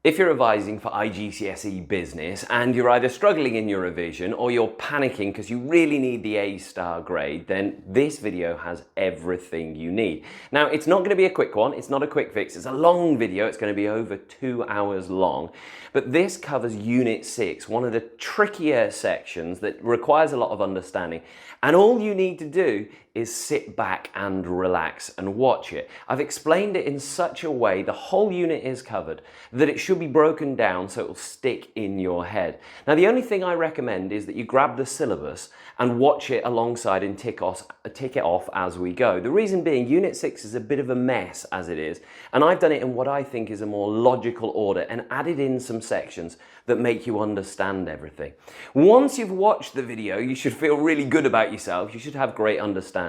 If you're revising for IGCSE Business and you're either struggling in your revision or you're panicking because you really need the A-star grade, then this video has everything you need. Now, it's not going to be a quick one. It's not a quick fix. It's a long video. It's going to be over 2 hours long. But this covers Unit 6, one of the trickier sections that requires a lot of understanding. And all you need to do is sit back and relax and watch it. I've explained it in such a way, the whole unit is covered, that it should be broken down so it will stick in your head. Now, the only thing I recommend is that you grab the syllabus and watch it alongside and tick it off as we go. The reason being, Unit 6 is a bit of a mess as it is, and I've done it in what I think is a more logical order and added in some sections that make you understand everything. Once you've watched the video, you should feel really good about yourself. You should have great understanding.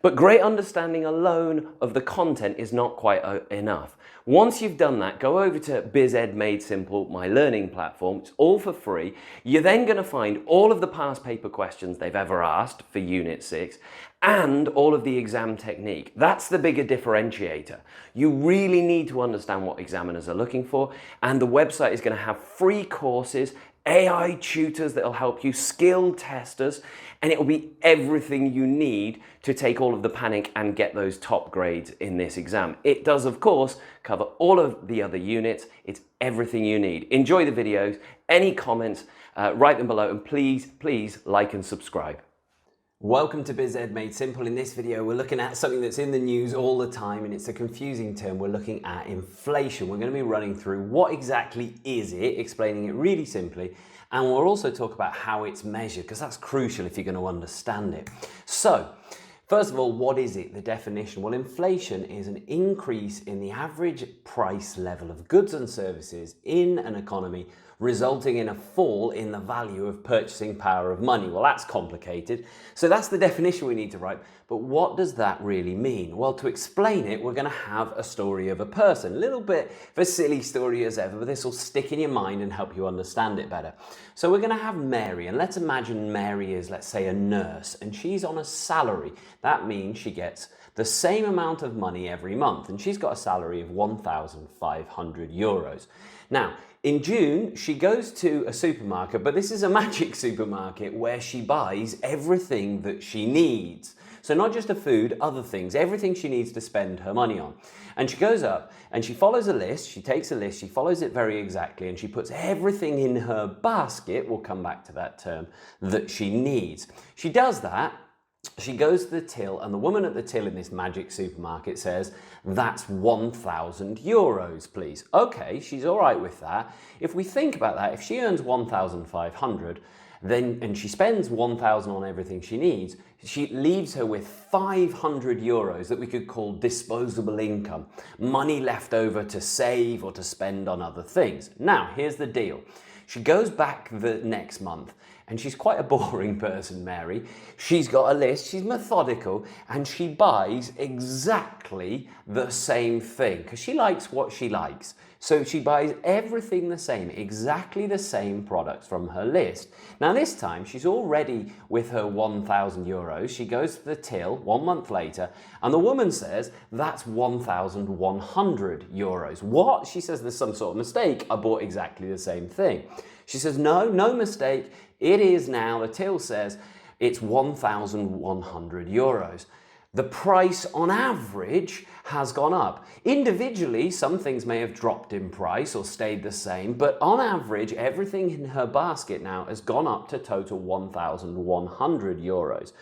But great understanding alone of the content is not quite enough. Once you've done that, go over to BizEd Made Simple, my learning platform. It's all for free. You're then going to find all of the past paper questions they've ever asked for Unit 6 and all of the exam technique. That's the bigger differentiator. You really need to understand what examiners are looking for, and the website is going to have free courses, AI tutors that will help you, skill testers, and it will be everything you need to take all of the panic and get those top grades in this exam. It does, of course, cover all of the other units. It's everything you need. Enjoy the videos. Any comments, write them below, and please like and subscribe. Welcome to BizEd Made Simple. In this video, we're looking at something that's in the news all the time, and it's a confusing term. We're looking at inflation. We're going to be running through what exactly is it, explaining it really simply, and we'll also talk about how it's measured, because that's crucial if you're going to understand it. So, first of all, what is it? The definition. Well, inflation is an increase in the average price level of goods and services in an economy, resulting in a fall in the value of purchasing power of money. Well, that's complicated. So that's the definition we need to write. But what does that really mean? Well, to explain it, we're going to have a story of a person. A little bit of a silly story as ever, but this will stick in your mind and help you understand it better. So we're going to have Mary, and let's imagine Mary is, let's say, a nurse, and she's on a salary. That means she gets the same amount of money every month, and she's got a salary of 1,500 euros. Now, in June, she goes to a supermarket, but this is a magic supermarket where she buys everything that she needs. So not just the food, other things, everything she needs to spend her money on. And she goes up and she follows a list, she takes a list, she follows it very exactly, and she puts everything in her basket, we'll come back to that term, that she needs. She does that. She goes to the till, and the woman at the till in this magic supermarket says, "That's 1,000 euros, please." Okay, she's all right with that. If we think about that, if she earns 1,500, and she spends 1,000 on everything she needs, she leaves her with 500 euros that we could call disposable income, money left over to save or to spend on other things. Now, here's the deal. She goes back the next month, and she's quite a boring person, Mary. She's got a list, she's methodical, and she buys exactly the same thing because she likes what she likes. So she buys everything the same, exactly the same products from her list. Now this time, she's already with her 1,000 euros. She goes to the till 1 month later, and the woman says, "That's 1,100 euros. What? She says, "There's some sort of mistake. I bought exactly the same thing." She says, "No, no mistake. It is now," the till says, "it's 1,100 euros. The price on average has gone up. Individually, some things may have dropped in price or stayed the same, but on average, everything in her basket now has gone up to total 1,100 euros.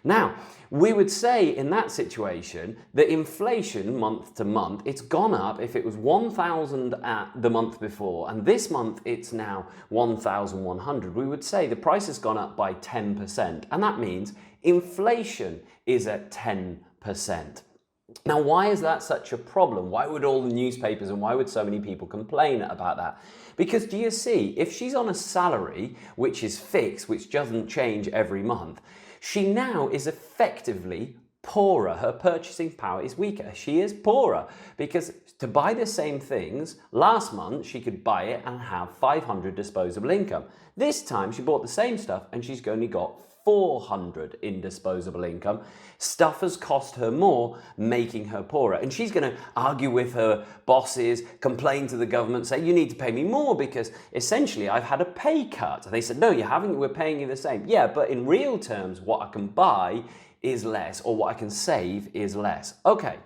Now, we would say in that situation that inflation month to month, it's gone up. If it was 1,000 at the month before, and this month it's now 1,100, we would say the price has gone up by 10%, and that means inflation is at 10%. Now, why is that such a problem? Why would all the newspapers and why would so many people complain about that? Because do you see, if she's on a salary which is fixed, which doesn't change every month, she now is effectively poorer. Her purchasing power is weaker. She is poorer because to buy the same things, last month she could buy it and have 500 disposable income. This time she bought the same stuff and she's only got 400 in disposable income. Stuff has cost her more, making her poorer. And she's going to argue with her bosses, complain to the government, say, you need to pay me more because essentially I've had a pay cut. They said, no, you haven't, we're paying you the same. Yeah, but in real terms, what I can buy is less, or what I can save is less. Okay,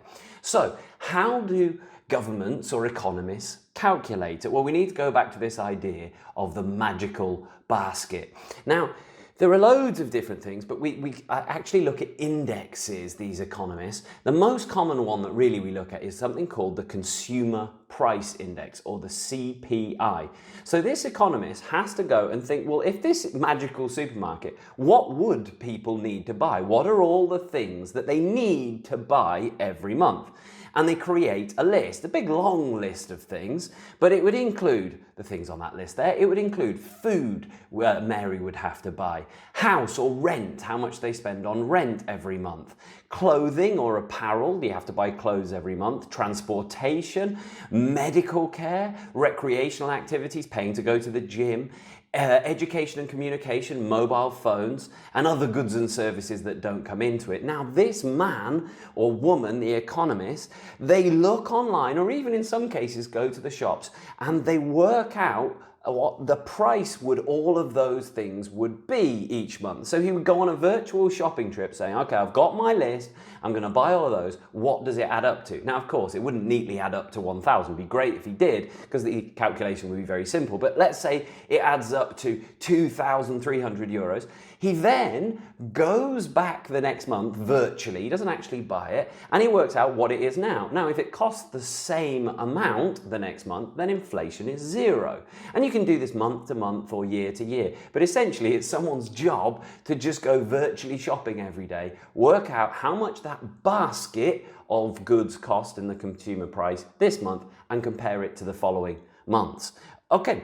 so how do governments or economists calculate it? Well, we need to go back to this idea of the magical basket. Now, there are loads of different things, but we actually look at indexes, these economists. The most common one that really we look at is something called the Consumer Price Index, or the CPI. So this economist has to go and think, well, if this magical supermarket, what would people need to buy? What are all the things that they need to buy every month? And they create a list, a big long list of things, but it would include the things on that list there. It would include food, Mary would have to buy, house or rent, how much they spend on rent every month, clothing or apparel, you have to buy clothes every month, transportation, medical care, recreational activities, paying to go to the gym, education and communication, mobile phones, and other goods and services that don't come into it. Now, this man or woman, the economist, they look online, or even in some cases go to the shops, and they work out what the price would all of those things would be each month. So he would go on a virtual shopping trip saying, okay, I've got my list, I'm going to buy all of those, what does it add up to? Now, of course, it wouldn't neatly add up to 1,000. It'd be great if he did, because the calculation would be very simple. But let's say it adds up to 2,300 euros. He then goes back the next month virtually, he doesn't actually buy it, and he works out what it is now. Now, if it costs the same amount the next month, then inflation is 0. And you can do this month to month or year to year. But essentially, it's someone's job to just go virtually shopping every day, work out how much that basket of goods cost in the consumer price this month, and compare it to the following months. Okay.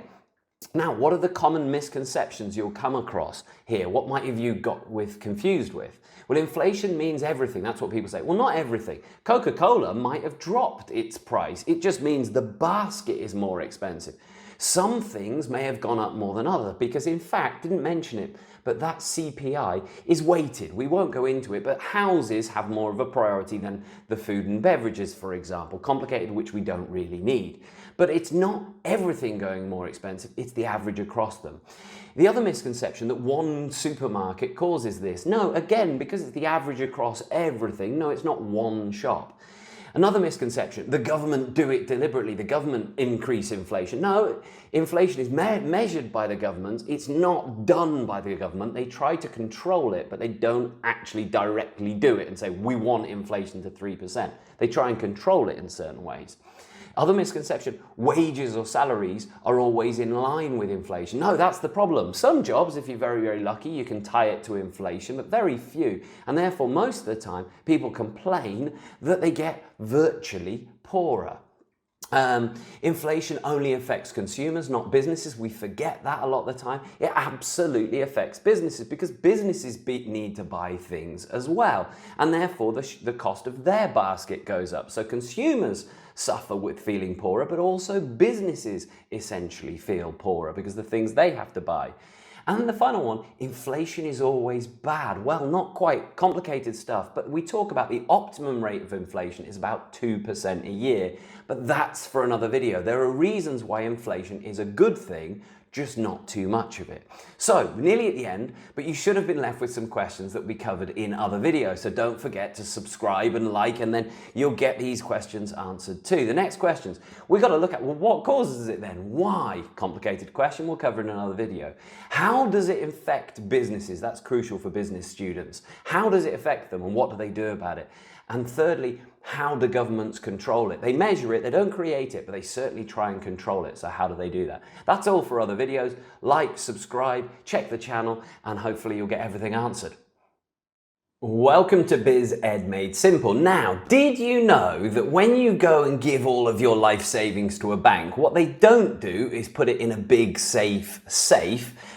Now, what are the common misconceptions you'll come across here? What might have you got confused with? Well, inflation means everything. That's what people say. Well, not everything. Coca-Cola might have dropped its price. It just means the basket is more expensive. Some things may have gone up more than others because, in fact, didn't mention it, but that CPI is weighted. We won't go into it, but houses have more of a priority than the food and beverages, for example, complicated, which we don't really need. But it's not everything going more expensive, it's the average across them. The other misconception that one supermarket causes this. No, again, because it's the average across everything, no, it's not one shop. Another misconception, the government do it deliberately, the government increase inflation. No, inflation is measured by the government, it's not done by the government. They try to control it, but they don't actually directly do it and say, we want inflation to 3%. They try and control it in certain ways. Other misconception, wages or salaries are always in line with inflation. No, that's the problem. Some jobs, if you're very, very lucky, you can tie it to inflation, but very few. And therefore, most of the time, people complain that they get virtually poorer. Inflation only affects consumers, not businesses. We forget that a lot of the time. It absolutely affects businesses because businesses need to buy things as well. And therefore, the cost of their basket goes up. So consumers suffer with feeling poorer, but also businesses essentially feel poorer because the things they have to buy. And then the final one, inflation is always bad. Well, not quite, complicated stuff, but we talk about the optimum rate of inflation is about 2% a year, but that's for another video. There are reasons why inflation is a good thing, just not too much of it. So, nearly at the end, but you should have been left with some questions that we covered in other videos. So don't forget to subscribe and like, and then you'll get these questions answered too. The next questions, we've got to look at, well, what causes it then? Why? Complicated question, we'll cover in another video. How does it affect businesses? That's crucial for business students. How does it affect them and what do they do about it? And thirdly, how do governments control it? They measure it, they don't create it, but they certainly try and control it. So how do they do that? That's all for other videos. Like, subscribe, check the channel, and hopefully you'll get everything answered. Welcome to Biz Ed Made Simple. Now, did you know that when you go and give all of your life savings to a bank, what they don't do is put it in a big safe.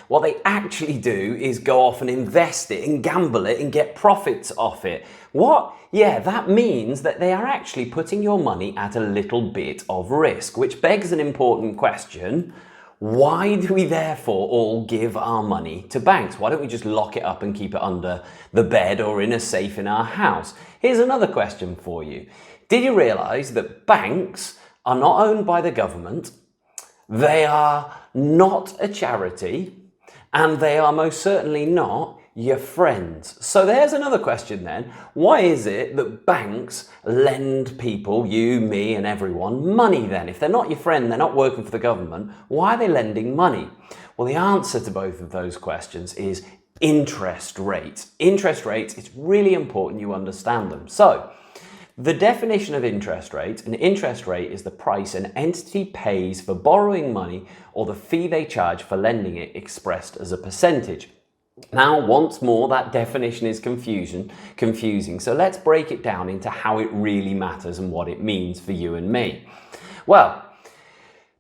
What they actually do is go off and invest it and gamble it and get profits off it. What? Yeah, that means that they are actually putting your money at a little bit of risk, which begs an important question. Why do we therefore all give our money to banks? Why don't we just lock it up and keep it under the bed or in a safe in our house? Here's another question for you. Did you realise that banks are not owned by the government? They are not a charity, and they are most certainly not your friends. So there's another question then. Why is it that banks lend people, you, me, and everyone, money then? If they're not your friend, they're not working for the government, why are they lending money? Well, the answer to both of those questions is interest rates. Interest rates, it's really important you understand them. So, the definition of interest rate, an interest rate is the price an entity pays for borrowing money or the fee they charge for lending it expressed as a percentage. Now, once more, that definition is confusing, so let's break it down into how it really matters and what it means for you and me. Well,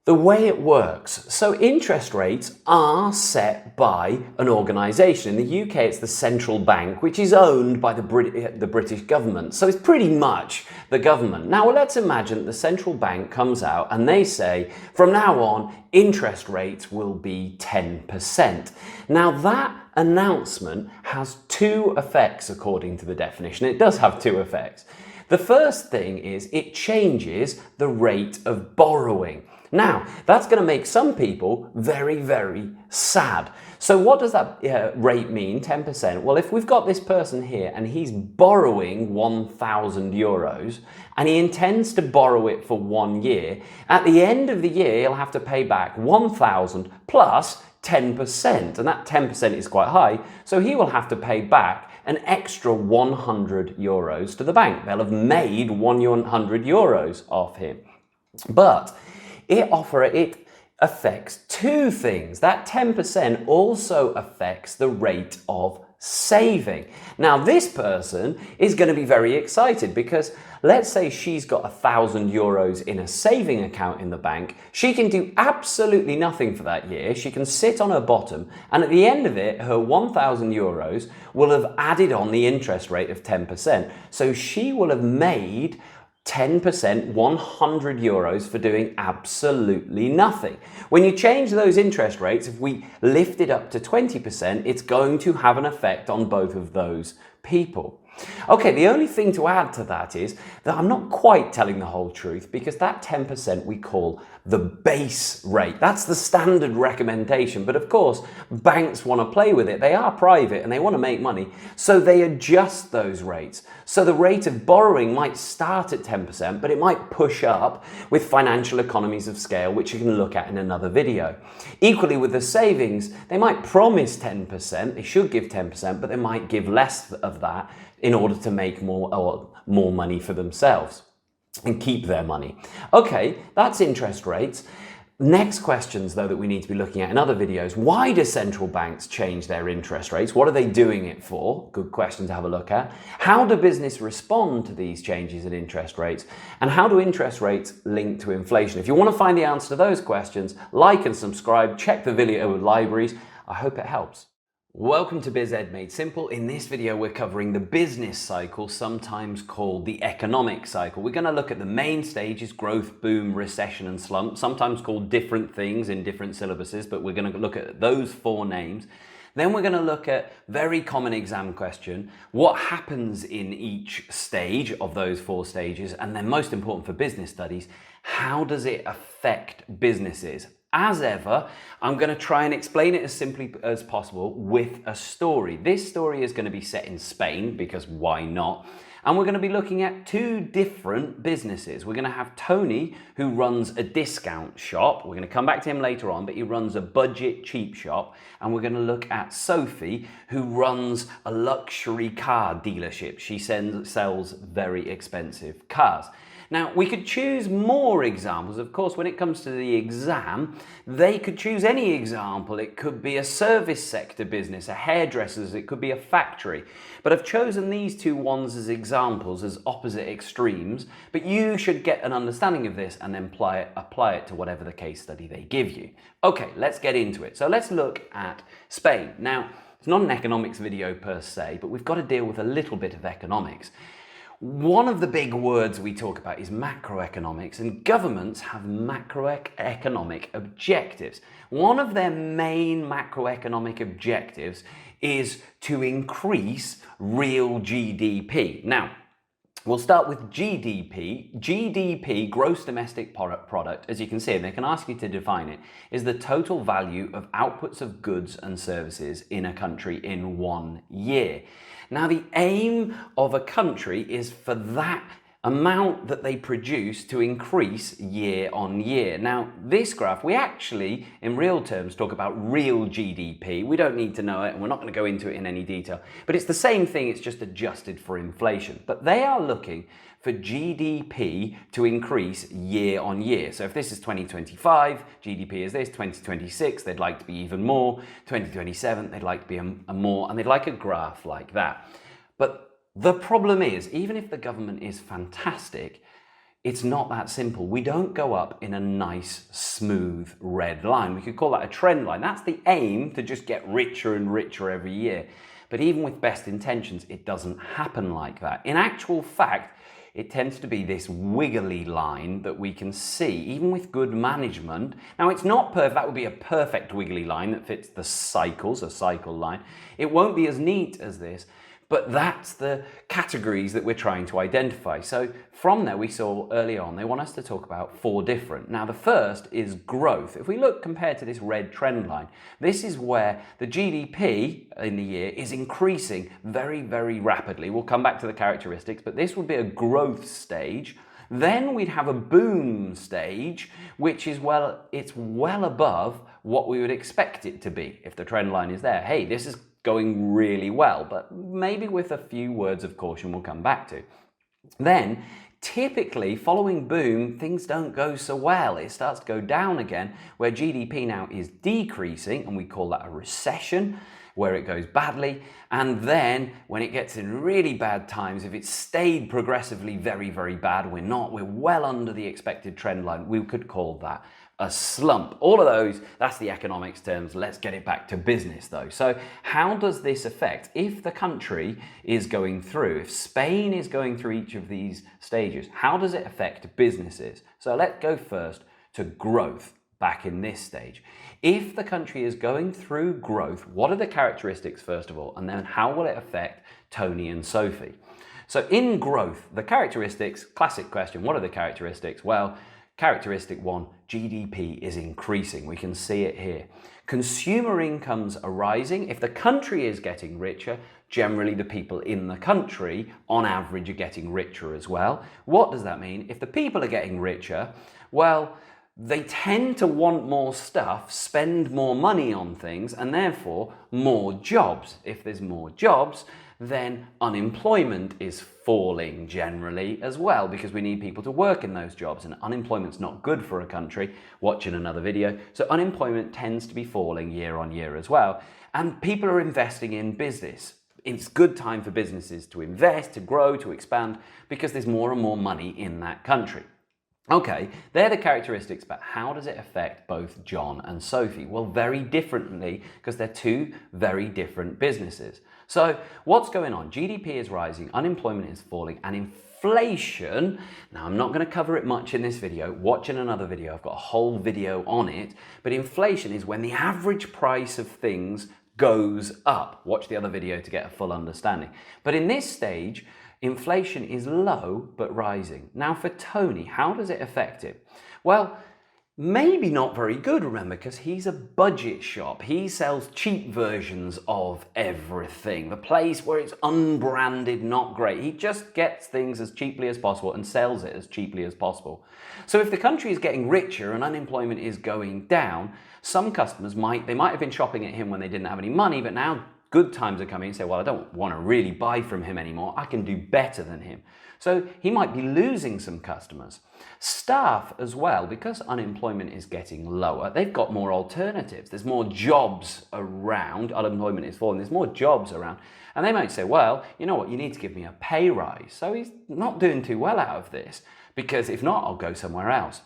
the way it works. So interest rates are set by an organisation. In the UK, it's the central bank, which is owned by the British government. So it's pretty much the government. Now, let's imagine the central bank comes out and they say, from now on, interest rates will be 10%. Now, that announcement has two effects, according to the definition. It does have two effects. The first thing is it changes the rate of borrowing. Now, that's going to make some people very, very sad. So what does that rate mean, 10%? Well, if we've got this person here and he's borrowing 1,000 euros and he intends to borrow it for 1 year, at the end of the year, he'll have to pay back 1,000 plus 10%. And that 10% is quite high. So he will have to pay back an extra 100 euros to the bank. They'll have made 100 euros off him. But it affects two things. That 10% also affects the rate of saving. Now, this person is going to be very excited because let's say she's got 1,000 euros in a saving account in the bank. She can do absolutely nothing for that year. She can sit on her bottom, and at the end of it, her 1,000 euros will have added on the interest rate of 10%. So she will have made 10%, 100 euros for doing absolutely nothing. When you change those interest rates, if we lift it up to 20%, it's going to have an effect on both of those people. Okay, the only thing to add to that is that I'm not quite telling the whole truth, because that 10% we call the base rate. That's the standard recommendation. But of course, banks want to play with it. They are private and they want to make money. So they adjust those rates. So the rate of borrowing might start at 10%, but it might push up with financial economies of scale, which you can look at in another video. Equally with the savings, they might promise 10%. They should give 10%, but they might give less of that in order to make more money for themselves and keep their money. Okay, that's interest rates. Next questions, though, that we need to be looking at in other videos. Why do central banks change their interest rates? What are they doing it for? Good question to have a look at. How do business respond to these changes in interest rates? And how do interest rates link to inflation? If you want to find the answer to those questions, like and subscribe, check the video libraries. I hope it helps. Welcome to Biz Ed Made Simple. In this video, we're covering the business cycle, sometimes called the economic cycle. We're going to look at the main stages: growth, boom, recession, and slump, sometimes called different things in different syllabuses, but we're going to look at those four names. Then we're going to look at very common exam question: what happens in each stage of those four stages? And then most important for business studies, how does it affect businesses? As ever, I'm going to try and explain it as simply as possible with a story. This story is going to be set in Spain, because why not? And we're going to be looking at two different businesses. We're going to have Tony, who runs a discount shop. We're going to come back to him later on, but he runs a budget cheap shop. And we're going to look at Sophie, who runs a luxury car dealership. She sells very expensive cars. Now, we could choose more examples. Of course, when it comes to the exam, they could choose any example. It could be a service sector business, a hairdresser's, it could be a factory. But I've chosen these two ones as examples, as opposite extremes. But you should get an understanding of this and then apply it to whatever the case study they give you. Okay, let's get into it. So let's look at Spain. Now, it's not an economics video per se, but we've got to deal with a little bit of economics. One of the big words we talk about is macroeconomics, and governments have macroeconomic objectives. One of their main macroeconomic objectives is to increase real GDP. Now, we'll start with GDP. GDP, gross domestic product, as you can see, and they can ask you to define it, is the total value of outputs of goods and services in a country in 1 year. Now, the aim of a country is for that amount that they produce to increase year on year. Now, this graph, we actually, in real terms, talk about real GDP. We don't need to know it, and we're not going to go into it in any detail. But it's the same thing, it's just adjusted for inflation. But they are looking for GDP to increase year on year. So if this is 2025, GDP is this. 2026, they'd like to be even more. 2027, they'd like to be a more, and they'd like a graph like that. But the problem is, even if the government is fantastic, it's not that simple. We don't go up in a nice, smooth red line. We could call that a trend line. That's the aim, to just get richer and richer every year. But even with best intentions, it doesn't happen like that. In actual fact, it tends to be this wiggly line that we can see, even with good management. Now, it's not perfect. That would be a perfect wiggly line that fits the cycles, a cycle line. It won't be as neat as this, but that's the categories that we're trying to identify. So from there, we saw early on, they want us to talk about 4 different. Now, the first is growth. If we look compared to this red trend line, this is where the GDP in the year is increasing very, very rapidly. We'll come back to the characteristics, but this would be a growth stage. Then we'd have a boom stage, which is, well, it's well above what we would expect it to be if the trend line is there. Hey, this is going really well, but maybe with a few words of caution we'll come back to. Then, typically, following boom, things don't go so well. It starts to go down again, where GDP now is decreasing, and we call that a recession, where it goes badly. And then, when it gets in really bad times, if it's stayed progressively very, very bad, we're well under the expected trend line, we could call that a slump. All of those, that's the economics terms. Let's get it back to business though. So how does this affect, if the country is going through, if Spain is going through each of these stages, how does it affect businesses? So let's go first to growth back in this stage. If the country is going through growth, what are the characteristics first of all, and then how will it affect Tony and Sophie? So in growth, the characteristics, classic question, what are the characteristics? Well, characteristic 1, GDP is increasing. We can see it here. Consumer incomes are rising. If the country is getting richer, generally the people in the country, on average, are getting richer as well. What does that mean? If the people are getting richer, well, they tend to want more stuff, spend more money on things, and therefore more jobs. If there's more jobs, then unemployment is falling generally as well, because we need people to work in those jobs, and unemployment's not good for a country. Watch in another video. So unemployment tends to be falling year on year as well, and people are investing in business. It's good time for businesses to invest, to grow, to expand, because there's more and more money in that country. Okay, they're the characteristics, but how does it affect both John and Sophie? Well, very differently, because they're 2 very different businesses. So what's going on? GDP is rising, unemployment is falling, and inflation, now I'm not going to cover it much in this video, watch in another video, I've got a whole video on it, but inflation is when the average price of things goes up. Watch the other video to get a full understanding. But in this stage, inflation is low but rising. Now for Tony, how does it affect him? Well, maybe not very good, remember, because he's a budget shop. He sells cheap versions of everything. The place where it's unbranded, not great. He just gets things as cheaply as possible and sells it as cheaply as possible. So if the country is getting richer and unemployment is going down, some customers might have been shopping at him when they didn't have any money, but now good times are coming and say, well, I don't want to really buy from him anymore. I can do better than him. So he might be losing some customers. Staff as well, because unemployment is getting lower, they've got more alternatives. There's more jobs around. Unemployment is falling. There's more jobs around. And they might say, well, you know what? You need to give me a pay rise. So he's not doing too well out of this, because if not, I'll go somewhere else.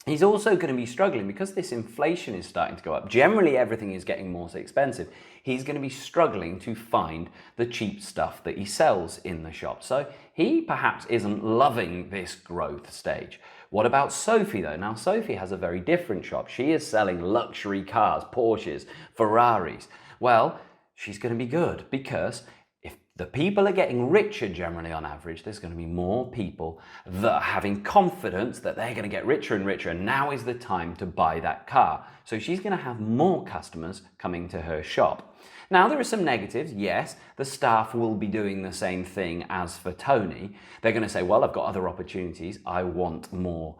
He's also going to be struggling because this inflation is starting to go up. Generally, everything is getting more expensive. He's going to be struggling to find the cheap stuff that he sells in the shop. So he perhaps isn't loving this growth stage. What about Sophie though? Now Sophie has a very different shop. She is selling luxury cars, Porsches, Ferraris. Well, she's going to be good because if the people are getting richer generally on average, there's going to be more people that are having confidence that they're going to get richer and richer, and now is the time to buy that car. So she's going to have more customers coming to her shop. Now, there are some negatives. Yes, the staff will be doing the same thing as for Tony. They're going to say, well, I've got other opportunities. I want more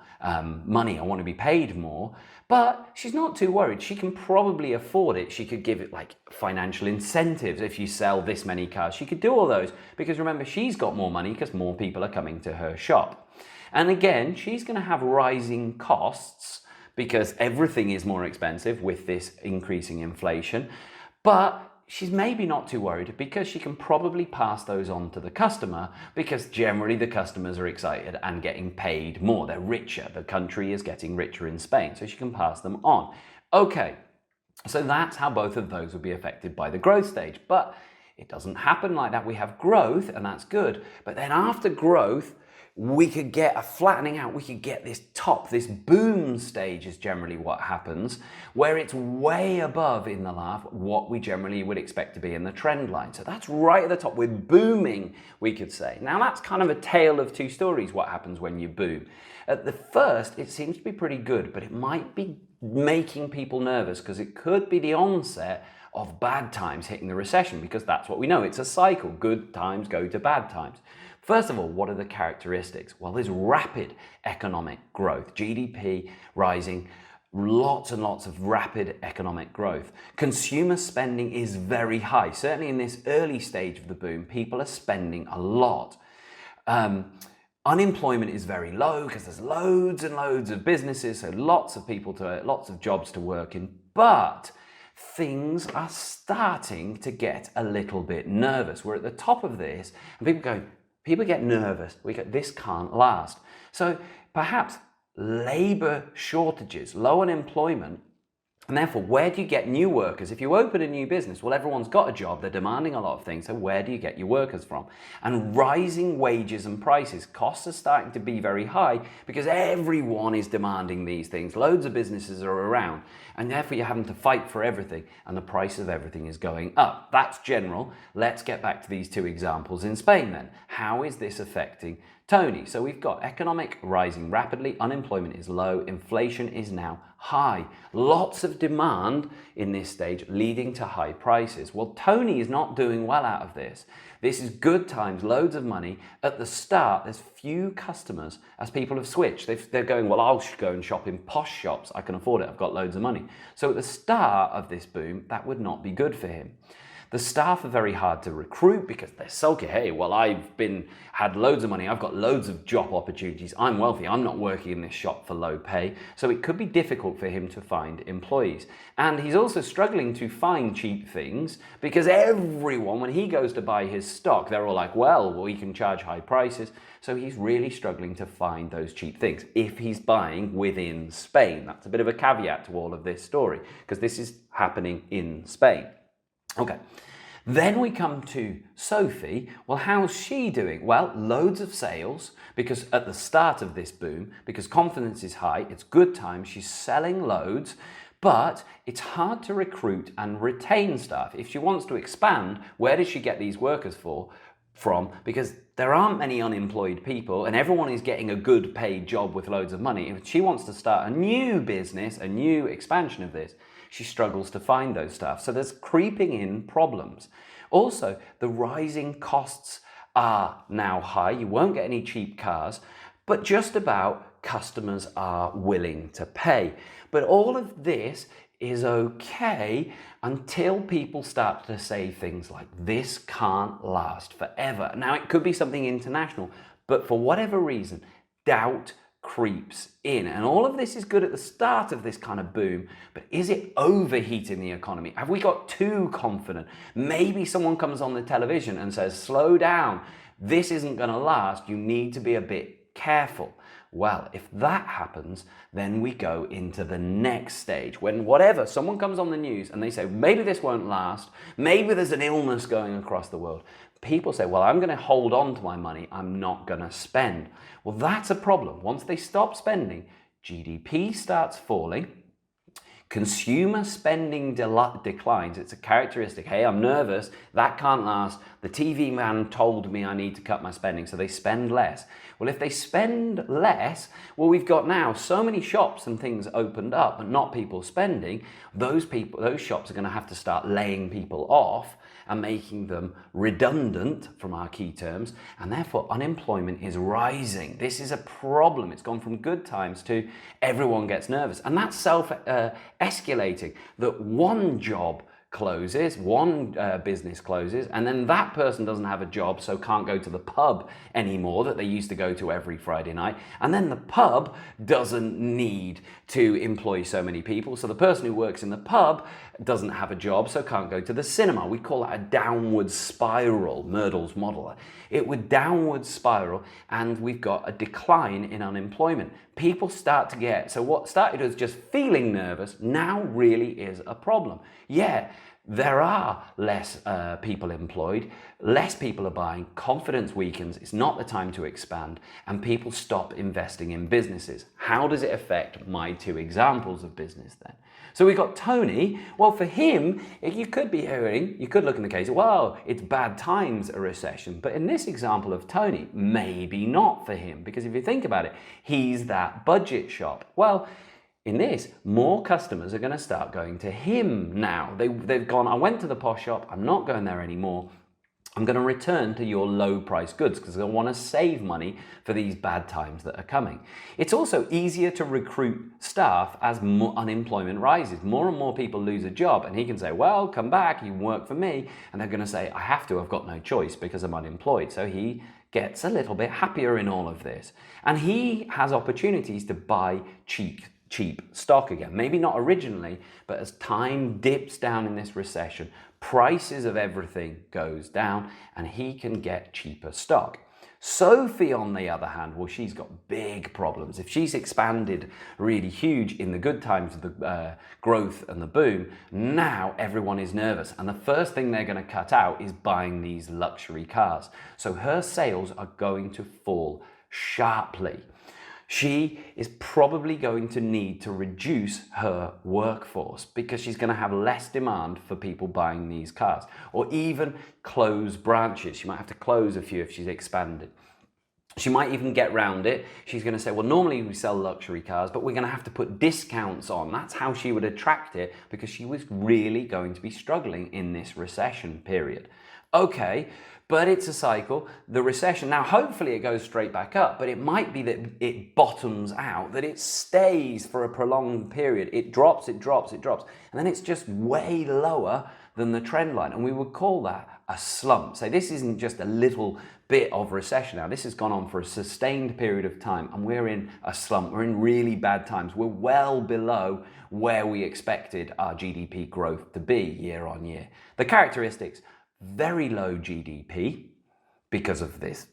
money. I want to be paid more. But she's not too worried. She can probably afford it. She could give it like financial incentives. If you sell this many cars, she could do all those because remember, she's got more money because more people are coming to her shop. And again, she's going to have rising costs because everything is more expensive with this increasing inflation. But she's maybe not too worried because she can probably pass those on to the customer because generally the customers are excited and getting paid more. They're richer. The country is getting richer in Spain, so she can pass them on. Okay, so that's how both of those will be affected by the growth stage. But it doesn't happen like that. We have growth and that's good. But then after growth, we could get a flattening out. We could get this top, this boom stage is generally what happens, where it's way above in the laugh what we generally would expect to be in the trend line. So that's right at the top. We're booming, we could say. Now that's kind of a tale of two stories, what happens when you boom. At the first, it seems to be pretty good, but it might be making people nervous because it could be the onset of bad times hitting the recession, because that's what we know. It's a cycle. Good times go to bad times. First of all, what are the characteristics? Well, there's rapid economic growth, GDP rising, lots and lots of rapid economic growth. Consumer spending is very high. Certainly in this early stage of the boom, people are spending a lot. Unemployment is very low because there's loads and loads of businesses, so lots of jobs to work in. But things are starting to get a little bit nervous. We're at the top of this, and people get nervous. This can't last. So perhaps labor shortages, low unemployment, and therefore, where do you get new workers? If you open a new business, well, everyone's got a job, they're demanding a lot of things, so where do you get your workers from? And rising wages and prices, costs are starting to be very high because everyone is demanding these things. Loads of businesses are around, and therefore you're having to fight for everything, and the price of everything is going up. That's general. Let's get back to these two examples in Spain then. How is this affecting Tony? So we've got economic rising rapidly, unemployment is low, inflation is now high. Lots of demand in this stage leading to high prices. Well, Tony is not doing well out of this. This is good times, loads of money. At the start, there's few customers as people have switched. They're going, well, I'll go and shop in posh shops. I can afford it. I've got loads of money. So at the start of this boom, that would not be good for him. The staff are very hard to recruit because they're sulky. Hey, well, I've had loads of money. I've got loads of job opportunities. I'm wealthy. I'm not working in this shop for low pay. So it could be difficult for him to find employees. And he's also struggling to find cheap things because everyone, when he goes to buy his stock, they're all like, well, we can charge high prices. So he's really struggling to find those cheap things if he's buying within Spain. That's a bit of a caveat to all of this story because this is happening in Spain. Okay, then we come to Sophie. Well, how's she doing? Well, loads of sales because at the start of this boom, because confidence is high, it's good time, she's selling loads, but it's hard to recruit and retain staff. If she wants to expand, where does she get these workers from? Because there aren't many unemployed people and everyone is getting a good paid job with loads of money. If she wants to start a new business, a new expansion of this, she struggles to find those staff. So there's creeping in problems. Also, the rising costs are now high. You won't get any cheap cars, but just about customers are willing to pay. But all of this is okay until people start to say things like, this can't last forever. Now, it could be something international, but for whatever reason, doubt creeps in. And all of this is good at the start of this kind of boom, but is it overheating the economy? Have we got too confident? Maybe someone comes on the television and says, slow down, this isn't going to last, you need to be a bit careful. Well, if that happens, then we go into the next stage when whatever, someone comes on the news and they say, maybe this won't last, maybe there's an illness going across the world. People say, well, I'm going to hold on to my money, I'm not going to spend. Well, that's a problem. Once they stop spending, GDP starts falling, consumer spending declines. It's a characteristic. Hey, I'm nervous, that can't last. The TV man told me I need to cut my spending, so they spend less. Well, if they spend less, well, we've got now so many shops and things opened up, but not people spending. Those shops are going to have to start laying people off and making them redundant from our key terms, and therefore unemployment is rising. This is a problem. It's gone from good times to everyone gets nervous, and that's self-escalating, that one job closes, one business closes, and then that person doesn't have a job, so can't go to the pub anymore that they used to go to every Friday night, and then the pub doesn't need to employ so many people, so the person who works in the pub doesn't have a job, so can't go to the cinema. We call that a downward spiral, Myrtle's model. It would downward spiral, and we've got a decline in unemployment. People start to get, so what started as just feeling nervous now really is a problem. Yeah, there are less people employed, less people are buying, confidence weakens, it's not the time to expand, and people stop investing in businesses. How does it affect my two examples of business then? So we've got Tony. Well, for him, you could be hearing, you could look in the case, well, it's bad times, a recession. But in this example of Tony, maybe not for him, because if you think about it, he's that budget shop. Well, in this, more customers are going to start going to him now. They've gone, I went to the posh shop, I'm not going there anymore. I'm going to return to your low price goods because I want to save money for these bad times that are coming. It's also easier to recruit staff as unemployment rises. More and more people lose a job, and he can say, well, come back, you can work for me. And they're going to say, I have to, I've got no choice because I'm unemployed. So he gets a little bit happier in all of this. And he has opportunities to buy cheap stock again. Maybe not originally, but as time dips down in this recession, prices of everything goes down and he can get cheaper stock. Sophie, on the other hand, well, she's got big problems. If she's expanded really huge in the good times of the growth and the boom, now everyone is nervous. And the first thing they're going to cut out is buying these luxury cars. So her sales are going to fall sharply. She is probably going to need to reduce her workforce because she's going to have less demand for people buying these cars, or even close branches. She might have to close a few if she's expanded. She might even get round it. She's going to say, well, normally we sell luxury cars, but we're going to have to put discounts on. That's how she would attract it, because she was really going to be struggling in this recession period. Okay, but it's a cycle. The recession, now hopefully it goes straight back up, but it might be that it bottoms out, that it stays for a prolonged period. It drops, it drops, it drops, and then it's just way lower than the trend line. And we would call that a slump. So this isn't just a little bit of recession now. This has gone on for a sustained period of time, and we're in a slump. We're in really bad times. We're well below where we expected our GDP growth to be year on year. The characteristics: very low GDP because of this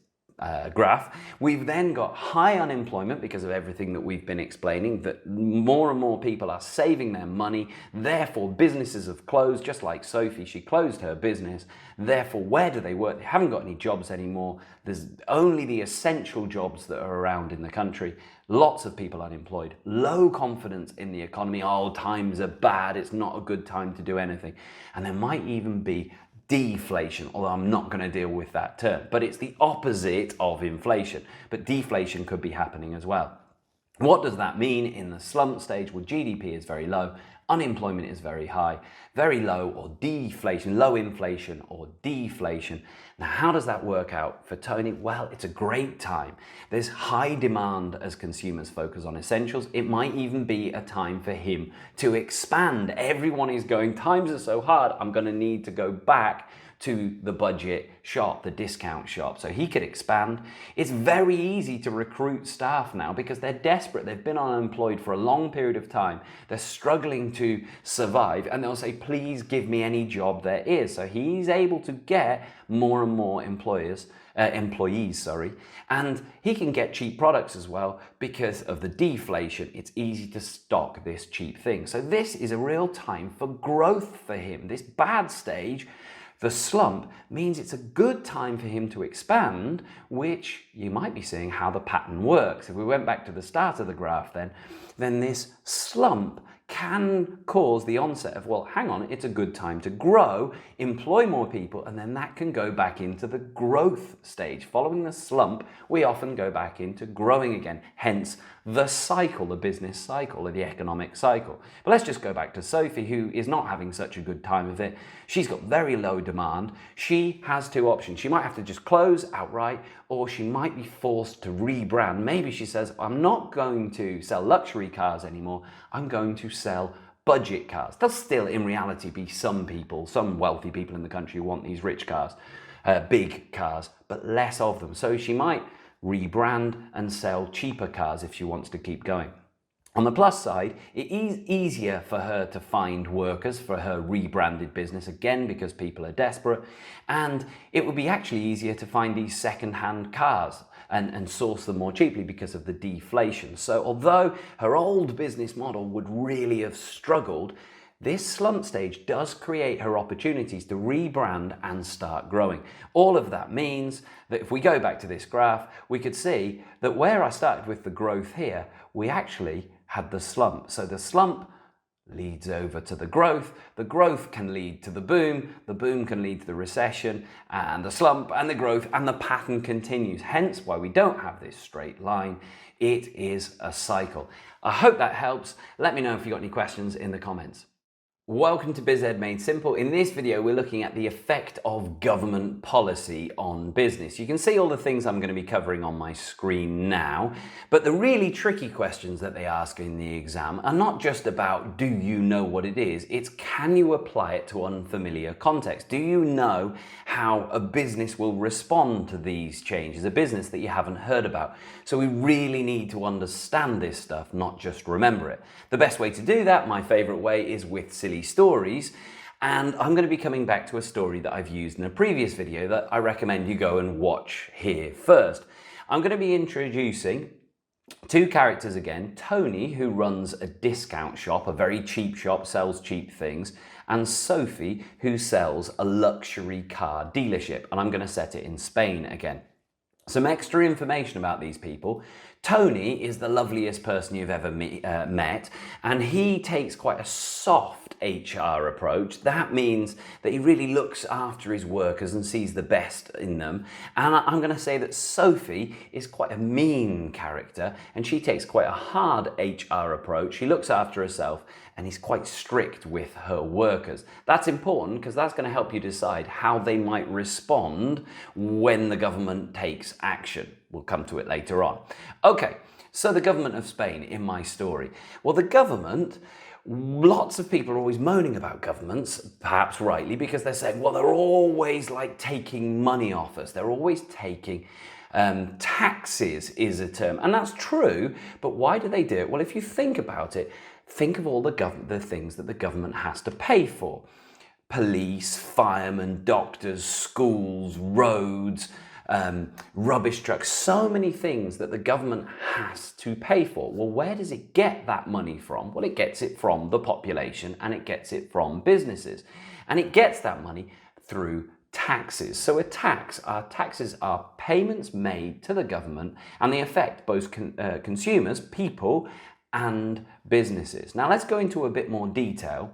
graph. We've then got high unemployment because of everything that we've been explaining, that more and more people are saving their money, therefore businesses have closed, just like Sophie, she closed her business, therefore where do they work? They haven't got any jobs anymore. There's only the essential jobs that are around in the country. Lots of people unemployed, low confidence in the economy. Oh, times are bad, it's not a good time to do anything. And there might even be deflation, although I'm not going to deal with that term, but it's the opposite of inflation. But deflation could be happening as well. What does that mean in the slump stage? Well, GDP is very low, unemployment is very high, very low or deflation, low inflation or deflation. Now, how does that work out for Tony? Well, it's a great time. There's high demand as consumers focus on essentials. It might even be a time for him to expand. Everyone is going, times are so hard, I'm going to need to go back to the budget shop, the discount shop, so he could expand. It's very easy to recruit staff now because they're desperate. They've been unemployed for a long period of time. They're struggling to survive, and they'll say, please give me any job there is. So he's able to get more and more employees, and he can get cheap products as well because of the deflation. It's easy to stock this cheap thing. So this is a real time for growth for him. This bad stage, the slump, means it's a good time for him to expand, which you might be seeing how the pattern works. If we went back to the start of the graph then this slump can cause the onset of, well, hang on, it's a good time to grow, employ more people, and then that can go back into the growth stage. Following the slump, we often go back into growing again, hence the cycle, the business cycle, or the economic cycle. But let's just go back to Sophie, who is not having such a good time of it. She's got very low demand. She has two options. She might have to just close outright, or she might be forced to rebrand. Maybe she says, I'm not going to sell luxury cars anymore. I'm going to sell budget cars. There'll still, in reality, be some people, some wealthy people in the country who want these rich cars, big cars, but less of them. So she might rebrand and sell cheaper cars if she wants to keep going. On the plus side, it is easier for her to find workers for her rebranded business, again, because people are desperate. And it would be actually easier to find these second-hand cars and source them more cheaply because of the deflation. So although her old business model would really have struggled, this slump stage does create her opportunities to rebrand and start growing. All of that means that if we go back to this graph, we could see that where I started with the growth here, we actually had the slump. So the slump leads over to the growth can lead to the boom can lead to the recession, and the slump and the growth, and the pattern continues. Hence why we don't have this straight line. It is a cycle. I hope that helps. Let me know if you've got any questions in the comments. Welcome to BizEd Made Simple. In this video, we're looking at the effect of government policy on business. You can see all the things I'm going to be covering on my screen now, but the really tricky questions that they ask in the exam are not just about do you know what it is, it's can you apply it to unfamiliar context? Do you know how a business will respond to these changes, a business that you haven't heard about? So we really need to understand this stuff, not just remember it. The best way to do that, my favorite way, is with silly stories, and I'm going to be coming back to a story that I've used in a previous video that I recommend you go and watch here first. I'm going to be introducing two characters again, Tony, who runs a discount shop, a very cheap shop, sells cheap things, and Sophie, who sells a luxury car dealership, and I'm going to set it in Spain again. Some extra information about these people. Tony is the loveliest person you've ever met, and he takes quite a soft HR approach. That means that he really looks after his workers and sees the best in them. And I'm going to say that Sophie is quite a mean character, and she takes quite a hard HR approach. She looks after herself and is quite strict with her workers. That's important because that's going to help you decide how they might respond when the government takes action. We'll come to it later on. Okay, so the government of Spain in my story. Well, the government, lots of people are always moaning about governments, perhaps rightly, because they're saying, well, they're always like taking money off us. They're always taking taxes is a term. And that's true, but why do they do it? Well, if you think about it, think of all the things that the government has to pay for. Police, firemen, doctors, schools, roads, rubbish trucks, so many things that the government has to pay for. Well, where does it get that money from? Well, it gets it from the population, and it gets it from businesses. And it gets that money through taxes. So taxes are payments made to the government, and they affect both consumers, people, and businesses. Now let's go into a bit more detail.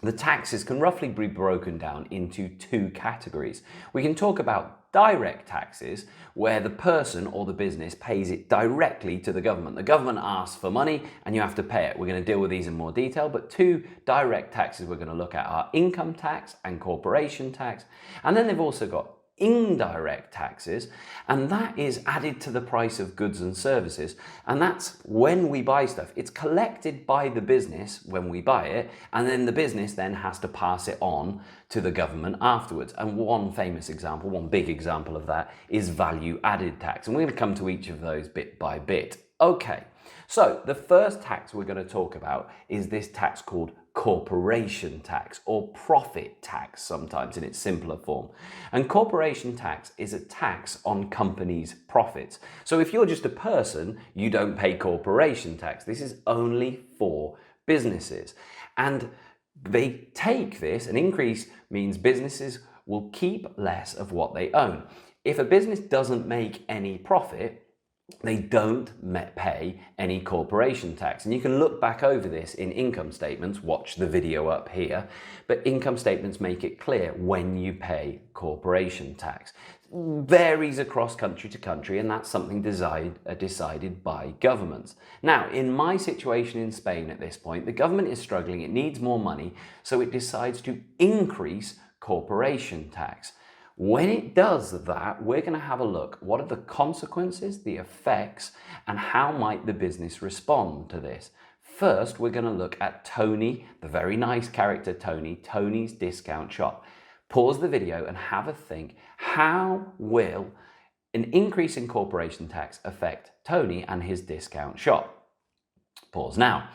The taxes can roughly be broken down into two categories. We can talk about direct taxes, where the person or the business pays it directly to the government. The government asks for money and you have to pay it. We're going to deal with these in more detail, but two direct taxes we're going to look at are income tax and corporation tax. And then they've also got indirect taxes, and that is added to the price of goods and services. And that's when we buy stuff. It's collected by the business when we buy it, and then the business then has to pass it on to the government afterwards. And one famous example, one big example of that is value added tax. And we're going to come to each of those bit by bit. Okay, so the first tax we're going to talk about is this tax called corporation tax, or profit tax sometimes in its simpler form. And corporation tax is a tax on companies' profits. So if you're just a person, you don't pay corporation tax. This is only for businesses. And they take this, an increase means businesses will keep less of what they own. If a business doesn't make any profit, they don't pay any corporation tax. And you can look back over this in income statements, watch the video up here, but income statements make it clear when you pay corporation tax. Varies across country to country, and that's something decided by governments. Now, in my situation in Spain at this point, the government is struggling, it needs more money, so it decides to increase corporation tax. When it does that, we're going to have a look. What are the consequences, the effects, and how might the business respond to this? First, we're going to look at Tony, the very nice character Tony's discount shop. Pause the video and have a think. How will an increase in corporation tax affect Tony and his discount shop? Pause now.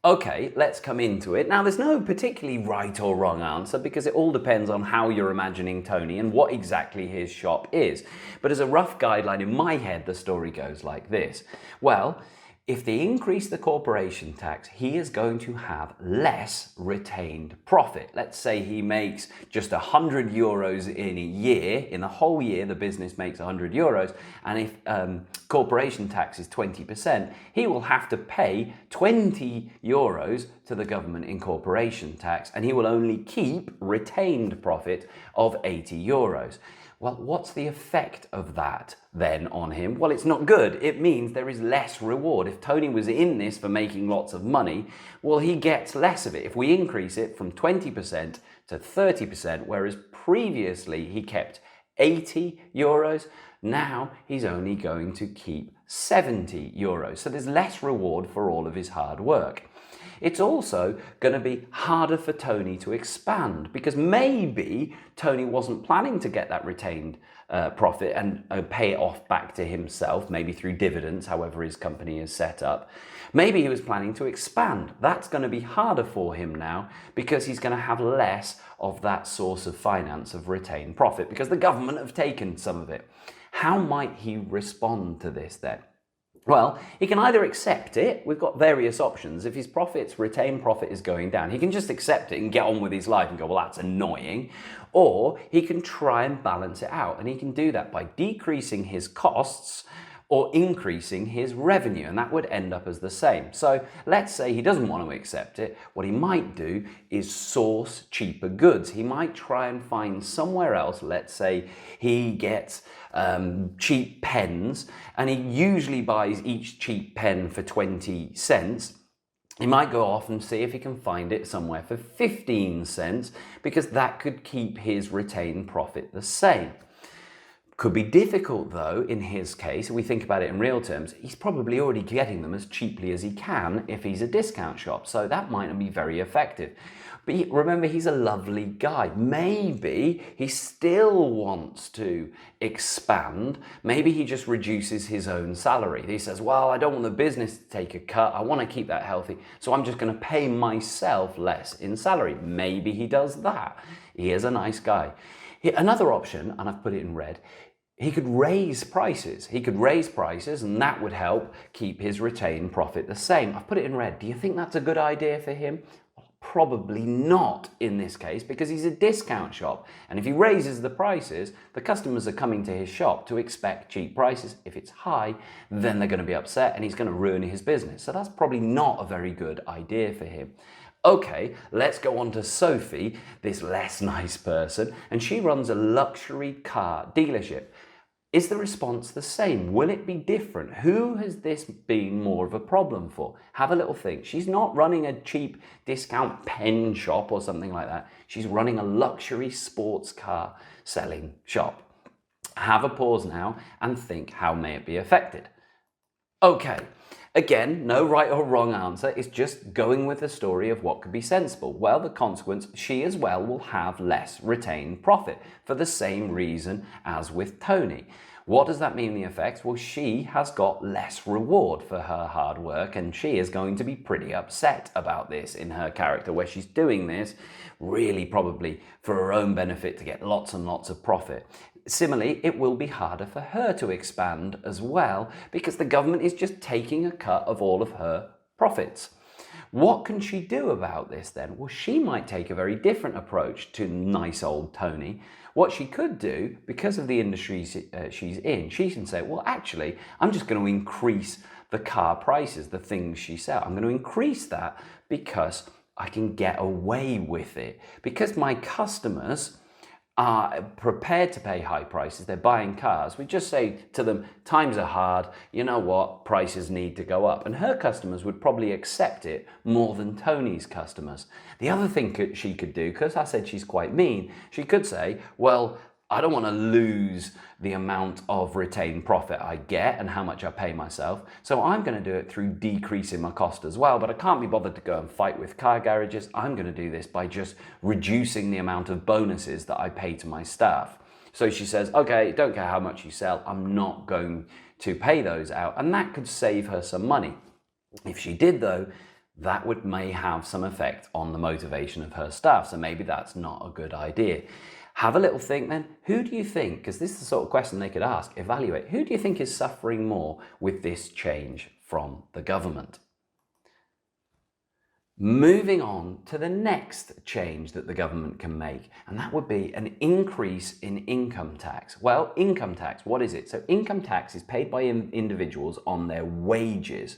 Okay, let's come into it. Now, there's no particularly right or wrong answer because it all depends on how you're imagining Tony and what exactly his shop is. But as a rough guideline in my head, the story goes like this. Well, if they increase the corporation tax, he is going to have less retained profit. Let's say he makes just 100 euros in a year. In the whole year, the business makes 100 euros. And if corporation tax is 20%, he will have to pay 20 euros to the government in corporation tax, and he will only keep retained profit of 80 euros. Well, what's the effect of that then on him? Well, it's not good. It means there is less reward. If Tony was in this for making lots of money, well, he gets less of it. If we increase it from 20% to 30%, whereas previously he kept 80 euros, now he's only going to keep 70 euros. So there's less reward for all of his hard work. It's also going to be harder for Tony to expand because maybe Tony wasn't planning to get that retained profit and pay it off back to himself, maybe through dividends, however his company is set up. Maybe he was planning to expand. That's going to be harder for him now because he's going to have less of that source of finance of retained profit because the government have taken some of it. How might he respond to this then? Well, he can either accept it. We've got various options. If his retained profit is going down, he can just accept it and get on with his life and go, well, that's annoying. Or he can try and balance it out. And he can do that by decreasing his costs or increasing his revenue, and that would end up as the same. So let's say he doesn't want to accept it. What he might do is source cheaper goods. He might try and find somewhere else. Let's say he gets cheap pens, and he usually buys each cheap pen for 20 cents. He might go off and see if he can find it somewhere for 15 cents, because that could keep his retained profit the same. Could be difficult though in his case. If we think about it in real terms, he's probably already getting them as cheaply as he can if he's a discount shop, so that might not be very effective. But remember, he's a lovely guy. Maybe he still wants to expand. Maybe he just reduces his own salary. He says, well, I don't want the business to take a cut. I want to keep that healthy, so I'm just going to pay myself less in salary. Maybe he does that. He is a nice guy. Another option, and I've put it in red, he could raise prices. He could raise prices, and that would help keep his retained profit the same. I've put it in red. Do you think that's a good idea for him? Probably not in this case, because he's a discount shop. And if he raises the prices, the customers are coming to his shop to expect cheap prices. If it's high, then they're going to be upset and he's going to ruin his business. So that's probably not a very good idea for him. Okay, let's go on to Sophie, this less nice person, and she runs a luxury car dealership. Is the response the same? Will it be different? Who has this been more of a problem for? Have a little think. She's not running a cheap discount pen shop or something like that. She's running a luxury sports car selling shop. Have a pause now and think, how may it be affected? Okay, again, no right or wrong answer. It's just going with the story of what could be sensible. Well, the consequence, she as well will have less retained profit for the same reason as with Tony. What does that mean, the effects? Well, she has got less reward for her hard work, and she is going to be pretty upset about this in her character, where she's doing this really probably for her own benefit to get lots and lots of profit. Similarly, it will be harder for her to expand as well, because the government is just taking a cut of all of her profits. What can she do about this then? Well, she might take a very different approach to nice old Tony. What she could do, because of the industry she's in, she can say, well, actually, I'm just going to increase the car prices, the things she sells. I'm going to increase that because I can get away with it. Because my customers are prepared to pay high prices, they're buying cars, we just say to them, times are hard, you know what, prices need to go up. And her customers would probably accept it more than Tony's customers. The other thing she could do, because I said she's quite mean, she could say, well, I don't want to lose the amount of retained profit I get and how much I pay myself, so I'm going to do it through decreasing my cost as well, but I can't be bothered to go and fight with car garages. I'm going to do this by just reducing the amount of bonuses that I pay to my staff. So she says, okay, don't care how much you sell, I'm not going to pay those out, and that could save her some money. If she did though, that may have some effect on the motivation of her staff, so maybe that's not a good idea. Have a little think then, who do you think, because this is the sort of question they could ask, evaluate, who do you think is suffering more with this change from the government? Moving on to the next change that the government can make, and that would be an increase in income tax. Well, income tax, what is it? So income tax is paid by individuals on their wages.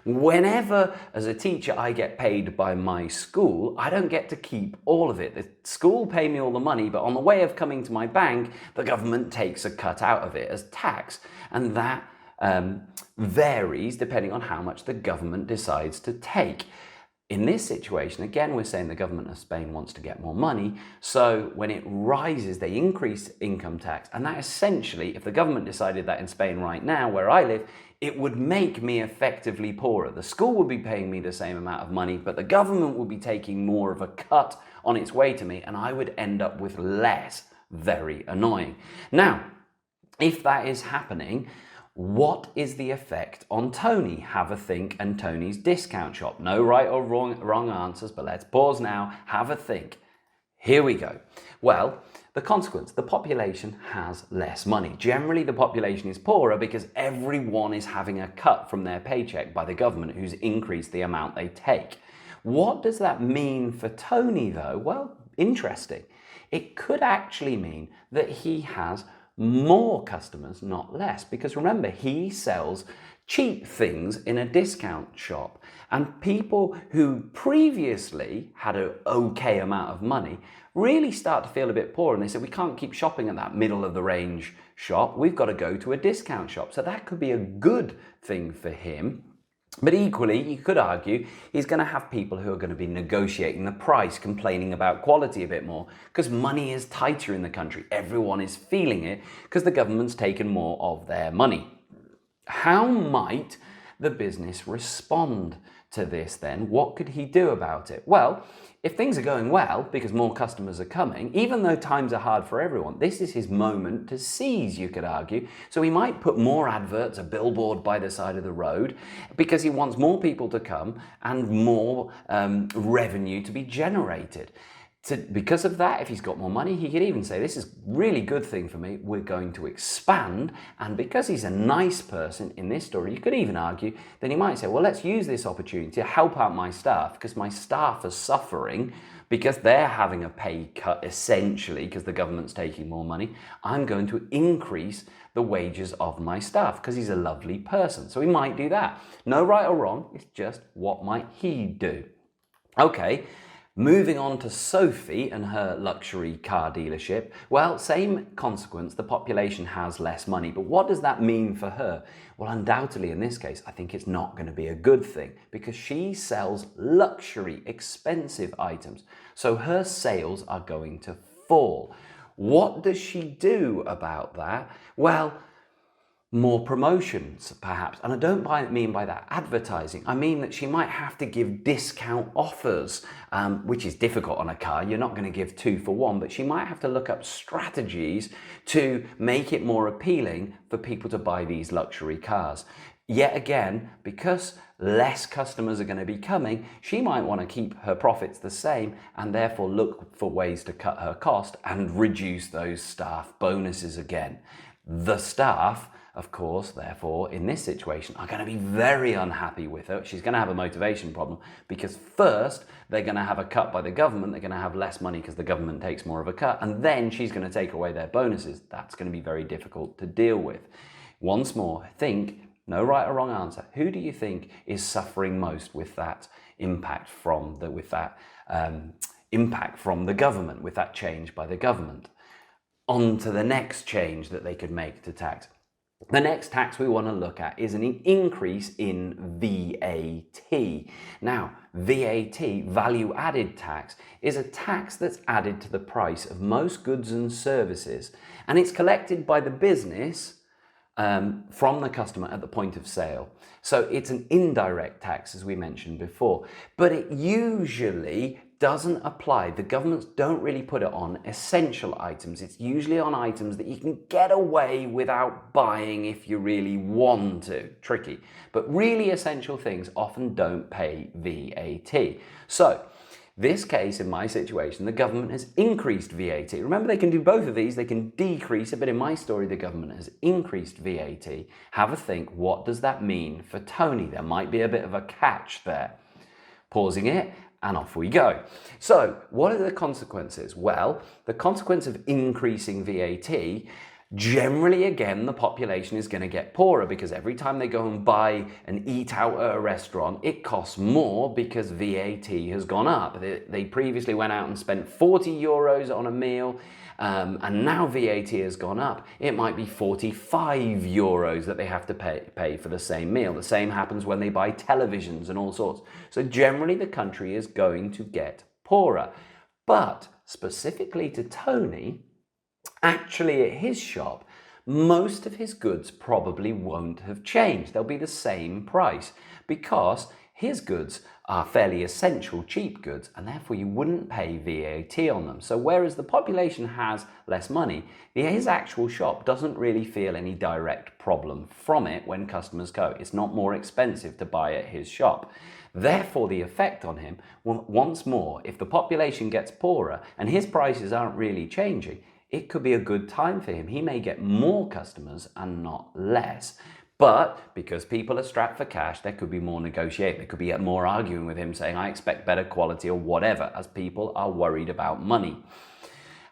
Whenever, as a teacher, I get paid by my school, I don't get to keep all of it. The school pay me all the money, but on the way of coming to my bank, the government takes a cut out of it as tax. And that varies depending on how much the government decides to take. In this situation, again, we're saying the government of Spain wants to get more money. So when it rises, they increase income tax. And that essentially, if the government decided that in Spain right now, where I live, it would make me effectively poorer. The school would be paying me the same amount of money, but the government would be taking more of a cut on its way to me, and I would end up with less. Very annoying. Now, if that is happening, what is the effect on Tony? Have a think and Tony's discount shop. No right or wrong answers, but let's pause now, have a think. Here we go. Well, the consequence, the population has less money. Generally, the population is poorer because everyone is having a cut from their paycheck by the government, who's increased the amount they take. What does that mean for Tony, though? Well, interesting. It could actually mean that he has more customers, not less, because remember, he sells cheap things in a discount shop, and people who previously had an okay amount of money really start to feel a bit poor, and they say, we can't keep shopping at that middle of the range shop, we've got to go to a discount shop. So that could be a good thing for him. But equally, you could argue he's going to have people who are going to be negotiating the price, complaining about quality a bit more, because money is tighter in the country. Everyone is feeling it because the government's taken more of their money. How might the business respond to this then? What could he do about it? Well, if things are going well, because more customers are coming, even though times are hard for everyone, this is his moment to seize, you could argue. So he might put more adverts, a billboard by the side of the road, because he wants more people to come and more revenue to be generated. Because of that, if he's got more money, he could even say, this is a really good thing for me, we're going to expand. And because he's a nice person in this story, you could even argue, then he might say, well, let's use this opportunity to help out my staff, because my staff are suffering because they're having a pay cut, essentially, because the government's taking more money. I'm going to increase the wages of my staff, because he's a lovely person. So he might do that. No right or wrong, it's just what might he do? Okay. Moving on to Sophie and her luxury car dealership. Well, same consequence, the population has less money, but what does that mean for her? Well, undoubtedly in this case, I think it's not going to be a good thing, because she sells luxury, expensive items. So her sales are going to fall. What does she do about that? Well, more promotions, perhaps. And I don't mean by that advertising. I mean that she might have to give discount offers, which is difficult on a car. You're not going to give 2 for 1, but she might have to look up strategies to make it more appealing for people to buy these luxury cars. Yet again, because less customers are going to be coming, she might want to keep her profits the same and therefore look for ways to cut her cost and reduce those staff bonuses again. The staff, of course, therefore, in this situation, are going to be very unhappy with her. She's going to have a motivation problem because first, they're going to have a cut by the government. They're going to have less money because the government takes more of a cut. And then she's going to take away their bonuses. That's going to be very difficult to deal with. Once more, think, no right or wrong answer. Who do you think is suffering most with that impact from the government, with that change by the government? On to the next change that they could make to tax. The next tax we want to look at is an increase in VAT. Now, VAT, value added tax, is a tax that's added to the price of most goods and services, and it's collected by the business from the customer at the point of sale. So it's an indirect tax, as we mentioned before, but it usually doesn't apply. The governments don't really put it on essential items. It's usually on items that you can get away without buying if you really want to. Tricky. But really essential things often don't pay VAT. So this case, in my situation, the government has increased VAT. Remember, they can do both of these. They can decrease it, but in my story, the government has increased VAT. Have a think, what does that mean for Tony? There might be a bit of a catch there. Pausing it, and off we go. So, what are the consequences? Well, the consequence of increasing VAT, generally, again, the population is going to get poorer because every time they go and buy and eat out at a restaurant, it costs more because VAT has gone up. They previously went out and spent 40 euros on a meal, and now VAT has gone up. It might be 45 euros that they have to pay for the same meal. The same happens when they buy televisions and all sorts. So generally, the country is going to get poorer. But specifically to Tony, actually, at his shop, most of his goods probably won't have changed. They'll be the same price because his goods are fairly essential, cheap goods, and therefore you wouldn't pay VAT on them. So whereas the population has less money, his actual shop doesn't really feel any direct problem from it when customers go. It's not more expensive to buy at his shop. Therefore, the effect on him, once more, if the population gets poorer and his prices aren't really changing, it could be a good time for him. He may get more customers and not less. But because people are strapped for cash, there could be more negotiating. There could be more arguing with him saying, I expect better quality or whatever, as people are worried about money.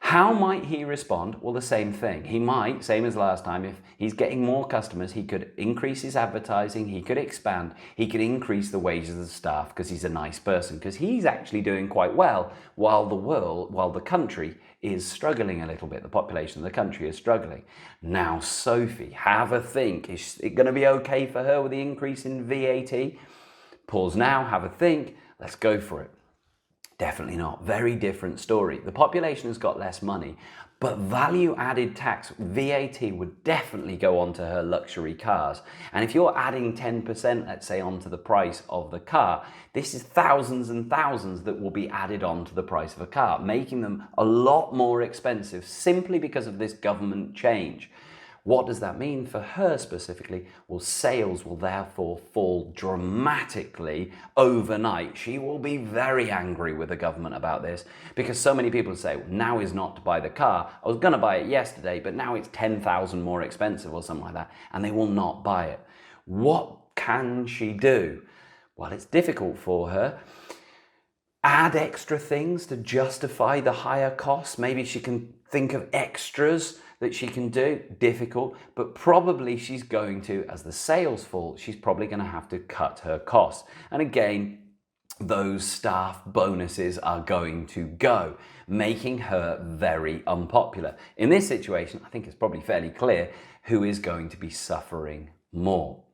How might he respond? Well, the same thing. He might, same as last time, if he's getting more customers, he could increase his advertising, he could expand, he could increase the wages of the staff because he's a nice person, because he's actually doing quite well while the country is struggling a little bit. The population of the country is struggling. Now, Sophie, have a think. Is it going to be okay for her with the increase in VAT? Pause now, have a think. Let's go for it. Definitely not. Very different story. The population has got less money, but value-added tax, VAT, would definitely go onto her luxury cars. And if you're adding 10%, let's say, onto the price of the car, this is thousands and thousands that will be added onto the price of a car, making them a lot more expensive simply because of this government change. What does that mean for her specifically? Well, sales will therefore fall dramatically overnight. She will be very angry with the government about this because so many people say, now is not to buy the car. I was going to buy it yesterday, but now it's 10,000 more expensive or something like that, and they will not buy it. What can she do? Well, it's difficult for her. Add extra things to justify the higher costs. Maybe she can think of extras that she can do. Difficult, but probably she's going to, as the sales fall, she's probably going to have to cut her costs. And again, those staff bonuses are going to go, making her very unpopular. In this situation, I think it's probably fairly clear who is going to be suffering more.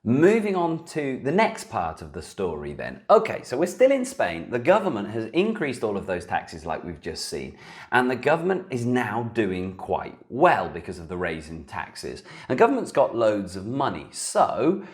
Moving on to the next part of the story then. Okay, so we're still in Spain. The government has increased all of those taxes like we've just seen, and the government is now doing quite well because of the raise in taxes. And the government's got loads of money, so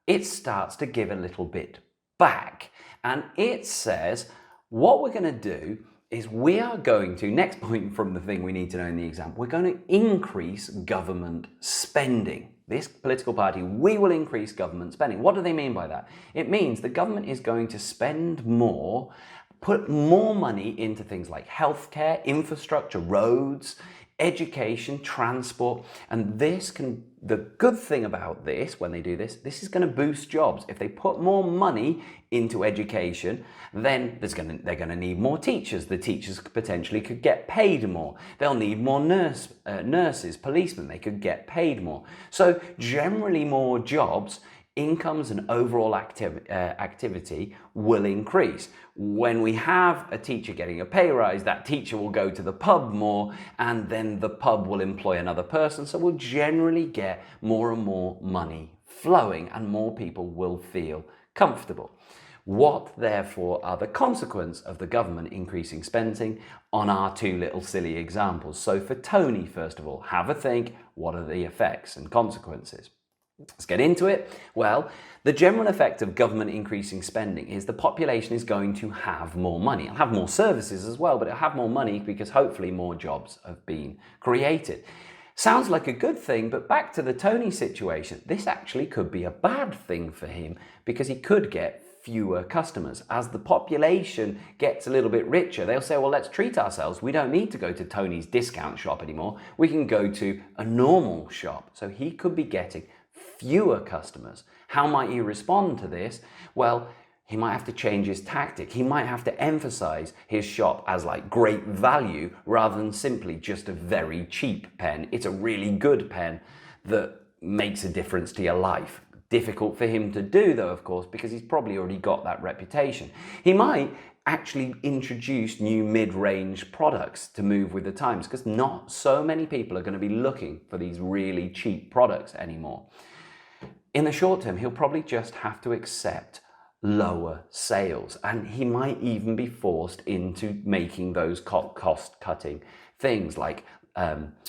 it starts to give a little bit back. And it says, what we're going to do is we are going to, next point from the thing we need to know in the exam, we're going to increase government spending. This political party, we will increase government spending. What do they mean by that? It means the government is going to spend more, put more money into things like healthcare, infrastructure, roads, education, transport, and the good thing about this, when they do this is going to boost jobs. If they put more money into education, then they're going to need more teachers. The teachers potentially could get paid more. They'll need more nurses, policemen. They could get paid more. So generally more jobs, incomes and overall activity will increase. When we have a teacher getting a pay rise, that teacher will go to the pub more, and then the pub will employ another person. So we'll generally get more and more money flowing, and more people will feel comfortable. What, therefore, are the consequences of the government increasing spending on our two little silly examples? So for Tony, first of all, have a think. What are the effects and consequences? Let's get into it. Well, the general effect of government increasing spending is the population is going to have more money. It'll have more services as well, but it'll have more money because hopefully more jobs have been created. Sounds like a good thing, but back to the Tony situation, this actually could be a bad thing for him because he could get fewer customers. As the population gets a little bit richer, they'll say, well, let's treat ourselves. We don't need to go to Tony's discount shop anymore. We can go to a normal shop. So he could be getting fewer customers. How might he respond to this? Well, he might have to change his tactic. He might have to emphasize his shop as like great value rather than simply just a very cheap pen. It's a really good pen that makes a difference to your life. Difficult for him to do though, of course, because he's probably already got that reputation. He might actually introduce new mid-range products to move with the times because not so many people are going to be looking for these really cheap products anymore. In the short term, he'll probably just have to accept lower sales, and he might even be forced into making those cost-cutting things like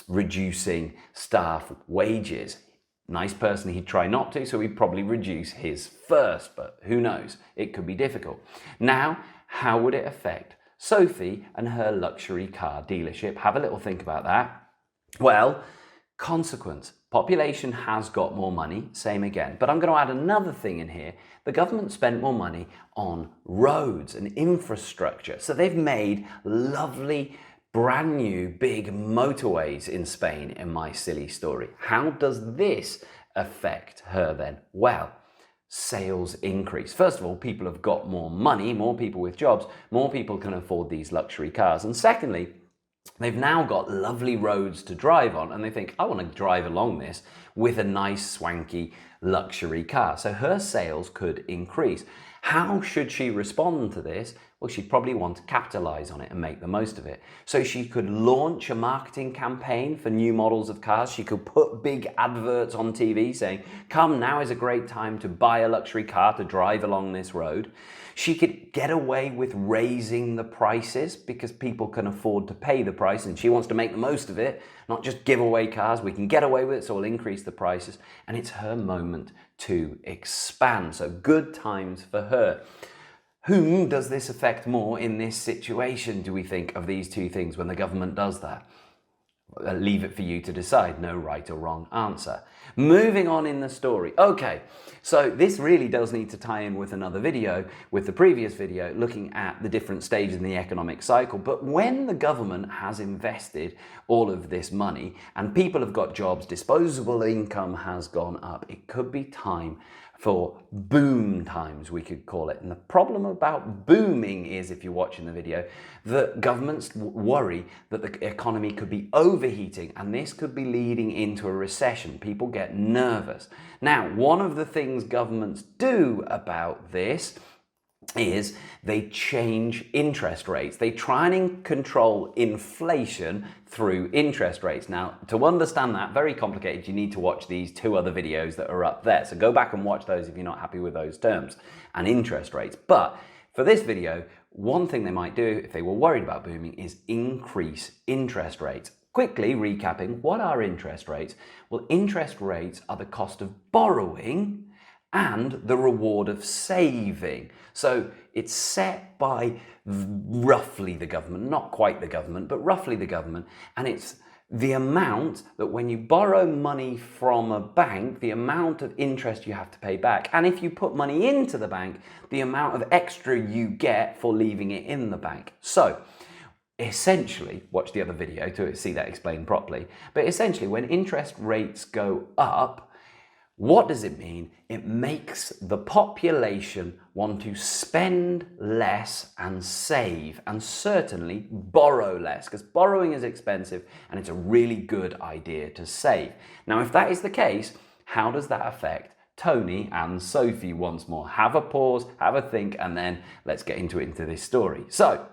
reducing staff wages. Nice person, he'd try not to, so he'd probably reduce his first, but who knows? It could be difficult. Now, how would it affect Sophie and her luxury car dealership? Have a little think about that. Well, consequence. Population has got more money, same again. But I'm going to add another thing in here. The government spent more money on roads and infrastructure. So they've made lovely, brand new, big motorways in Spain in my silly story. How does this affect her then? Well, sales increase. First of all, people have got more money, more people with jobs, more people can afford these luxury cars. And secondly, they've now got lovely roads to drive on, and they think, I want to drive along this with a nice, swanky, luxury car. So her sales could increase. How should she respond to this? Well, she'd probably want to capitalize on it and make the most of it. So she could launch a marketing campaign for new models of cars. She could put big adverts on TV saying, come, now is a great time to buy a luxury car to drive along this road. She could get away with raising the prices because people can afford to pay the price, and she wants to make the most of it, not just give away cars. We can get away with it, so we'll increase the prices. And it's her moment to expand. So good times for her. Whom does this affect more in this situation, do we think, of these two things when the government does that? I'll leave it for you to decide. No right or wrong answer. Moving on in the story. Okay, so this really does need to tie in with another video, with the previous video, looking at the different stages in the economic cycle. But when the government has invested all of this money and people have got jobs, disposable income has gone up, it could be time for boom times, we could call it. And the problem about booming is, if you're watching the video, that governments worry that the economy could be overheating, and this could be leading into a recession. People get nervous. Now, one of the things governments do about this is they change interest rates. They try and control inflation through interest rates. Now, to understand that, very complicated, you need to watch these 2 other videos that are up there. So go back and watch those if you're not happy with those terms and interest rates. But for this video, one thing they might do if they were worried about booming is increase interest rates. Quickly recapping, what are interest rates? Well, interest rates are the cost of borrowing and the reward of saving. So it's set by roughly the government, not quite the government, but roughly the government. And it's the amount that when you borrow money from a bank, the amount of interest you have to pay back. And if you put money into the bank, the amount of extra you get for leaving it in the bank. So essentially, watch the other video to see that explained properly. But essentially, when interest rates go up, what does it mean? It makes the population want to spend less and save, and certainly borrow less, because borrowing is expensive and it's a really good idea to save. Now, if that is the case, how does that affect Tony and Sophie once more? Have a pause, have a think, and then let's get into this story. So,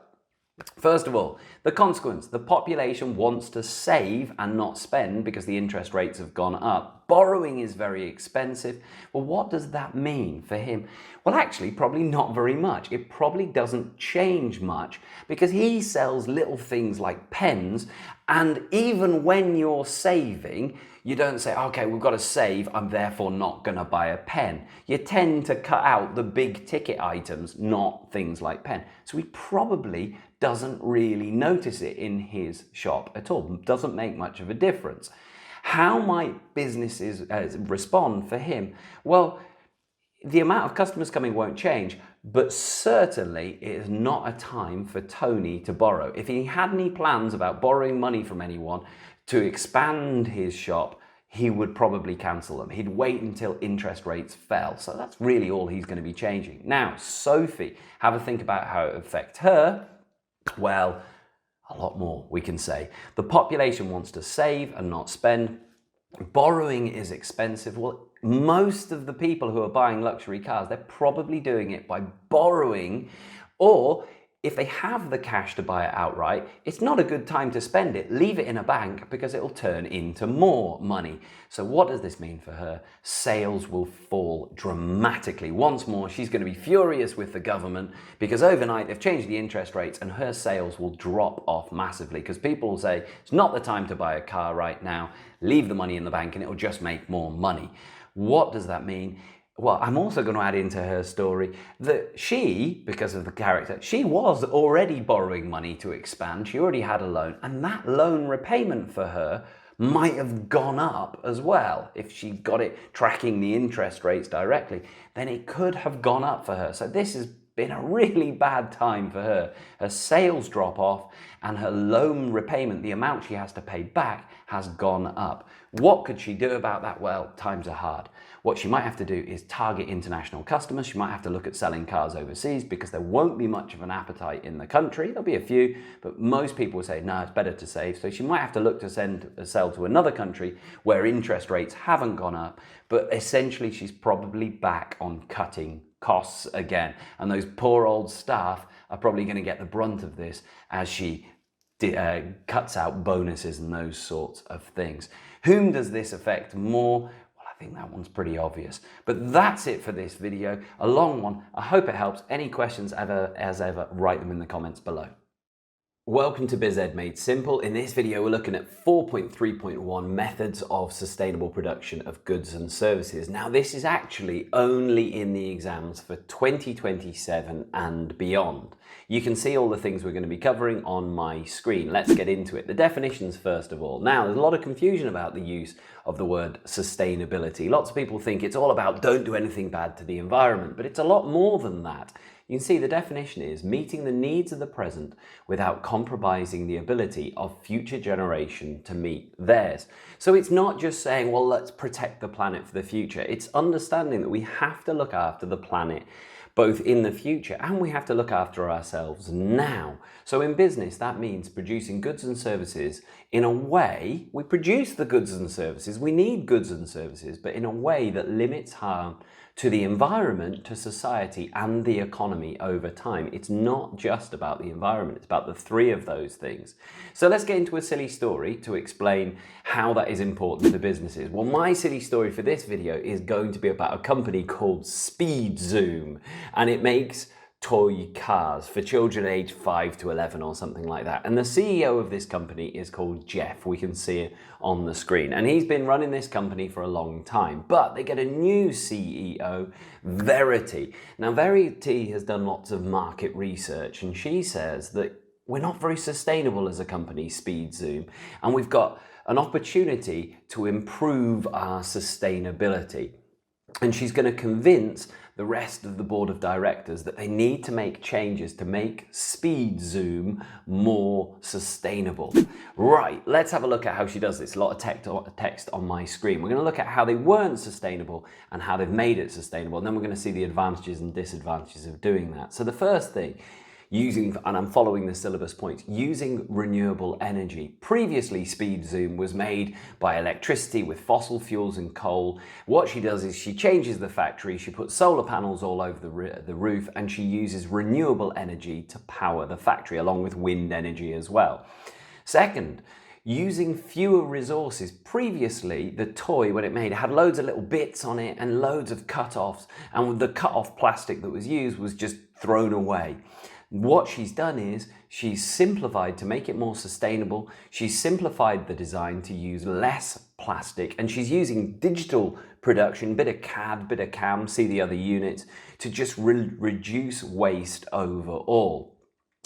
first of all, the consequence, the population wants to save and not spend because the interest rates have gone up. Borrowing is very expensive. Well, what does that mean for him? Well, actually, probably not very much. It probably doesn't change much because he sells little things like pens, and even when you're saving, you don't say, okay, we've got to save, I'm therefore not going to buy a pen. You tend to cut out the big ticket items, not things like pen. So he probably doesn't really notice it in his shop at all. Doesn't make much of a difference. How might businesses respond for him? Well, the amount of customers coming won't change, but certainly it is not a time for Tony to borrow. If he had any plans about borrowing money from anyone to expand his shop, he would probably cancel them. He'd wait until interest rates fell. So that's really all he's going to be changing. Now, Sophie, have a think about how it affects her. Well, a lot more, we can say. The population wants to save and not spend. Borrowing is expensive. Well, most of the people who are buying luxury cars, they're probably doing it by borrowing, or if they have the cash to buy it outright, it's not a good time to spend it. Leave it in a bank because it'll turn into more money. So what does this mean for her? Sales will fall dramatically. Once more, she's going to be furious with the government because overnight they've changed the interest rates and her sales will drop off massively because people will say, it's not the time to buy a car right now. Leave the money in the bank and it'll just make more money. What does that mean? Well, I'm also going to add into her story that she, because of the character, she was already borrowing money to expand. She already had a loan, and that loan repayment for her might have gone up as well. If she got it tracking the interest rates directly, then it could have gone up for her. So this has been a really bad time for her. Her sales drop off and her loan repayment, the amount she has to pay back, has gone up. What could she do about that? Well, times are hard. What she might have to do is target international customers. She might have to look at selling cars overseas because there won't be much of an appetite in the country. There'll be a few, but most people will say, no, it's better to save. So she might have to look to sell to another country where interest rates haven't gone up, but essentially she's probably back on cutting costs again. And those poor old staff are probably going to get the brunt of this as she cuts out bonuses and those sorts of things. Whom does this affect more? I think that one's pretty obvious. But that's it for this video. A long one. I hope it helps. Any questions as ever, write them in the comments below. Welcome to BizEd Made Simple. In this video, we're looking at 4.3.1 methods of sustainable production of goods and services. Now, this is actually only in the exams for 2027 and beyond. You can see all the things we're going to be covering on my screen. Let's get into it. The definitions first of all. Now, there's a lot of confusion about the use of the word sustainability. Lots of people think it's all about don't do anything bad to the environment, but it's a lot more than that. You can see the definition is meeting the needs of the present without compromising the ability of future generation to meet theirs. So it's not just saying, well, let's protect the planet for the future. It's understanding that we have to look after the planet both in the future and we have to look after ourselves now. So in business, that means producing goods and services in a way, we produce the goods and services, we need goods and services, but in a way that limits harm to the environment, to society, and the economy over time. It's not just about the environment, it's about the three of those things. So let's get into a silly story to explain how that is important to businesses. Well, my silly story for this video is going to be about a company called Speed Zoom, and it makes toy cars for children aged 5 to 11 or something like that. And the CEO of this company is called Jeff. We can see it on the screen. And he's been running this company for a long time. But they get a new CEO, Verity. Now, Verity has done lots of market research, and she says that we're not very sustainable as a company, Speed Zoom, and we've got an opportunity to improve our sustainability. And she's going to convince the rest of the board of directors that they need to make changes to make Speed Zoom more sustainable. Right, let's have a look at how she does this. A lot of text on my screen. We're going to look at how they weren't sustainable and how they've made it sustainable. And then we're going to see the advantages and disadvantages of doing that. So the first thing, and I'm following the syllabus points, using renewable energy. Previously, Speed Zoom was made by electricity with fossil fuels and coal. What she does is she changes the factory, she puts solar panels all over the roof, and she uses renewable energy to power the factory, along with wind energy as well. Second, using fewer resources. Previously, the toy, when it made, it had loads of little bits on it and loads of cut-offs, and the cut-off plastic that was used was just thrown away. What she's done is she's simplified to make it more sustainable. She's simplified the design to use less plastic, and she's using digital production, bit of CAD, bit of CAM, see the other units, to just reduce waste overall,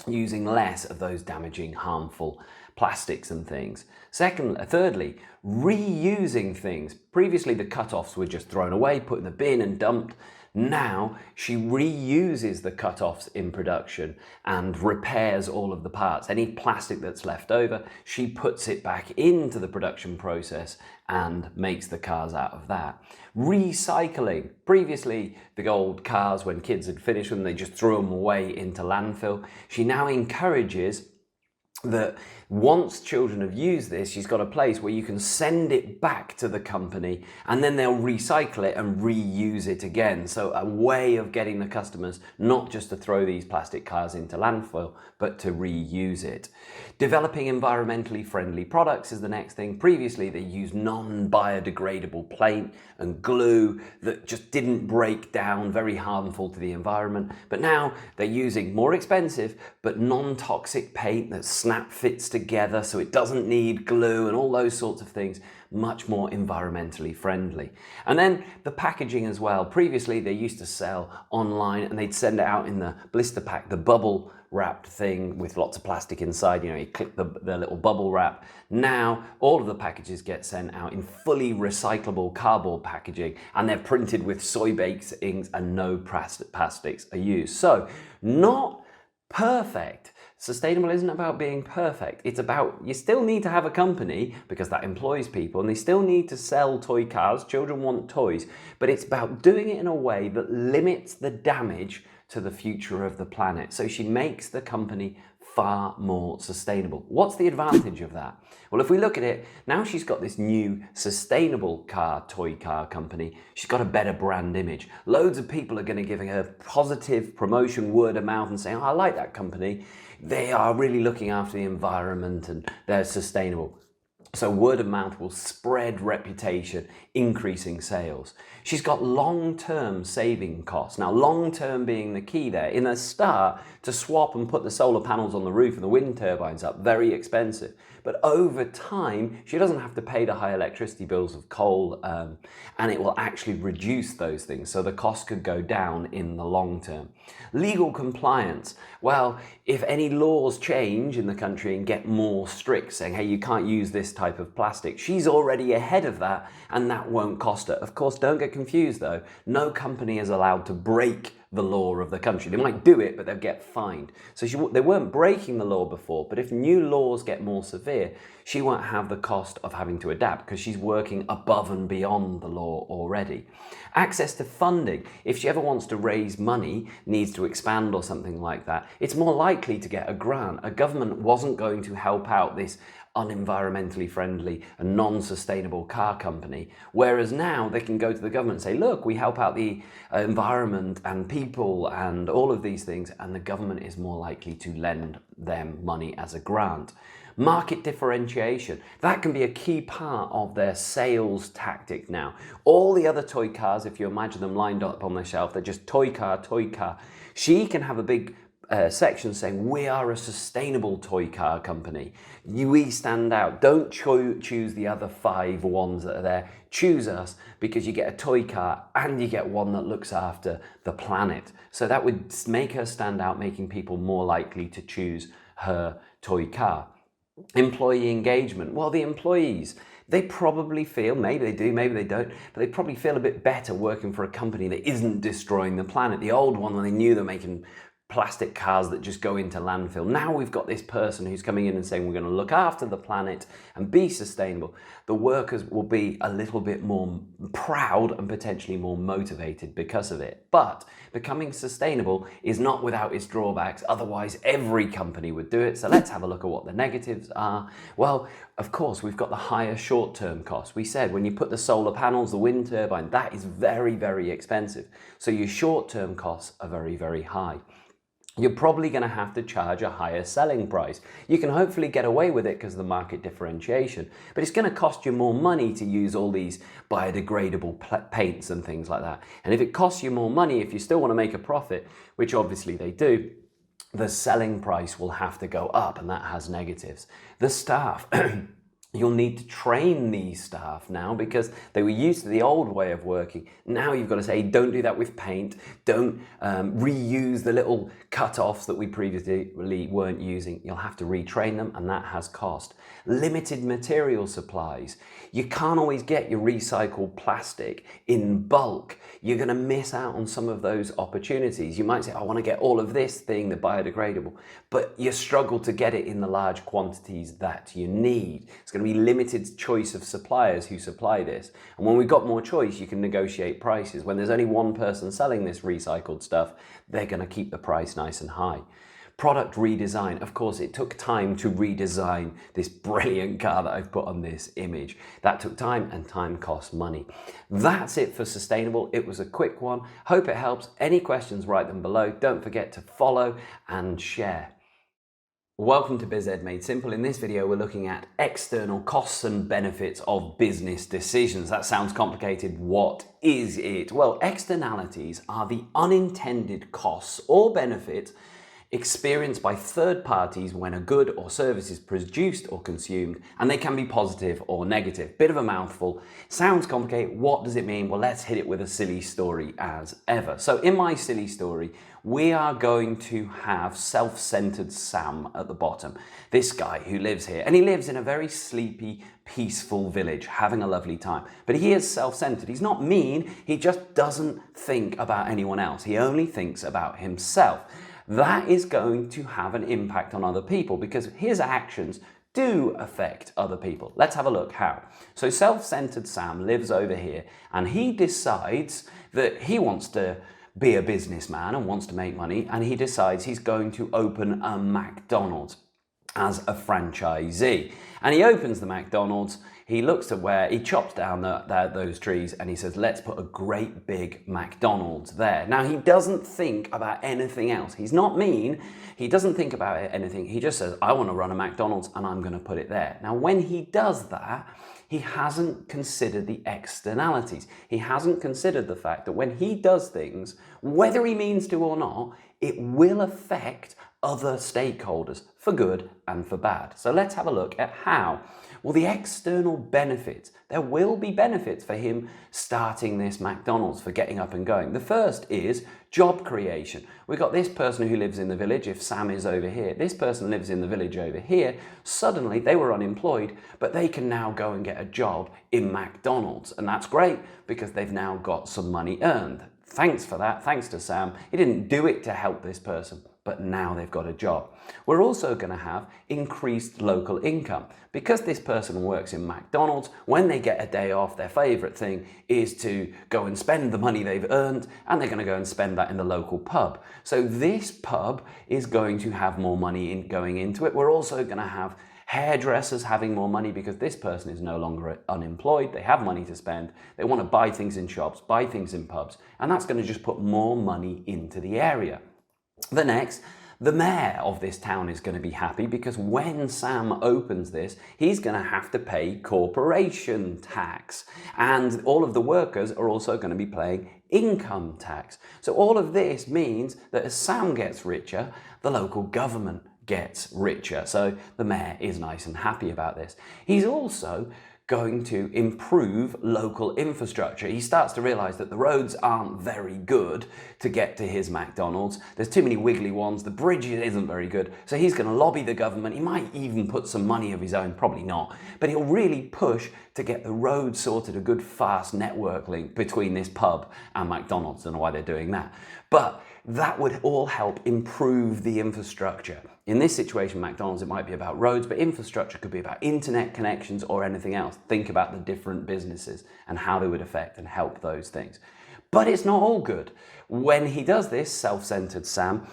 using less of those damaging, harmful plastics and things. Thirdly, reusing things. Previously, the cut-offs were just thrown away, put in the bin and dumped. Now she reuses the cut-offs in production and repairs all of the parts. Any plastic that's left over, she puts it back into the production process and makes the cars out of that. Recycling. Previously, the old cars, when kids had finished them, they just threw them away into landfill. She now encourages that once children have used this, she's got a place where you can send it back to the company and then they'll recycle it and reuse it again. So a way of getting the customers not just to throw these plastic cars into landfill, but to reuse it. Developing environmentally friendly products is the next thing. Previously, they used non-biodegradable paint and glue that just didn't break down, very harmful to the environment. But now they're using more expensive but non-toxic paint that snap fits together so it doesn't need glue and all those sorts of things, much more environmentally friendly. And then the packaging as well. Previously, they used to sell online and they'd send it out in the blister pack, the bubble wrapped thing with lots of plastic inside. You click the little bubble wrap. Now, all of the packages get sent out in fully recyclable cardboard packaging, and they're printed with soy-based inks and no plastics are used. So, not perfect. Sustainable isn't about being perfect. It's about, you still need to have a company because that employs people and they still need to sell toy cars. Children want toys, but it's about doing it in a way that limits the damage to the future of the planet. So she makes the company far more sustainable. What's the advantage of that? Well, if we look at it, now she's got this new sustainable toy car company. She's got a better brand image. Loads of people are going to give her positive promotion, word of mouth, and saying, oh, I like that company. They are really looking after the environment and they're sustainable. So word of mouth will spread reputation, increasing sales. She's got long-term saving costs. Now, long-term being the key there. In the start, to swap and put the solar panels on the roof and the wind turbines up, very expensive. But over time, she doesn't have to pay the high electricity bills of coal, and it will actually reduce those things. So the cost could go down in the long term. Legal compliance. Well, if any laws change in the country and get more strict, saying, hey, you can't use this type of plastic, she's already ahead of that, and that won't cost her. Of course, don't get confused though. No company is allowed to break the law of the country. They might do it, but they'll get fined. So they weren't breaking the law before, but if new laws get more severe, she won't have the cost of having to adapt because she's working above and beyond the law already. Access to funding. If she ever wants to raise money, needs to expand or something like that, it's more likely to get a grant. A government wasn't going to help out this unenvironmentally friendly and non-sustainable car company, whereas now they can go to the government and say, look, we help out the environment and people and all of these things, and the government is more likely to lend them money as a grant. Market differentiation, that can be a key part of their sales tactic now. All the other toy cars, if you imagine them lined up on the shelf, they're just toy car, toy car. She can have a big section saying, we are a sustainable toy car company. We stand out. Don't choose the other 5 ones that are there. Choose us because you get a toy car and you get one that looks after the planet. So that would make her stand out, making people more likely to choose her toy car. Employee engagement. Well, the employees, they probably feel, maybe they do, maybe they don't, but they probably feel a bit better working for a company that isn't destroying the planet. The old one, when they knew they're making plastic cars that just go into landfill. Now we've got this person who's coming in and saying we're going to look after the planet and be sustainable. The workers will be a little bit more proud and potentially more motivated because of it. But becoming sustainable is not without its drawbacks. Otherwise, every company would do it. So let's have a look at what the negatives are. Well, of course, we've got the higher short-term costs. We said when you put the solar panels, the wind turbine, that is very, very expensive. So your short-term costs are very, very high. You're probably going to have to charge a higher selling price. You can hopefully get away with it because of the market differentiation, but it's going to cost you more money to use all these biodegradable paints and things like that. And if it costs you more money, if you still want to make a profit, which obviously they do, the selling price will have to go up, and that has negatives. The staff. You'll need to train these staff now because they were used to the old way of working. Now you've got to say, don't do that with paint. Don't reuse the little cut-offs that we previously weren't using. You'll have to retrain them, and that has cost. Limited material supplies. You can't always get your recycled plastic in bulk. You're going to miss out on some of those opportunities. You might say, I want to get all of this thing, the biodegradable, but you struggle to get it in the large quantities that you need. It's going to be limited choice of suppliers who supply this. And when we've got more choice, you can negotiate prices. When there's only one person selling this recycled stuff, they're going to keep the price nice and high. Product redesign. Of course, it took time to redesign this brilliant car that I've put on this image. That took time, and time costs money. That's it for sustainable. It was a quick one. Hope it helps. Any questions, write them below. Don't forget to follow and share. Welcome to BizEd Made Simple. In this video, we're looking at external costs and benefits of business decisions. That sounds complicated. What is it? Well, externalities are the unintended costs or benefits experienced by third parties when a good or service is produced or consumed, and they can be positive or negative. Bit of a mouthful. Sounds complicated. What does it mean? Well, let's hit it with a silly story as ever. So in my silly story, we are going to have self-centered Sam at the bottom. This guy who lives here, and he lives in a very sleepy, peaceful village, having a lovely time. But he is self-centered. He's not mean. He just doesn't think about anyone else. He only thinks about himself. That is going to have an impact on other people because his actions do affect other people. Let's have a look how. So self-centered Sam lives over here, and he decides that he wants to be a businessman and wants to make money, and he decides he's going to open a McDonald's as a franchisee. And he opens the McDonald's. He looks at where he chops down those trees, and he says, let's put a great big McDonald's there. Now, he doesn't think about anything else. He's not mean. He doesn't think about anything. He just says, I want to run a McDonald's and I'm going to put it there. Now, when he does that, he hasn't considered the externalities. He hasn't considered the fact that when he does things, whether he means to or not, it will affect other stakeholders for good and for bad. So let's have a look at how. Well, the external benefits, there will be benefits for him starting this McDonald's, for getting up and going. The first is job creation. We've got this person who lives in the village, if Sam is over here, this person lives in the village over here. Suddenly they were unemployed, but they can now go and get a job in McDonald's. And that's great because they've now got some money earned. thanks for that, thanks to Sam. He didn't do it to help this person, but now they've got a job. We're also going to have increased local income. Because this person works in McDonald's, when they get a day off, their favourite thing is to go and spend the money they've earned, and they're going to go and spend that in the local pub. So this pub is going to have more money going into it. We're also going to have hairdressers having more money because this person is no longer unemployed. They have money to spend. They want to buy things in shops, buy things in pubs, and that's going to just put more money into the area. The mayor of this town is going to be happy because when Sam opens this, he's going to have to pay corporation tax. And all of the workers are also going to be paying income tax. So all of this means that as Sam gets richer, the local government gets richer. So the mayor is nice and happy about this. He's also going to improve local infrastructure. He starts to realize that the roads aren't very good to get to his McDonald's. There's too many wiggly ones. The bridge isn't very good. So he's going to lobby the government. He might even put some money of his own, probably not. But he'll really push to get the road sorted, a good fast network link between this pub and McDonald's. Don't know why they're doing that. But that would all help improve the infrastructure. In this situation, McDonald's, it might be about roads, but infrastructure could be about internet connections or anything else. Think about the different businesses and how they would affect and help those things. But it's not all good. When he does this, self-centered Sam,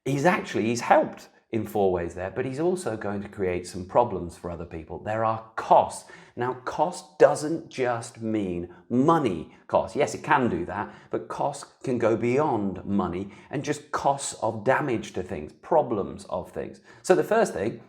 he's helped in 4 ways there, but he's also going to create some problems for other people. There are costs. Now, cost doesn't just mean money cost. Yes, it can do that, but costs can go beyond money and just costs of damage to things, problems of things. So the first thing,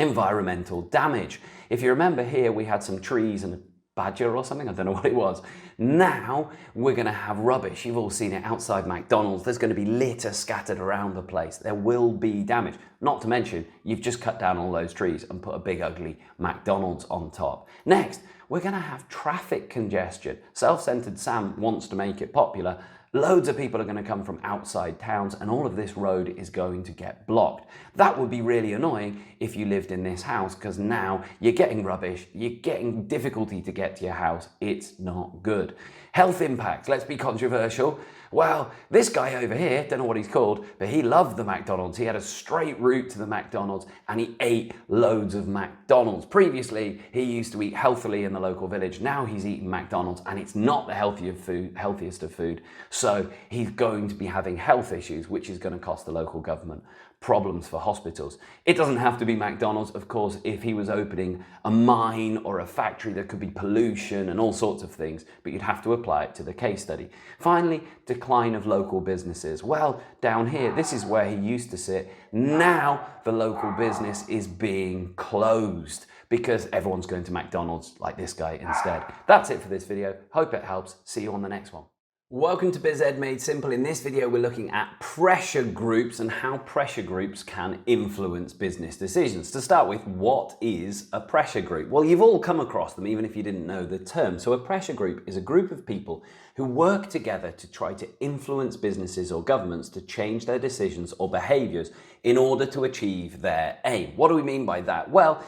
environmental damage. If you remember here, we had some trees and a badger or something, I don't know what it was. Now we're going to have rubbish. You've all seen it outside McDonald's. There's going to be litter scattered around the place. There will be damage. Not to mention, you've just cut down all those trees and put a big ugly McDonald's on top. Next, we're going to have traffic congestion. Self-centered Sam wants to make it popular. Loads of people are going to come from outside towns and all of this road is going to get blocked. That would be really annoying if you lived in this house because now you're getting rubbish, you're getting difficulty to get to your house. It's not good. Health impacts, let's be controversial. Well, this guy over here, don't know what he's called, but he loved the McDonald's. He had a straight route to the McDonald's and he ate loads of McDonald's. Previously, he used to eat healthily in the local village. Now he's eating McDonald's and it's not the healthiest of food. So he's going to be having health issues, which is going to cost the local government problems for hospitals. It doesn't have to be McDonald's, of course. If he was opening a mine or a factory, there could be pollution and all sorts of things, but you'd have to apply it to the case study. Finally, decline of local businesses. Well, down here, this is where he used to sit. Now the local business is being closed because everyone's going to McDonald's like this guy instead. That's it for this video. Hope it helps. See you on the next one. Welcome to BizEd Made Simple. In this video, we're looking at pressure groups and how pressure groups can influence business decisions. To start with, what is a pressure group? Well, you've all come across them, even if you didn't know the term. So a pressure group is a group of people who work together to try to influence businesses or governments to change their decisions or behaviors in order to achieve their aim. What do we mean by that? Well,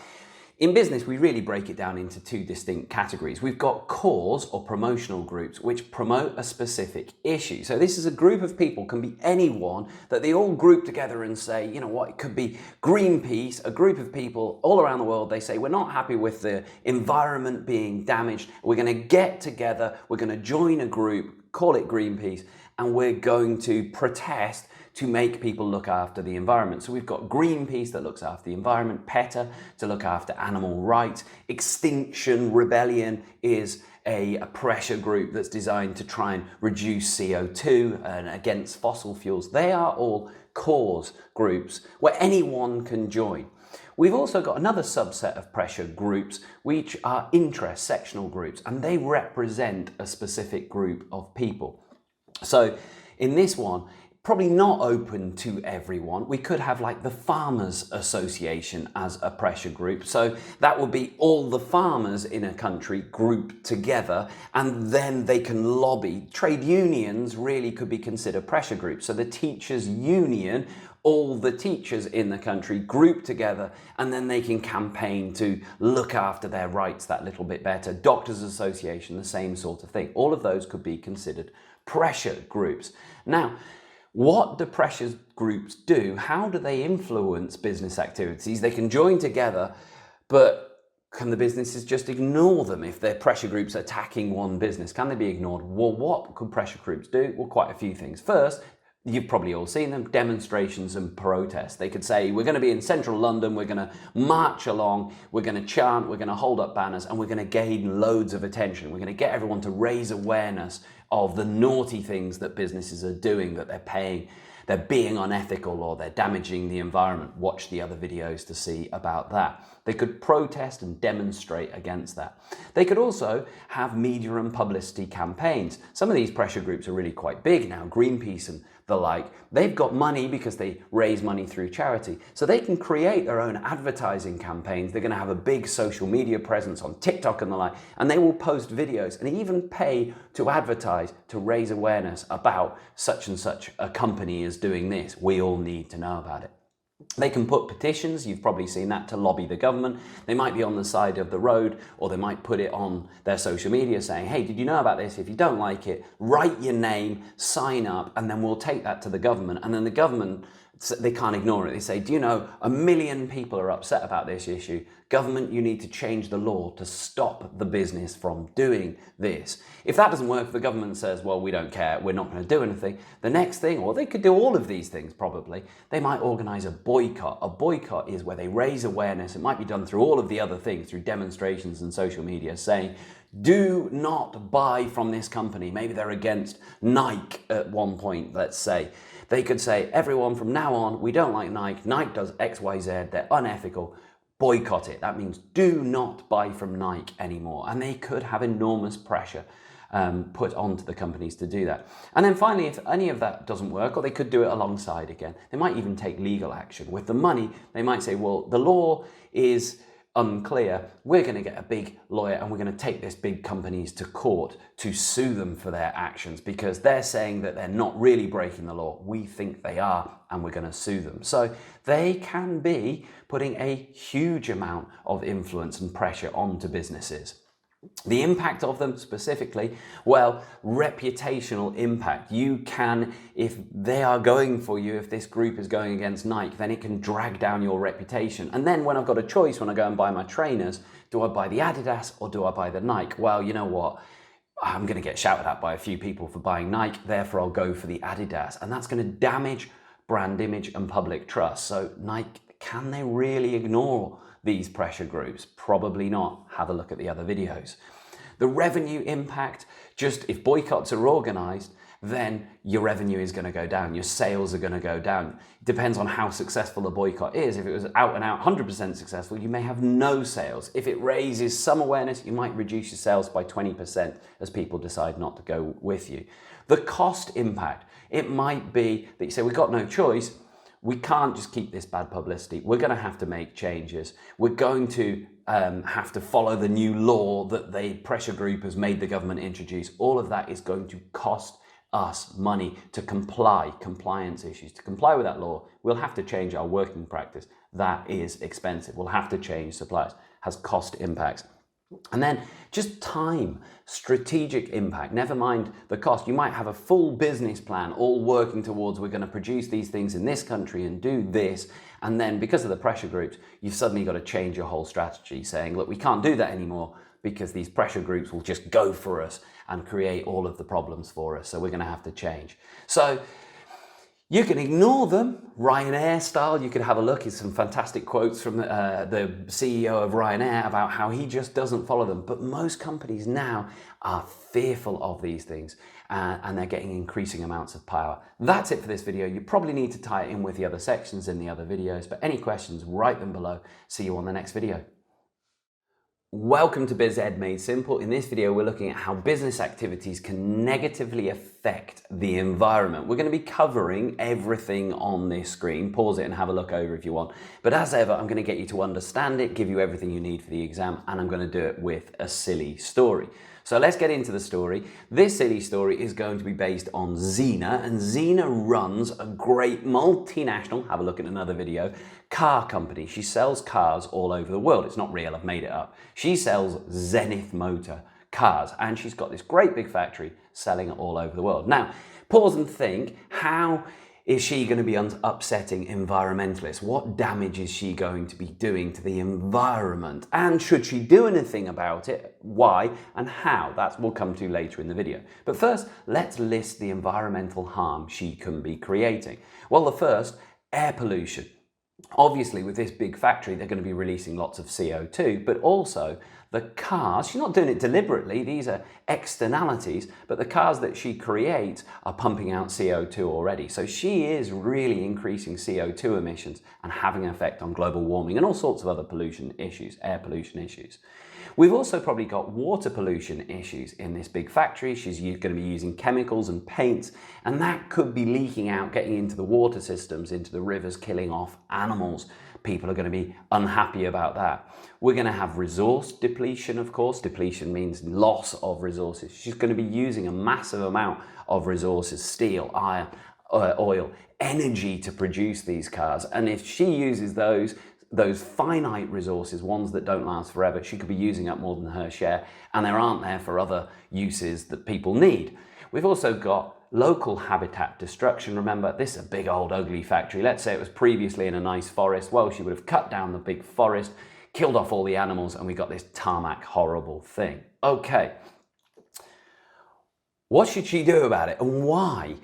in business, we really break it down into 2 distinct categories. We've got cause or promotional groups, which promote a specific issue. So this is a group of people, can be anyone, that they all group together and say, you know what, it could be Greenpeace, a group of people all around the world. They say, we're not happy with the environment being damaged. We're going to get together. We're going to join a group, call it Greenpeace, and we're going to protest to make people look after the environment. So we've got Greenpeace that looks after the environment, PETA to look after animal rights, Extinction Rebellion is a pressure group that's designed to try and reduce CO2 and against fossil fuels. They are all cause groups where anyone can join. We've also got another subset of pressure groups, which are interest sectional groups, and they represent a specific group of people. So in this one, probably not open to everyone. We could have like the Farmers Association as a pressure group. So that would be all the farmers in a country grouped together and then they can lobby. Trade unions really could be considered pressure groups. So the teachers' union all the teachers in the country grouped together, and then they can campaign to look after their rights that little bit better. Doctors Association, the same sort of thing. All of those could be considered pressure groups. Now, what do pressure groups do? How do they influence business activities? They can join together, but can the businesses just ignore them if they're pressure groups attacking one business? Can they be ignored? Well, what could pressure groups do? Well, quite a few things. First, you've probably all seen them, demonstrations and protests. They could say, we're going to be in central London, we're going to march along, we're going to chant, we're going to hold up banners, and we're going to gain loads of attention. We're going to get everyone to raise awareness of the naughty things that businesses are doing, that they're being unethical, or they're damaging the environment. Watch the other videos to see about that. They could protest and demonstrate against that. They could also have media and publicity campaigns. Some of these pressure groups are really quite big now, Greenpeace and the like. They've got money because they raise money through charity. So they can create their own advertising campaigns. They're going to have a big social media presence on TikTok and the like, and they will post videos and even pay to advertise to raise awareness about such and such a company is doing this. We all need to know about it. They can put petitions, you've probably seen that, to lobby the government. They might be on the side of the road, or they might put it on their social media saying, hey, did you know about this? If you don't like it, write your name, sign up, and then we'll take that to the government. And then the government, they can't ignore it. They say, do you know, 1 million people are upset about this issue. Government, you need to change the law to stop the business from doing this. If that doesn't work, the government says, well, we don't care, we're not going to do anything. The next thing, or they could do all of these things probably, they might organize a boycott. A boycott is where they raise awareness. It might be done through all of the other things, through demonstrations and social media, saying, do not buy from this company. Maybe they're against Nike at one point, let's say. They could say, everyone from now on, we don't like Nike. Nike does X, Y, Z. They're unethical. Boycott it. That means do not buy from Nike anymore. And they could have enormous pressure put onto the companies to do that. And then finally, if any of that doesn't work, or they could do it alongside again, they might even take legal action. With the money, they might say, well, the law is unclear. We're going to get a big lawyer and we're going to take this big companies to court to sue them for their actions because they're saying that they're not really breaking the law. We think they are, and we're going to sue them. So they can be putting a huge amount of influence and pressure onto businesses. The impact of them specifically, well, reputational impact. You can, if they are going for you, if this group is going against Nike, then it can drag down your reputation. And then when I've got a choice, when I go and buy my trainers, do I buy the Adidas or do I buy the Nike? Well, you know what? I'm going to get shouted at by a few people for buying Nike, therefore I'll go for the Adidas. And that's going to damage brand image and public trust. So Nike, can they really ignore these pressure groups? Probably not. Have a look at the other videos. The revenue impact, just if boycotts are organized, then your revenue is going to go down. Your sales are going to go down. It depends on how successful the boycott is. If it was out and out 100% successful, you may have no sales. If it raises some awareness, you might reduce your sales by 20% as people decide not to go with you. The cost impact, it might be that you say, we've got no choice. We can't just keep this bad publicity. We're going to have to make changes. We're going to have to follow the new law that the pressure group has made the government introduce. All of that is going to cost us money to comply, compliance issues. To comply with that law, we'll have to change our working practice. That is expensive. We'll have to change suppliers. Has cost impacts. And then just time, strategic impact, never mind the cost. You might have a full business plan all working towards, we're going to produce these things in this country and do this. And then because of the pressure groups, you've suddenly got to change your whole strategy saying, look, we can't do that anymore because these pressure groups will just go for us and create all of the problems for us. So we're going to have to change. So you can ignore them, Ryanair style. You could have a look at some fantastic quotes from the CEO of Ryanair about how he just doesn't follow them. But most companies now are fearful of these things and they're getting increasing amounts of power. That's it for this video. You probably need to tie it in with the other sections in the other videos. But any questions, write them below. See you on the next video. Welcome to BizEd Made Simple. In this video, we're looking at how business activities can negatively affect the environment. We're going to be covering everything on this screen. Pause it and have a look over if you want. But as ever, I'm going to get you to understand it, give you everything you need for the exam, and I'm going to do it with a silly story. So let's get into the story. This silly story is going to be based on Xena, and Xena runs a great multinational, have a look at another video, car company. She sells cars all over the world. It's not real, I've made it up. She sells Zenith Motor cars, and she's got this great big factory selling it all over the world. Now, pause and think, how is she going to be upsetting environmentalists? What damage is she going to be doing to the environment? And should she do anything about it? Why and how? That we'll come to later in the video. But first, let's list the environmental harm she can be creating. Well, the first, air pollution. Obviously, with this big factory, they're going to be releasing lots of CO2, but also the cars, she's not doing it deliberately, these are externalities, but the cars that she creates are pumping out CO2 already. So she is really increasing CO2 emissions and having an effect on global warming and all sorts of other pollution issues, air pollution issues. We've also probably got water pollution issues in this big factory. She's going to be using chemicals and paints, and that could be leaking out, getting into the water systems, into the rivers, killing off animals. People are going to be unhappy about that. We're going to have resource depletion, of course. Depletion means loss of resources. She's going to be using a massive amount of resources, steel, iron, oil, energy to produce these cars. And if she uses those finite resources, ones that don't last forever, she could be using up more than her share, and there aren't there for other uses that people need. We've also got local habitat destruction. Remember, this is a big old ugly factory. Let's say it was previously in a nice forest. Well, she would have cut down the big forest, killed off all the animals, and we got this tarmac horrible thing. Okay, what should she do about it, and why?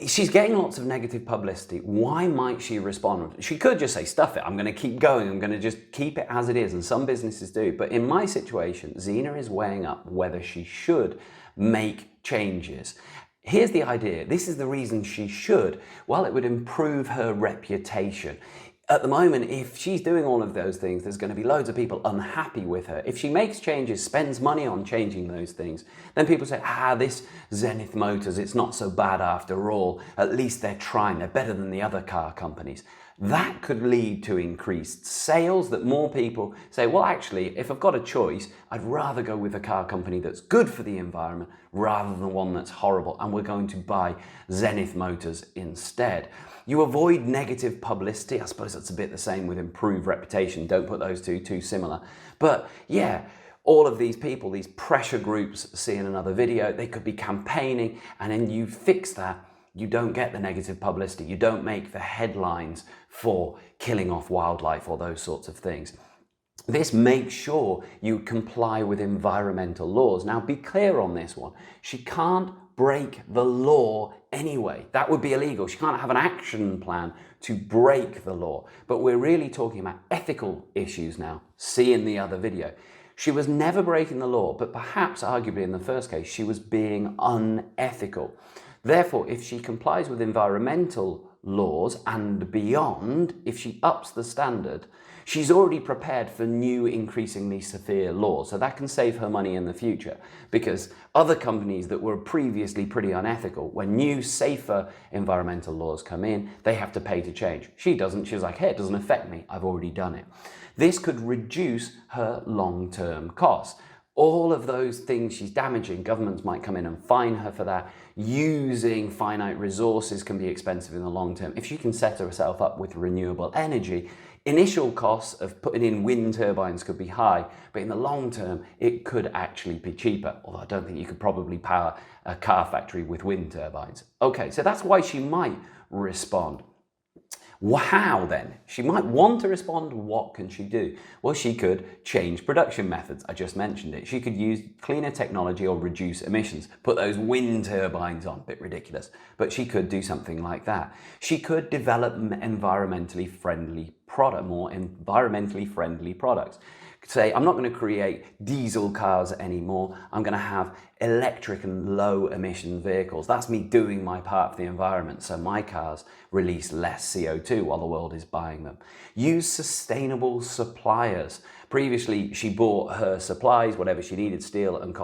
She's getting lots of negative publicity. Why might she respond? She could just say, stuff it, I'm going to keep going, I'm going to just keep it as it is, and some businesses do. But in my situation, Xena is weighing up whether she should make changes. Here's the idea. This is the reason she should. Well, it would improve her reputation. At the moment, if she's doing all of those things, there's going to be loads of people unhappy with her. If she makes changes, spends money on changing those things, then people say, this Zenith Motors, it's not so bad after all. At least they're trying. They're better than the other car companies. That could lead to increased sales, that more people say, well, actually, if I've got a choice, I'd rather go with a car company that's good for the environment rather than one that's horrible, and we're going to buy Zenith Motors instead. You avoid negative publicity. I suppose that's a bit the same with improved reputation. Don't put those two too similar. But yeah, all of these people, these pressure groups, seeing another video, they could be campaigning, and then you fix that. You don't get the negative publicity. You don't make the headlines for killing off wildlife or those sorts of things. This makes sure you comply with environmental laws. Now, be clear on this one. She can't break the law anyway. That would be illegal. She can't have an action plan to break the law. But we're really talking about ethical issues now. See in the other video. She was never breaking the law, but perhaps arguably in the first case, she was being unethical. Therefore, if she complies with environmental laws and beyond, if she ups the standard, she's already prepared for new increasingly severe laws. So that can save her money in the future, because other companies that were previously pretty unethical, when new, safer environmental laws come in, they have to pay to change. She doesn't. She's like, hey, it doesn't affect me. I've already done it. This could reduce her long-term costs. All of those things she's damaging, governments might come in and fine her for that. Using finite resources can be expensive in the long term. If she can set herself up with renewable energy, initial costs of putting in wind turbines could be high, but in the long term, it could actually be cheaper. Although I don't think you could probably power a car factory with wind turbines. Okay, so that's why she might respond. How then? She might want to respond. What can she do? Well, she could change production methods. I just mentioned it. She could use cleaner technology or reduce emissions. Put those wind turbines on. Bit ridiculous. But she could do something like that. She could develop more environmentally friendly products. Say, I'm not going to create diesel cars anymore. I'm going to have electric and low emission vehicles. That's me doing my part for the environment. So my cars release less CO2 while the world is buying them. Use sustainable suppliers. Previously, she bought her supplies, whatever she needed, steel and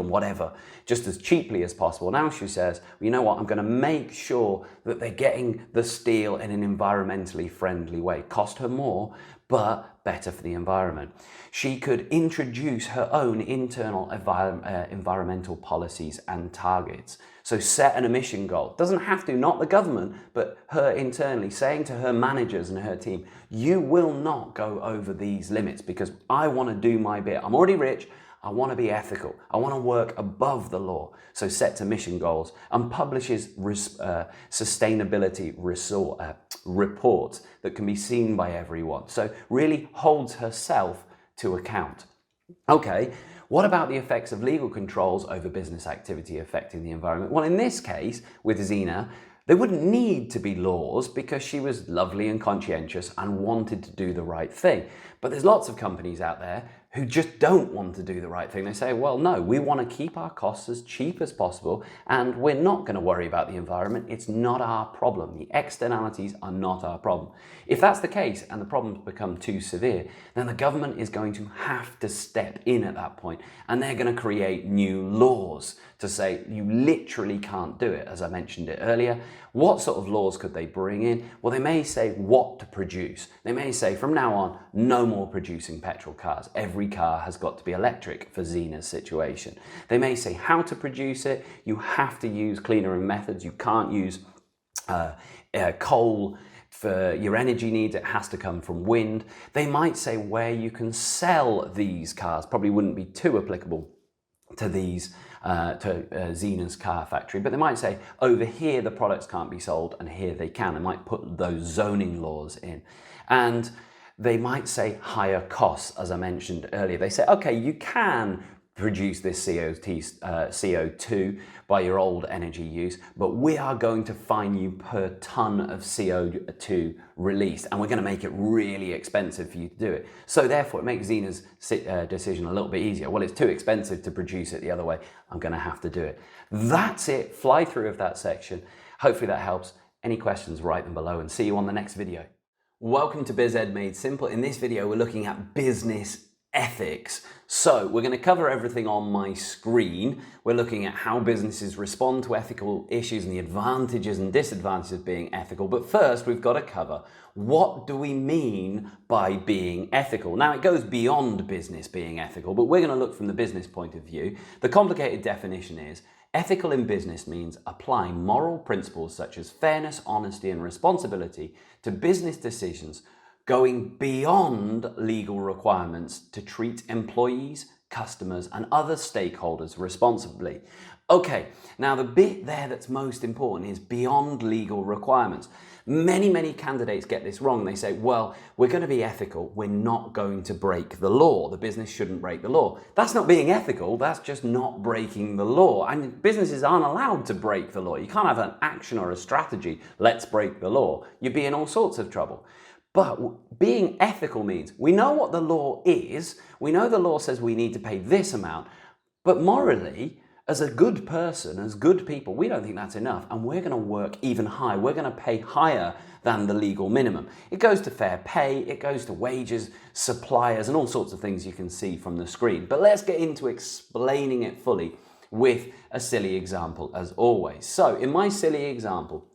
whatever, just as cheaply as possible. Now she says, well, you know what, I'm going to make sure that they're getting the steel in an environmentally friendly way. Cost her more, but better for the environment. She could introduce her own internal environmental policies and targets. So set an emission goal. Doesn't have to, not the government, but her internally, saying to her managers and her team, you will not go over these limits because I want to do my bit. I'm already rich. I want to be ethical. I want to work above the law. So sets emission goals and publishes sustainability reports that can be seen by everyone. So really holds herself to account. Okay, what about the effects of legal controls over business activity affecting the environment? Well, in this case, with Zena, there wouldn't need to be laws because she was lovely and conscientious and wanted to do the right thing. But there's lots of companies out there who just don't want to do the right thing. They say, well, no, we want to keep our costs as cheap as possible and we're not going to worry about the environment. It's not our problem. The externalities are not our problem. If that's the case and the problems become too severe, then the government is going to have to step in at that point and they're going to create new laws to say you literally can't do it, as I mentioned it earlier. What sort of laws could they bring in? Well, they may say what to produce. They may say from now on, no more producing petrol cars. Every car has got to be electric for Zena's situation. They may say how to produce it. You have to use cleaner methods. You can't use coal for your energy needs. It has to come from wind. They might say where you can sell these cars. Probably wouldn't be too applicable to these Zena's car factory, but they might say over here the products can't be sold and here they can. They might put those zoning laws in, and they might say higher costs, as I mentioned earlier. They say, okay, you can produce this CO2 by your old energy use, but we are going to fine you per ton of CO2 released, and we're going to make it really expensive for you to do it. So therefore, it makes Zena's decision a little bit easier. Well, it's too expensive to produce it the other way. I'm going to have to do it. That's it. Fly through of that section. Hopefully that helps. Any questions, write them below and see you on the next video. Welcome to BizEd Made Simple. In this video, we're looking at business ethics. So we're going to cover everything on my screen. We're looking at how businesses respond to ethical issues and the advantages and disadvantages of being ethical. But first, we've got to cover what do we mean by being ethical? Now, it goes beyond business being ethical, but we're going to look from the business point of view. The complicated definition is ethical in business means applying moral principles such as fairness, honesty, and responsibility to business decisions, going beyond legal requirements to treat employees, customers, and other stakeholders responsibly. Okay, now the bit there that's most important is beyond legal requirements. Many candidates get this wrong. They say, well, we're going to be ethical. We're not going to break the law. The business shouldn't break the law. That's not being ethical. That's just not breaking the law. And businesses aren't allowed to break the law. You can't have an action or a strategy, let's break the law. You'd be in all sorts of trouble. But being ethical means we know what the law is. We know the law says we need to pay this amount. But morally, as a good person, as good people, we don't think that's enough. And we're going to work even higher. We're going to pay higher than the legal minimum. It goes to fair pay. It goes to wages, suppliers, and all sorts of things you can see from the screen. But let's get into explaining it fully with a silly example, as always. So in my silly example,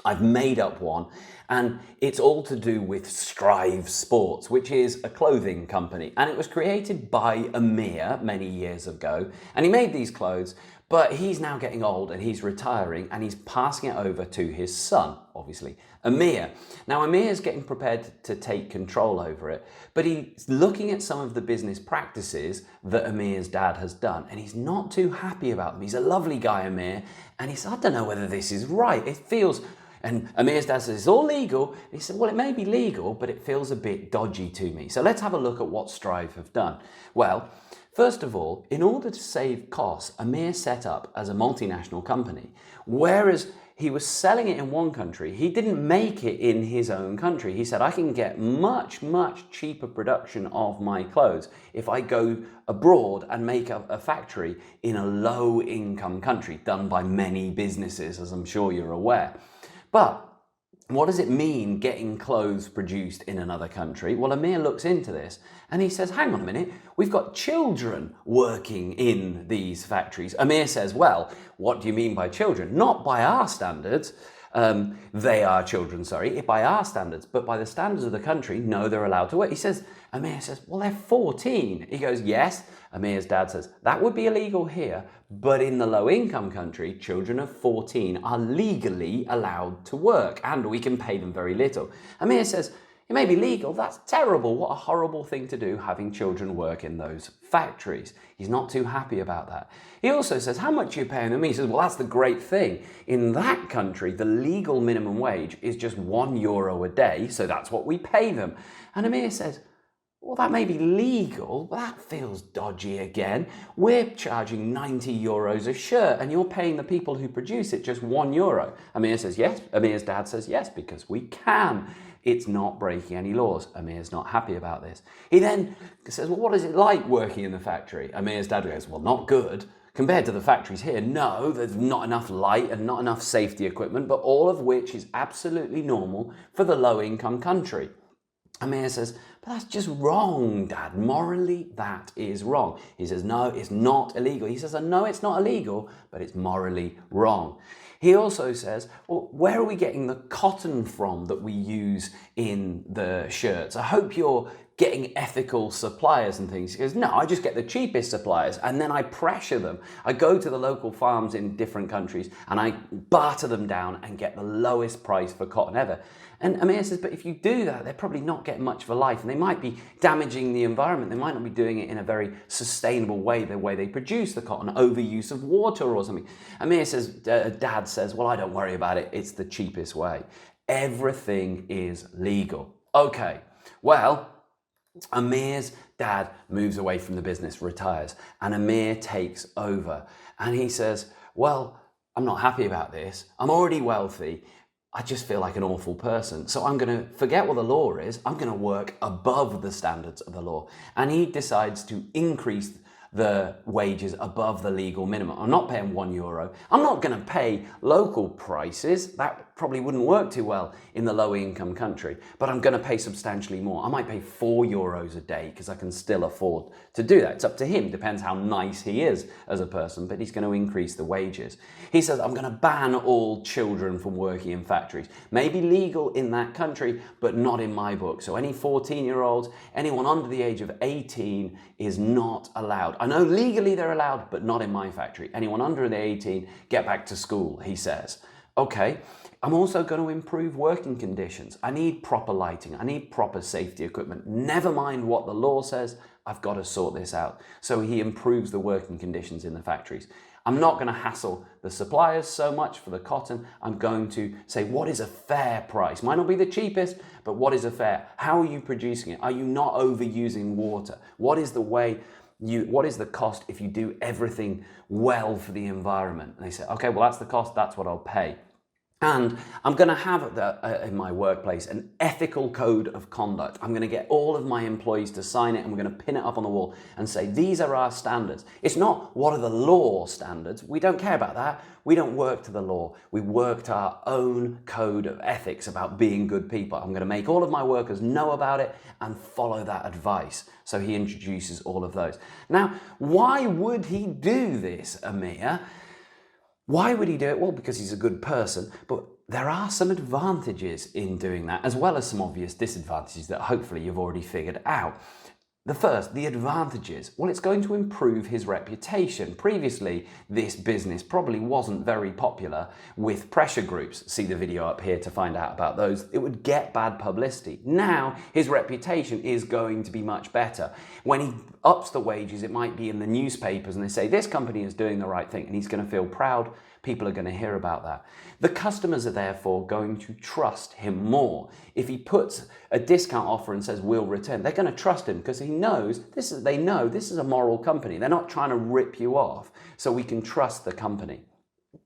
I've made up one, and it's all to do with Strive Sports, which is a clothing company, and it was created by Amir many years ago, and he made these clothes, but he's now getting old and he's retiring and he's passing it over to his son, obviously, Amir. Now Amir's getting prepared to take control over it, but he's looking at some of the business practices that Amir's dad has done, and he's not too happy about them. He's a lovely guy, Amir, and he said, I don't know whether this is right. It feels, and Amir's dad says, it's all legal. And he said, well, it may be legal, but it feels a bit dodgy to me. So let's have a look at what Strive have done. Well, first of all, in order to save costs, Amir set up as a multinational company, whereas he was selling it in one country, he didn't make it in his own country. He said, I can get much cheaper production of my clothes if I go abroad and make a factory in a low-income country, done by many businesses, as I'm sure you're aware. But what does it mean getting clothes produced in another country? Well, Amir looks into this and he says, hang on a minute, we've got children working in these factories. Amir says, well, what do you mean by children? Not by our standards. they are children, by our standards, but by the standards of the country, no, they're allowed to work. Amir says, well, they're 14. He goes, yes. Amir's dad says, that would be illegal here, but in the low-income country, children of 14 are legally allowed to work, and we can pay them very little. Amir says, it may be legal, that's terrible. What a horrible thing to do, having children work in those factories. He's not too happy about that. He also says, how much are you paying them? He says, well, that's the great thing. In that country, the legal minimum wage is just €1 a day, so that's what we pay them. And Amir says, well, that may be legal, but that feels dodgy again. We're charging €90 a shirt, and you're paying the people who produce it just €1. Amir says yes. Amir's dad says yes, because we can. It's not breaking any laws. Amir's not happy about this. He then says, well, what is it like working in the factory? Amir's dad goes, well, not good. Compared to the factories here, no, there's not enough light and not enough safety equipment, but all of which is absolutely normal for the low-income country. Amir says, but that's just wrong, Dad. Morally, that is wrong. He says, no, it's not illegal. He says, no, it's not illegal, but it's morally wrong. He also says, well, where are we getting the cotton from that we use in the shirts? I hope you're getting ethical suppliers and things. He goes, no, I just get the cheapest suppliers and then I pressure them. I go to the local farms in different countries and I barter them down and get the lowest price for cotton ever. And Amir says, but if you do that, they're probably not getting much of a life and they might be damaging the environment. They might not be doing it in a very sustainable way, the way they produce the cotton, overuse of water or something. Amir says, Dad says, well, I don't worry about it. It's the cheapest way. Everything is legal. Okay, well, Amir's dad moves away from the business, retires, and Amir takes over. And he says, well, I'm not happy about this. I'm already wealthy. I just feel like an awful person. So I'm going to forget what the law is. I'm going to work above the standards of the law. And he decides to increase the wages above the legal minimum. I'm not paying €1. I'm not going to pay local prices. That probably wouldn't work too well in the low income country, but I'm going to pay substantially more. I might pay €4 a day because I can still afford to do that. It's up to him. Depends how nice he is as a person, but he's going to increase the wages. He says, I'm going to ban all children from working in factories. Maybe legal in that country, but not in my book. So any 14-year-olds, anyone under the age of 18 is not allowed. I know legally they're allowed, but not in my factory. Anyone under the 18, get back to school, he says. Okay, I'm also going to improve working conditions. I need proper lighting. I need proper safety equipment. Never mind what the law says, I've got to sort this out. So he improves the working conditions in the factories. I'm not going to hassle the suppliers so much for the cotton. I'm going to say, what is a fair price? Might not be the cheapest, but what is a fair? How are you producing it? Are you not overusing water? What is the way what is the cost if you do everything well for the environment? And they say, okay, well, that's the cost. That's what I'll pay. And I'm going to have in my workplace an ethical code of conduct. I'm going to get all of my employees to sign it and we're going to pin it up on the wall and say, these are our standards. It's not what are the law standards. We don't care about that. We don't work to the law. We work to our own code of ethics about being good people. I'm going to make all of my workers know about it and follow that advice. So he introduces all of those. Now, why would he do this, Amir? Why would he do it? Well, because he's a good person, but there are some advantages in doing that, as well as some obvious disadvantages that hopefully you've already figured out. The first, the advantages. Well, it's going to improve his reputation. Previously, this business probably wasn't very popular with pressure groups. See the video up here to find out about those. It would get bad publicity. Now, his reputation is going to be much better. When he ups the wages, it might be in the newspapers and they say, this company is doing the right thing, and he's going to feel proud. People are going to hear about that. The customers are therefore going to trust him more. If he puts a discount offer and says, we'll return, they're going to trust him because they know this is a moral company. They're not trying to rip you off. So we can trust the company.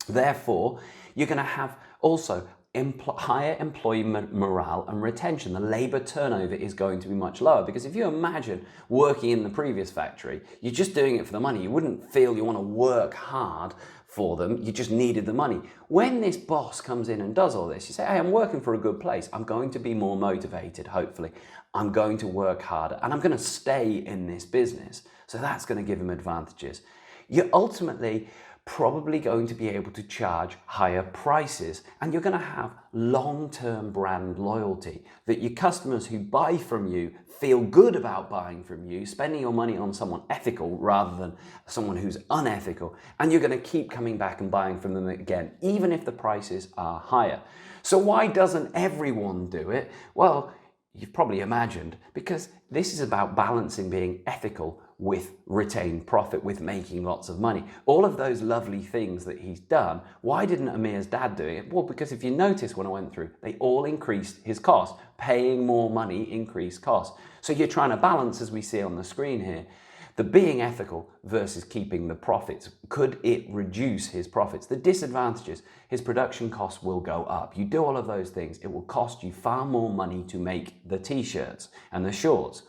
Therefore, you're going to have also higher employee morale and retention. The labor turnover is going to be much lower because if you imagine working in the previous factory, you're just doing it for the money. You wouldn't feel you want to work hard for them, you just needed the money. When this boss comes in and does all this, you say, hey, I'm working for a good place. I'm going to be more motivated, hopefully. I'm going to work harder and I'm going to stay in this business. So that's going to give him advantages. You're ultimately probably going to be able to charge higher prices, and you're going to have long-term brand loyalty, that your customers who buy from you feel good about buying from you, spending your money on someone ethical rather than someone who's unethical, and you're going to keep coming back and buying from them again, even if the prices are higher. So why doesn't everyone do it? Well, you've probably imagined, because this is about balancing being ethical with retained profit, with making lots of money. All of those lovely things that he's done, why didn't Amir's dad do it? Well, because if you notice when I went through, they all increased his cost. Paying more money increased cost. So you're trying to balance, as we see on the screen here, the being ethical versus keeping the profits. Could it reduce his profits? The disadvantages, his production costs will go up. You do all of those things, it will cost you far more money to make the t-shirts and the shorts.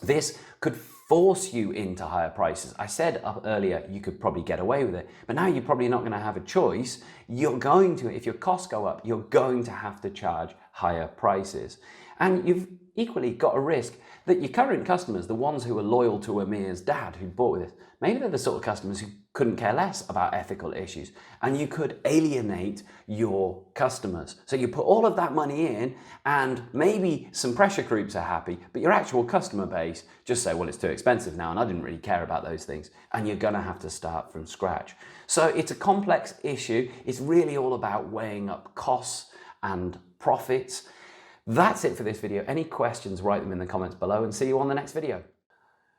This could force you into higher prices. I said up earlier you could probably get away with it, but now you're probably not going to have a choice. You're going to, if your costs go up, you're going to have to charge higher prices. And you've equally got a risk that your current customers, the ones who are loyal to Amir's dad who bought this, maybe they're the sort of customers who couldn't care less about ethical issues, and you could alienate your customers. So you put all of that money in, and maybe some pressure groups are happy, but your actual customer base just say, well, it's too expensive now, and I didn't really care about those things, and you're going to have to start from scratch. So it's a complex issue. It's really all about weighing up costs and profits. That's it for this video. Any questions, write them in the comments below, and see you on the next video.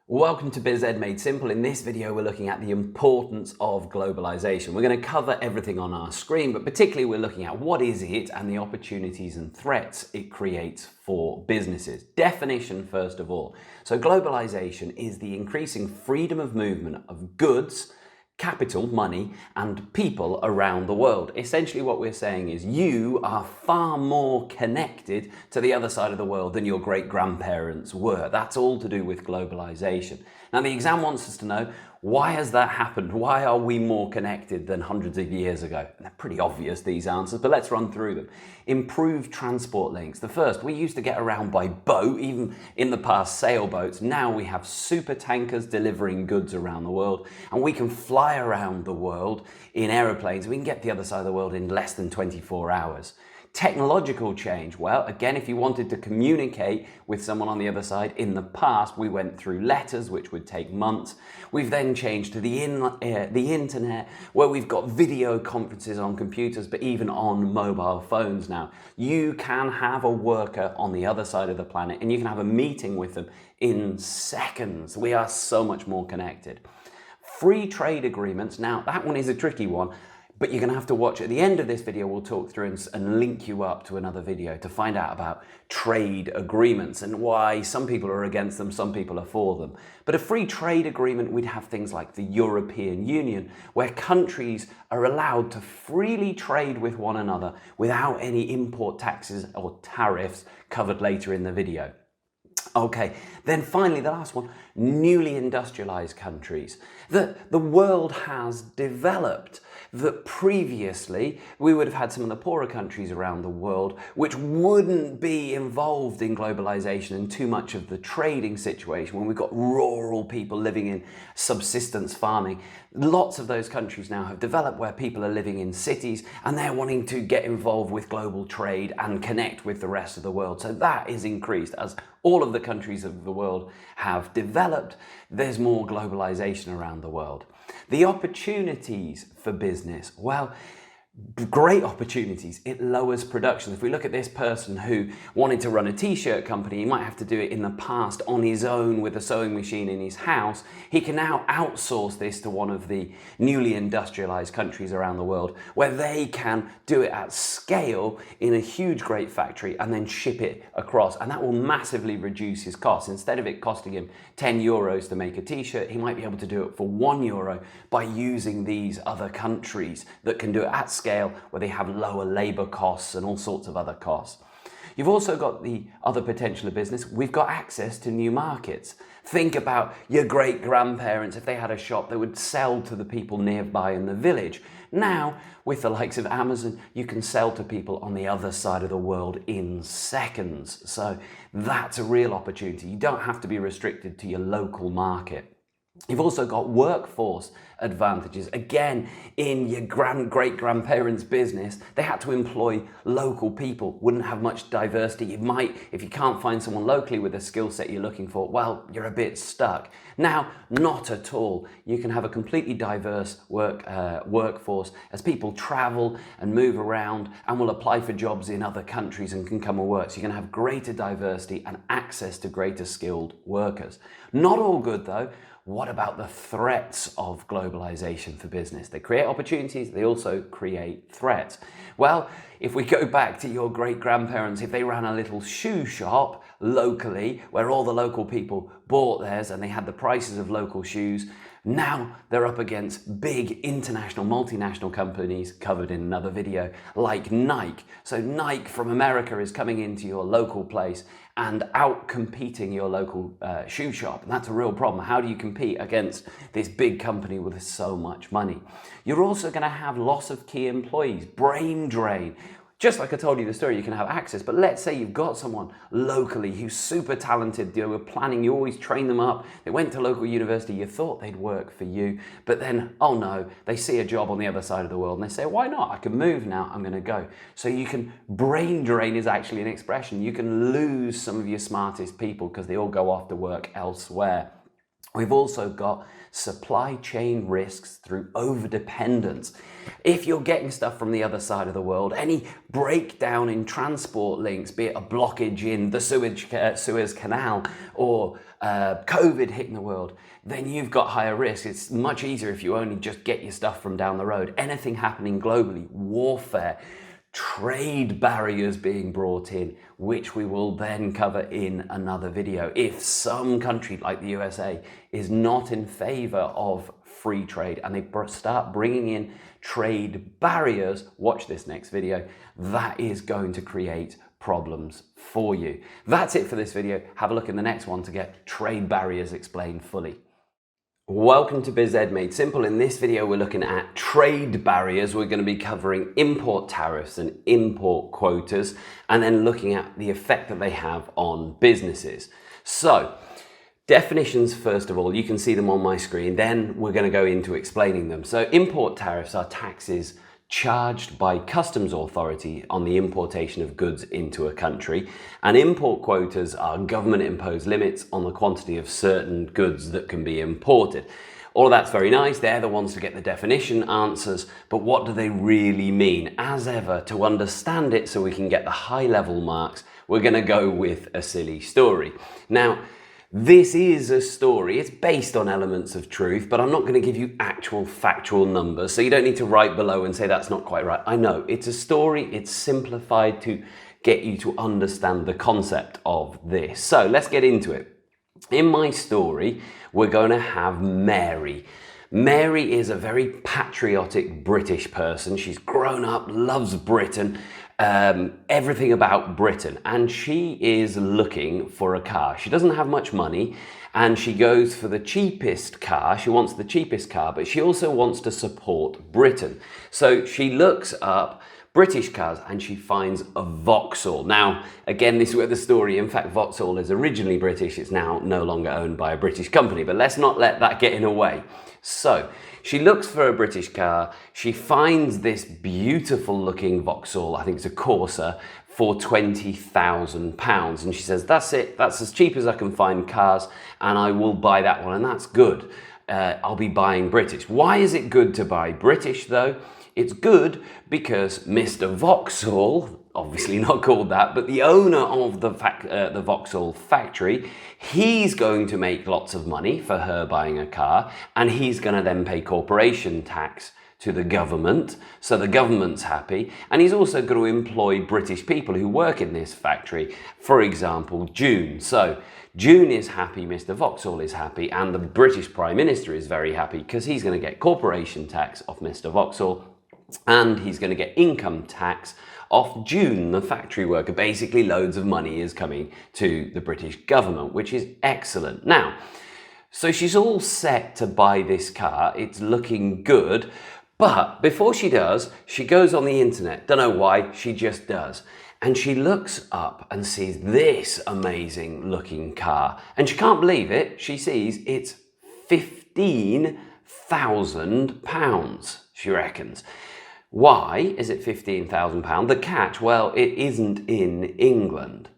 Welcome to BizEd Made Simple. In this video, we're looking at the importance of globalization. We're going to cover everything on our screen, but particularly we're looking at what is it and the opportunities and threats it creates for businesses. Definition first of all. So globalization is the increasing freedom of movement of goods, capital, money, and people around the world. Essentially what we're saying is you are far more connected to the other side of the world than your great-grandparents were. That's all to do with globalization. Now the exam wants us to know, why has that happened? Why are we more connected than hundreds of years ago? And they're pretty obvious, these answers, but let's run through them. Improved transport links. The first, we used to get around by boat, even in the past sailboats. Now we have super tankers delivering goods around the world, and we can fly around the world in aeroplanes. We can get to the other side of the world in less than 24 hours. Technological change. Well, again, if you wanted to communicate with someone on the other side, in the past we went through letters, which would take months. We've then changed to the internet, where we've got video conferences on computers, but even on mobile phones now. You can have a worker on the other side of the planet, and you can have a meeting with them in seconds. We are so much more connected. Free trade agreements. Now, that one is a tricky one, but you're going to have to watch. At the end of this video, we'll talk through and link you up to another video to find out about trade agreements and why some people are against them, some people are for them. But a free trade agreement, we'd have things like the European Union, where countries are allowed to freely trade with one another without any import taxes or tariffs, covered later in the video. Okay, then finally the last one, newly industrialized countries. The world has developed, that previously we would have had some of the poorer countries around the world which wouldn't be involved in globalization and too much of the trading situation, when we've got rural people living in subsistence farming. Lots of those countries now have developed where people are living in cities and they're wanting to get involved with global trade and connect with the rest of the world. So that is increased as all of the countries of the world have developed. There's more globalization around the world. The opportunities for business, well, great opportunities. It lowers production. If we look at this person who wanted to run a t-shirt company, he might have to do it in the past on his own with a sewing machine in his house. He can now outsource this to one of the newly industrialized countries around the world, where they can do it at scale in a huge great factory and then ship it across, and that will massively reduce his costs. Instead of it costing him 10 euros to make a t-shirt, he might be able to do it for 1 euro by using these other countries that can do it at scale, where they have lower labor costs and all sorts of other costs. You've also got the other potential of business. We've got access to new markets. Think about your great-grandparents. If they had a shop, they would sell to the people nearby in the village. Now, with the likes of Amazon, you can sell to people on the other side of the world in seconds. So that's a real opportunity. You don't have to be restricted to your local market. You've also got workforce advantages. Again, in your great-grandparents' business, they had to employ local people, wouldn't have much diversity. You might, if you can't find someone locally with the skill set you're looking for, well, you're a bit stuck. Now, not at all. You can have a completely diverse workforce as people travel and move around and will apply for jobs in other countries and can come and work. So you're going to have greater diversity and access to greater skilled workers. Not all good though. What about the threats of globalization for business? They create opportunities, they also create threats. Well, if we go back to your great-grandparents, if they ran a little shoe shop locally where all the local people bought theirs and they had the prices of local shoes, now they're up against big international, multinational companies covered in another video like Nike. So Nike from America is coming into your local place and out-competing your local shoe shop. And that's a real problem. How do you compete against this big company with so much money? You're also going to have loss of key employees, brain drain. Just like I told you the story, you can have access, but let's say you've got someone locally who's super talented, they were planning, you always train them up, they went to local university, you thought they'd work for you, but then, oh no, they see a job on the other side of the world and they say, why not? I can move now, I'm gonna go. So you can, brain drain is actually an expression. You can lose some of your smartest people because they all go off to work elsewhere. We've also got supply chain risks through overdependence. If you're getting stuff from the other side of the world, any breakdown in transport links, be it a blockage in the Suez Canal or COVID hitting the world, then you've got higher risk. It's much easier if you only just get your stuff from down the road. Anything happening globally, warfare, trade barriers being brought in, which we will then cover in another video. If some country like the USA is not in favor of free trade and they start bringing in trade barriers, watch this next video, that is going to create problems for you. That's it for this video. Have a look in the next one to get trade barriers explained fully. Welcome to BizEd Made Simple. In this video, we're looking at trade barriers. We're going to be covering import tariffs and import quotas, and then looking at the effect that they have on businesses. So, definitions, first of all, you can see them on my screen. Then we're going to go into explaining them. So, import tariffs are taxes charged by customs authority on the importation of goods into a country, and import quotas are government imposed limits on the quantity of certain goods that can be imported. All of that's very nice, they're the ones to get the definition answers, but what do they really mean? As ever, to understand it so we can get the high level marks, we're going to go with a silly story. Now, this is a story, it's based on elements of truth, but I'm not going to give you actual factual numbers, so you don't need to write below and say that's not quite right. I know, it's a story, it's simplified to get you to understand the concept of this. So let's get into it. In my story, we're going to have Mary. Mary is a very patriotic British person. She's grown up, loves Britain, everything about Britain, and she is looking for a car. She doesn't have much money and she goes for the cheapest car. She wants the cheapest car, but she also wants to support Britain. So she looks up British cars and she finds a Vauxhall. Now, again, this is where the story, in fact, Vauxhall is originally British. It's now no longer owned by a British company, but let's not let that get in the way. So she looks for a British car. She finds this beautiful looking Vauxhall, I think it's a Corsa, for £20,000. And she says, that's it, that's as cheap as I can find cars, and I will buy that one, and that's good. I'll be buying British. Why is it good to buy British though? It's good because Mr. Vauxhall, obviously not called that, but the owner of the Vauxhall factory, he's going to make lots of money for her buying a car, and he's going to then pay corporation tax to the government, so the government's happy, and he's also going to employ British people who work in this factory, for example, June. So June is happy, Mr. Vauxhall is happy, and the British Prime Minister is very happy because he's going to get corporation tax off Mr. Vauxhall, and he's going to get income tax off June, the factory worker. Basically, loads of money is coming to the British government, which is excellent. Now, so she's all set to buy this car. It's looking good. But before she does, she goes on the internet. Don't know why, she just does. And she looks up and sees this amazing looking car. And she can't believe it. She sees it's £15,000, she reckons. Why is it £15,000? The catch, well, it isn't in England.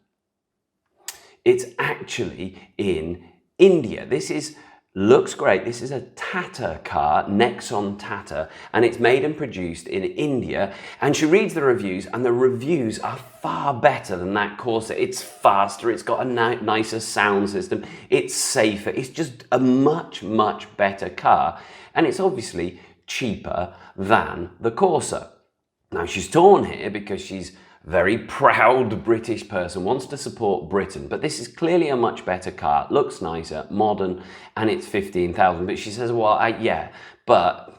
It's actually in India. Looks great. This is a Tata car, Nexon Tata, and it's made and produced in India. And she reads the reviews, and the reviews are far better than that Corsa. It's faster, it's got a nicer sound system, it's safer, it's just a much, much better car. And it's obviously cheaper than the Corsa. Now, she's torn here because she's very proud British person, wants to support Britain, but this is clearly a much better car, looks nicer, modern, and it's 15,000. But she says, well, yeah, but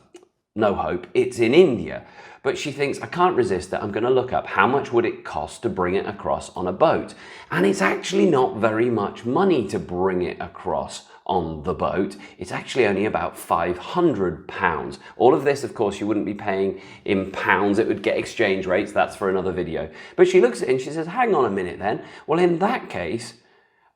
no hope, it's in India. But she thinks, I can't resist it, I'm going to look up how much would it cost to bring it across on a boat. And it's actually not very much money to bring it across on the boat. It's actually only about £500. All of this, of course, you wouldn't be paying in pounds. It would get exchange rates. That's for another video. But she looks at it and she says, hang on a minute then. Well, in that case,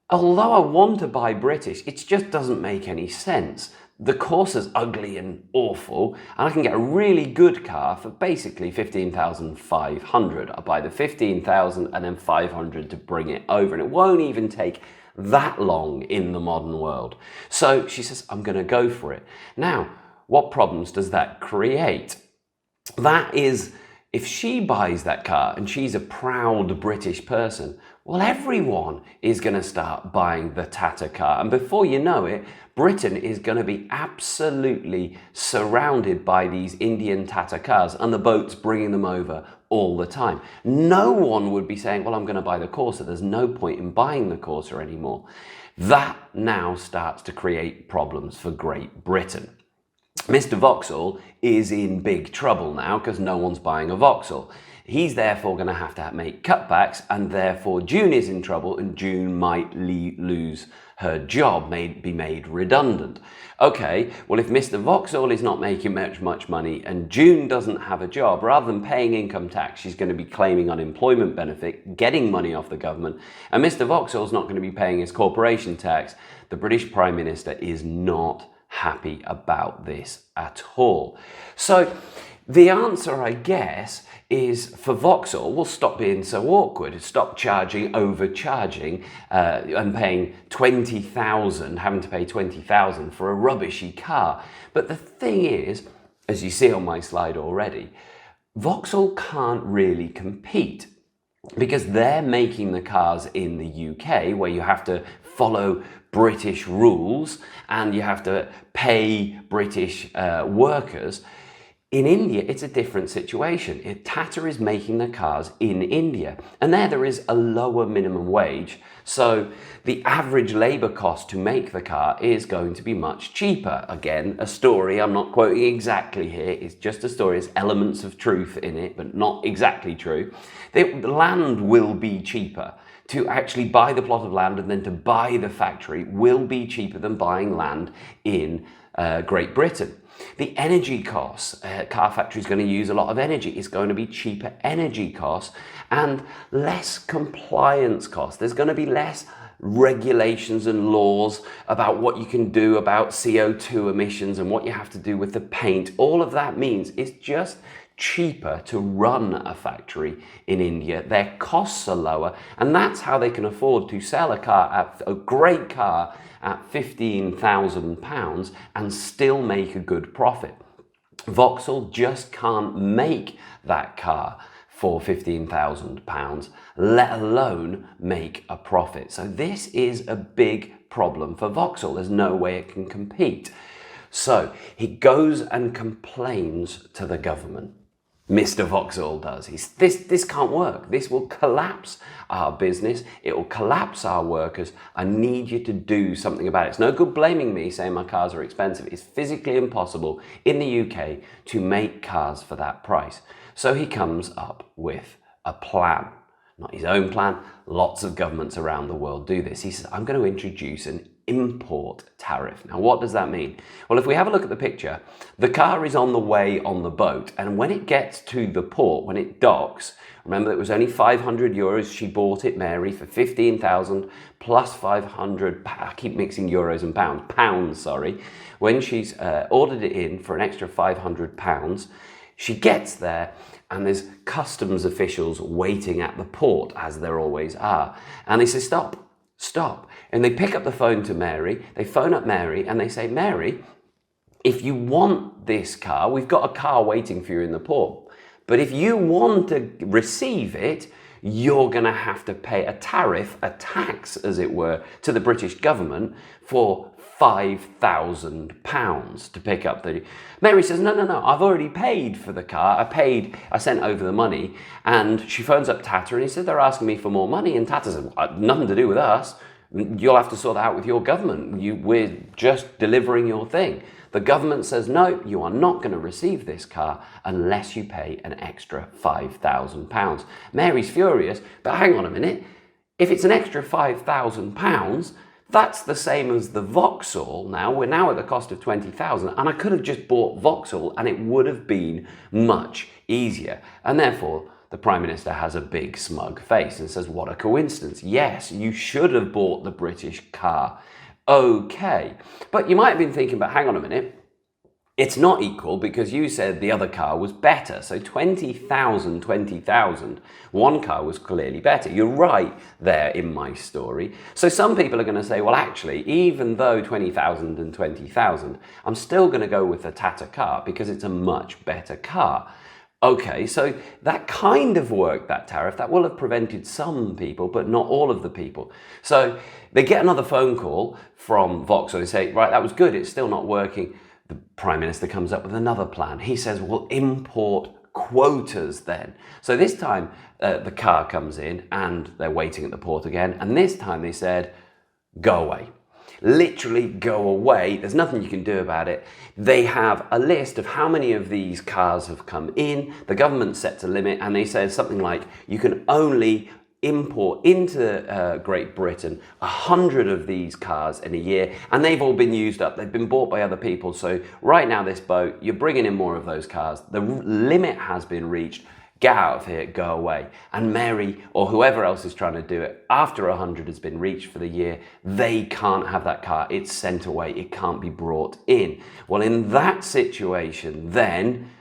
although I want to buy British, it just doesn't make any sense. The Corsa's ugly and awful, and I can get a really good car for basically 15,500. I'll buy the 15,000 and then 500 to bring it over, and it won't even take that long in the modern world. So she says, I'm going to go for it. Now, what problems does that create? That is, if she buys that car and she's a proud British person, well, everyone is going to start buying the Tata car. And before you know it, Britain is going to be absolutely surrounded by these Indian Tata cars and the boats bringing them over all the time. No one would be saying, well, I'm going to buy the Corsa. There's no point in buying the Corsa anymore. That now starts to create problems for Great Britain. Mr. Vauxhall is in big trouble now because no one's buying a Vauxhall. He's therefore going to have make cutbacks, and therefore June is in trouble, and June might lose her job, be made redundant. Okay, well, if Mr. Vauxhall is not making much money and June doesn't have a job, rather than paying income tax, she's going to be claiming unemployment benefit, getting money off the government, and Mr. Vauxhall's not going to be paying his corporation tax. The British Prime Minister is not happy about this at all. So the answer, I guess, is for Vauxhall, we'll stop being so awkward, stop overcharging and paying 20,000, having to pay 20,000 for a rubbishy car. But the thing is, as you see on my slide already, Vauxhall can't really compete because they're making the cars in the UK where you have to follow British rules and you have to pay British workers. In India, it's a different situation. Tata is making the cars in India, and there is a lower minimum wage. So the average labor cost to make the car is going to be much cheaper. Again, a story, I'm not quoting exactly here, it's just a story, there's elements of truth in it, but not exactly true. The land will be cheaper. To actually buy the plot of land and then to buy the factory will be cheaper than buying land in Great Britain. The energy costs, car factory is going to use a lot of energy. It's going to be cheaper energy costs and less compliance costs. There's going to be less regulations and laws about what you can do about CO2 emissions and what you have to do with the paint. All of that means it's just cheaper to run a factory in India. Their costs are lower, and that's how they can afford to sell a great car at £15,000 and still make a good profit. Vauxhall just can't make that car for £15,000, let alone make a profit. So this is a big problem for Vauxhall. There's no way it can compete. So he goes and complains to the government. Mr. Vauxhall does. This can't work. This will collapse our business. It will collapse our workers. I need you to do something about it. It's no good blaming me saying my cars are expensive. It's physically impossible in the UK to make cars for that price. So he comes up with a plan. not his own plan. Lots of governments around the world do this. He says, I'm going to introduce an import tariff. Now, what does that mean? Well, if we have a look at the picture, the car is on the way on the boat, and when it gets to the port, when it docks, remember it was only 500 euros. She bought it, Mary, for 15,000 plus 500, I keep mixing euros and pounds, sorry. When she's ordered it in for an extra 500 pounds, she gets there and there's customs officials waiting at the port, as there always are. And they say, stop, stop. And they pick up the phone to Mary, they phone up Mary and they say, Mary, if you want this car, we've got a car waiting for you in the port. But if you want to receive it, you're going to have to pay a tariff, a tax, as it were, to the British government for £5,000 to pick up the... Mary says, no, I've already paid for the car. I sent over the money. And she phones up Tata and he said, they're asking me for more money. And Tata said, nothing to do with us. You'll have to sort that out with your government. We're just delivering your thing. The government says, no, you are not going to receive this car unless you pay an extra £5,000. Mary's furious, but hang on a minute. If it's an extra £5,000, that's the same as the Vauxhall now. We're now at the cost of 20,000, and I could have just bought Vauxhall and it would have been much easier. And therefore, the Prime Minister has a big smug face and says, what a coincidence. Yes, you should have bought the British car. Okay, but you might have been thinking, but hang on a minute, it's not equal because you said the other car was better. So 20,000, 20,000, one car was clearly better. You're right there in my story. So some people are going to say, well, actually, even though 20,000 and 20,000, I'm still going to go with the Tata car because it's a much better car. Okay, so that kind of worked, that tariff. That will have prevented some people, but not all of the people. So they get another phone call from Vauxhall. They say, right, that was good. It's still not working. The Prime Minister comes up with another plan. He says, we'll import quotas then. So this time the car comes in and they're waiting at the port again. And this time they said, go away. Literally go away. There's nothing you can do about it. They have a list of how many of these cars have come in. The government sets a limit and they say something like you can only import into Great Britain 100 of these cars in a year, and they've all been used up. They've been bought by other people. So right now this boat, you're bringing in more of those cars. The limit has been reached. Get out of here, go away. And Mary or whoever else is trying to do it, after 100 has been reached for the year, they can't have that car. It's sent away. It can't be brought in. Well, in that situation, then,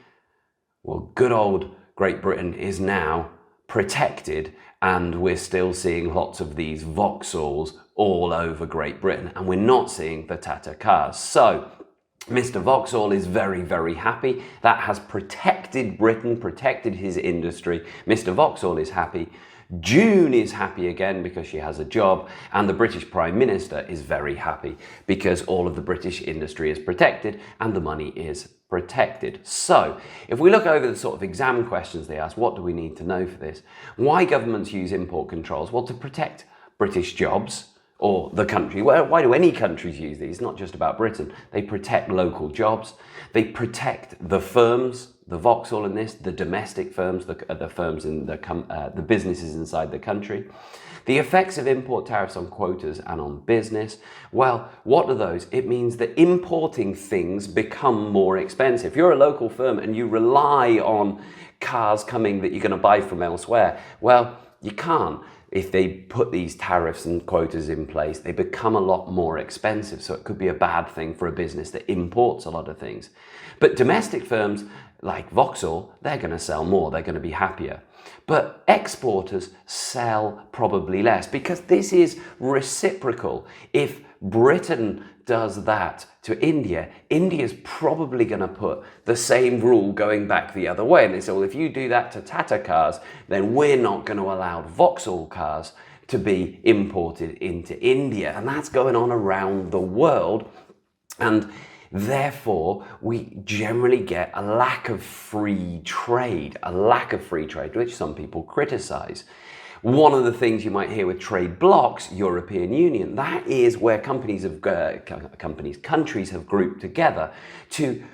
well, good old Great Britain is now protected, and we're still seeing lots of these Vauxhalls all over Great Britain, and we're not seeing the Tata cars. So Mr. Vauxhall is very, very happy. That has protected Britain, protected his industry. Mr. Vauxhall is happy. June is happy again because she has a job, and the British Prime Minister is very happy because all of the British industry is protected and the money is protected. So if we look over the sort of exam questions they ask, what do we need to know for this? Why governments use import controls? Well, to protect British jobs, or the country. Why do any countries use these? It's not just about Britain. They protect local jobs. They protect the firms, the Vauxhall in this, the domestic firms, the firms in the businesses inside the country. The effects of import tariffs on quotas and on business. Well, what are those? It means that importing things become more expensive. If you're a local firm and you rely on cars coming that you're going to buy from elsewhere, well, you can't. If they put these tariffs and quotas in place, they become a lot more expensive. So it could be a bad thing for a business that imports a lot of things. But domestic firms like Vauxhall, they're going to sell more. They're going to be happier. But exporters sell probably less because this is reciprocal. If Britain does that to India, India's probably going to put the same rule going back the other way. And they say, well, if you do that to Tata cars, then we're not going to allow Vauxhall cars to be imported into India. And that's going on around the world. And therefore, we generally get a lack of free trade, which some people criticize. One of the things you might hear with trade blocs, European Union, that is where countries have grouped together to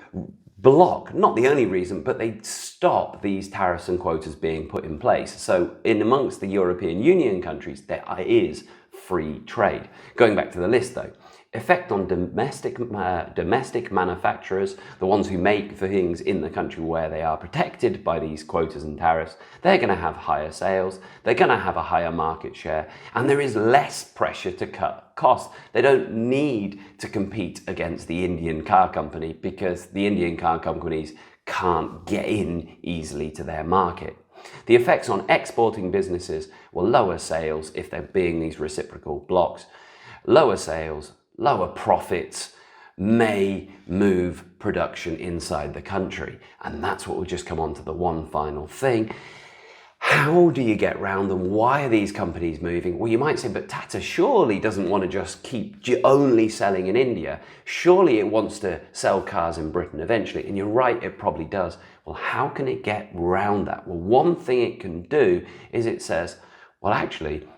block, not the only reason, but they stop these tariffs and quotas being put in place. So in amongst the European Union countries, there is free trade. Going back to the list though, effect on domestic manufacturers, the ones who make things in the country where they are protected by these quotas and tariffs, they're going to have higher sales, they're going to have a higher market share, and there is less pressure to cut costs. They don't need to compete against the Indian car company because the Indian car companies can't get in easily to their market. The effects on exporting businesses will lower sales if there being these reciprocal blocks. Lower sales, lower profits may move production inside the country. And that's what will just come on to the one final thing. How do you get around them? Why are these companies moving? Well, you might say, but Tata surely doesn't want to just keep only selling in India. Surely it wants to sell cars in Britain eventually. And you're right, it probably does. Well, how can it get around that? Well, one thing it can do is it says, well, actually,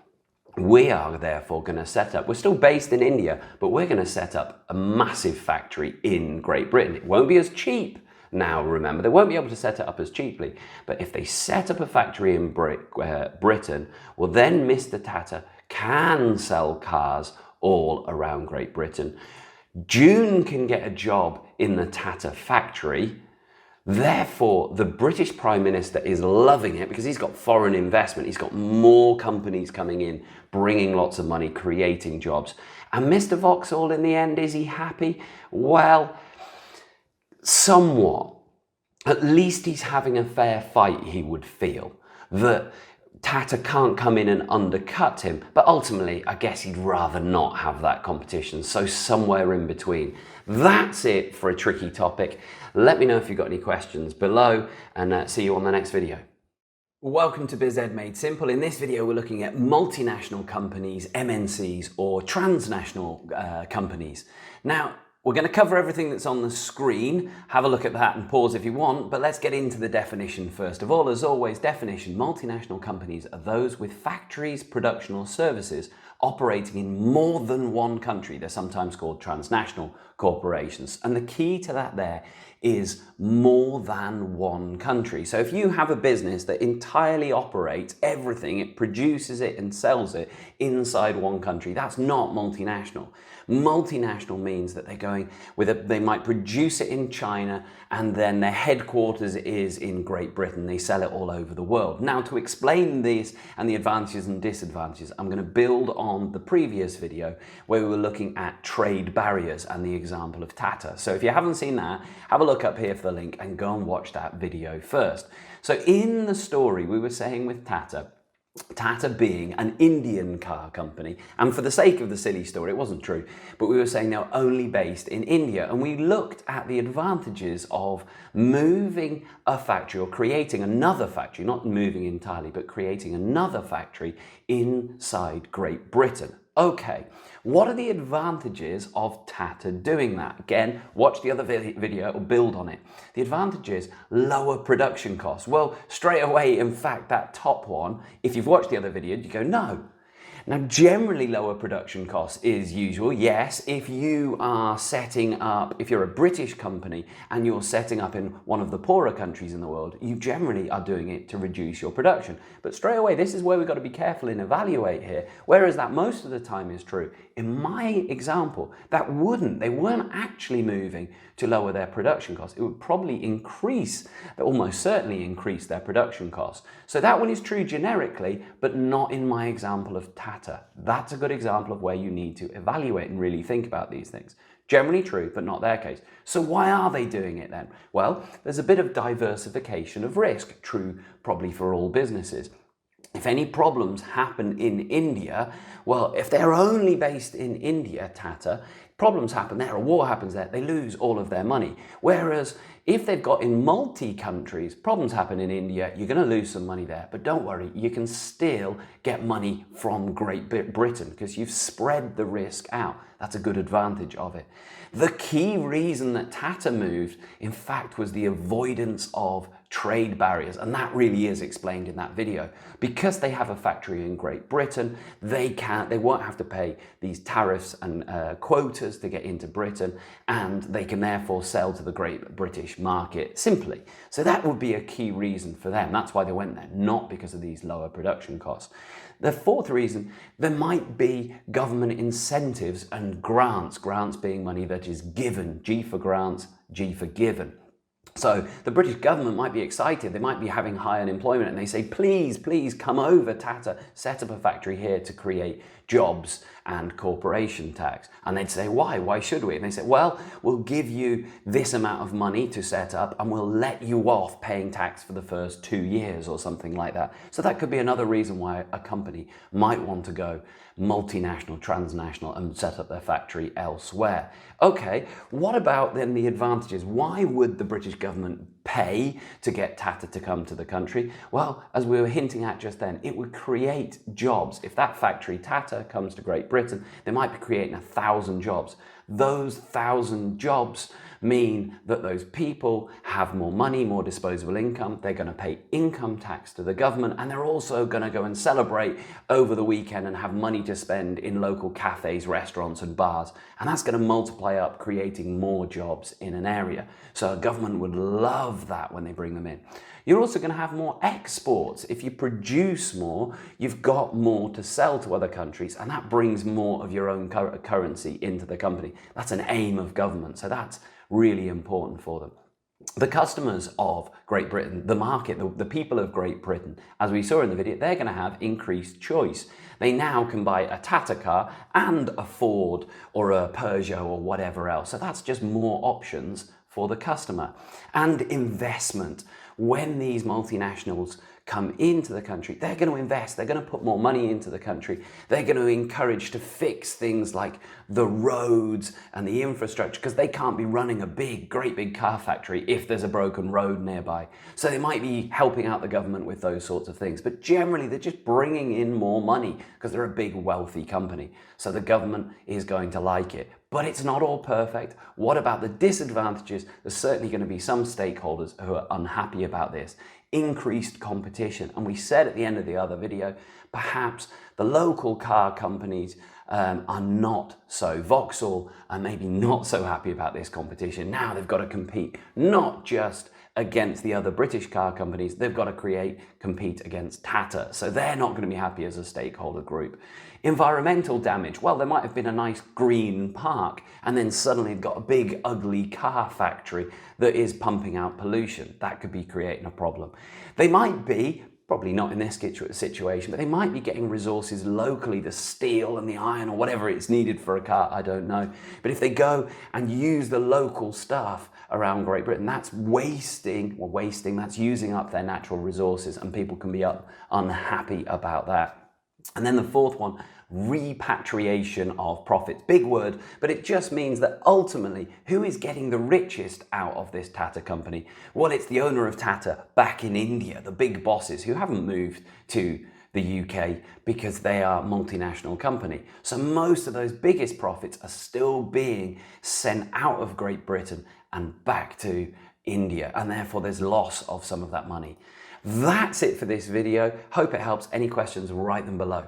we are therefore going to set up, we're still based in India, but we're going to set up a massive factory in Great Britain. It won't be as cheap now, remember, they won't be able to set it up as cheaply, but if they set up a factory in Britain, well then Mr. Tata can sell cars all around Great Britain. June can get a job in the Tata factory. Therefore, the British Prime Minister is loving it because he's got foreign investment. He's got more companies coming in, bringing lots of money, creating jobs. And Mr. Vauxhall, in the end, is he happy? Well, somewhat. At least he's having a fair fight, he would feel. That Tata can't come in and undercut him. But ultimately, I guess he'd rather not have that competition. So somewhere in between. That's it for a tricky topic. Let me know if you've got any questions below, and see you on the next video. Welcome to BizEd Made Simple. In this video, we're looking at multinational companies, MNCs, or transnational companies. Now, we're going to cover everything that's on the screen. Have a look at that and pause if you want, but let's get into the definition first of all. As always, definition: multinational companies are those with factories, production or services operating in more than one country. They're sometimes called transnational corporations. And the key to that there is more than one country. So if you have a business that entirely operates everything, it produces it and sells it inside one country, that's not multinational. Multinational means that they're going with they might produce it in China and then their headquarters is in Great Britain. They sell it all over the world. Now, to explain this and the advantages and disadvantages, I'm going to build on the previous video where we were looking at trade barriers and the example of Tata. So if you haven't seen that, have a look up here for the link and go and watch that video first. So in the story, we were saying with Tata being an Indian car company, and for the sake of the silly story, it wasn't true, but we were saying they were only based in India, and we looked at the advantages of moving a factory or creating another factory, not moving entirely, but creating another factory inside Great Britain. Okay, what are the advantages of Tata doing that? Again, watch the other video or build on it. The advantage is lower production costs. Well, straight away, in fact, that top one, if you've watched the other video, you go, no. Now, generally lower production costs is usual. Yes, if you are setting up, if you're a British company and you're setting up in one of the poorer countries in the world, you generally are doing it to reduce your production. But straight away, this is where we've got to be careful and evaluate here. Whereas that most of the time is true. In my example, they weren't actually moving to lower their production costs. It would probably increase, almost certainly increase their production costs. So that one is true generically, but not in my example of Tata. That's a good example of where you need to evaluate and really think about these things. Generally true, but not their case. So why are they doing it then? Well, there's a bit of diversification of risk, true probably for all businesses. If any problems happen in India, well, if they're only based in India, Tata, problems happen there, a war happens there, they lose all of their money. Whereas if they've got in multi-countries, problems happen in India, you're going to lose some money there. But don't worry, you can still get money from Great Britain because you've spread the risk out. That's a good advantage of it. The key reason that Tata moved, in fact, was the avoidance of trade barriers, and that really is explained in that video. Because they have a factory in Great Britain, they won't have to pay these tariffs and quotas to get into Britain, and they can therefore sell to the Great British market simply. So that would be a key reason for them. That's why they went there, not because of these lower production costs. The fourth reason, there might be government incentives and grants being money that is given, G for grants, G for given. So the British government might be excited, they might be having high unemployment, and they say, please, please come over, Tata, set up a factory here to create jobs and corporation tax. And they'd say, why? Why should we? And they say, well, we'll give you this amount of money to set up and we'll let you off paying tax for the first 2 years or something like that. So that could be another reason why a company might want to go multinational, transnational and set up their factory elsewhere. Okay, what about then the advantages? Why would the British government pay to get Tata to come to the country? Well, as we were hinting at just then, it would create jobs. If that factory, Tata, comes to Great Britain, they might be creating 1,000 jobs. Those 1,000 jobs mean that those people have more money, more disposable income. They're going to pay income tax to the government, and they're also going to go and celebrate over the weekend and have money to spend in local cafes, restaurants and bars. And that's going to multiply up, creating more jobs in an area. So a government would love that when they bring them in. You're also going to have more exports. If you produce more, you've got more to sell to other countries, and that brings more of your own currency into the company. That's an aim of government. So that's really important for them. The customers of Great Britain, the market, the people of Great Britain, as we saw in the video, they're going to have increased choice. They now can buy a Tata car and a Ford or a Peugeot or whatever else. So that's just more options for the customer. And investment. When these multinationals come into the country, they're going to invest, they're going to put more money into the country, they're going to encourage to fix things like the roads and the infrastructure, because they can't be running a great big car factory if there's a broken road nearby. So they might be helping out the government with those sorts of things, but generally they're just bringing in more money because they're a big wealthy company. So the government is going to like it. But it's not all perfect. What about the disadvantages? There's certainly going to be some stakeholders who are unhappy about this. Increased competition. And we said at the end of the other video, perhaps the local car companies are not so, Vauxhall are maybe not so happy about this competition. Now they've got to compete not just against the other British car companies, they've got to compete against Tata. So they're not going to be happy as a stakeholder group. Environmental damage. Well, there might have been a nice green park and then suddenly they've got a big ugly car factory that is pumping out pollution. That could be creating a problem. They might be, probably not in this situation, but they might be getting resources locally, the steel and the iron or whatever it's needed for a car, I don't know. But if they go and use the local stuff around Great Britain, that's that's using up their natural resources, and people can be unhappy about that. And then the fourth one, repatriation of profits. Big word, but it just means that ultimately, who is getting the richest out of this Tata company? Well, it's the owner of Tata back in India, the big bosses who haven't moved to the UK because they are a multinational company. So most of those biggest profits are still being sent out of Great Britain and back to India, and therefore there's loss of some of that money. That's it for this video. Hope it helps. Any questions, write them below.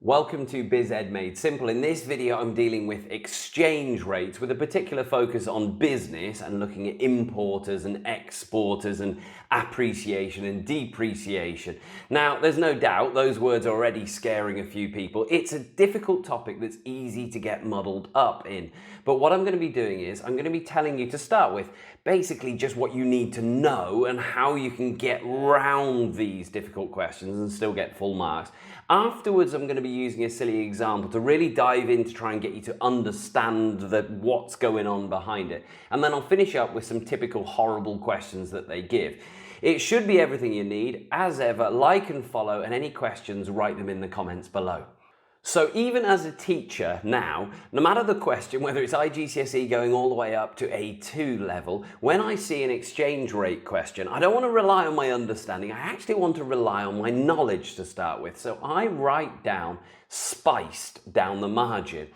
Welcome to BizEd Made Simple. In this video, I'm dealing with exchange rates with a particular focus on business and looking at importers and exporters and appreciation and depreciation. Now, there's no doubt those words are already scaring a few people. It's a difficult topic that's easy to get muddled up in. But what I'm going to be doing is I'm going to be telling you to start with basically just what you need to know and how you can get round these difficult questions and still get full marks. Afterwards, I'm going to be using a silly example to really dive in to try and get you to understand what's going on behind it. And then I'll finish up with some typical horrible questions that they give. It should be everything you need. As ever, like and follow, and any questions, write them in the comments below. So even as a teacher now, no matter the question, whether it's IGCSE going all the way up to A2 level, when I see an exchange rate question, I don't want to rely on my understanding. I actually want to rely on my knowledge to start with. So I write down spiced down the margin.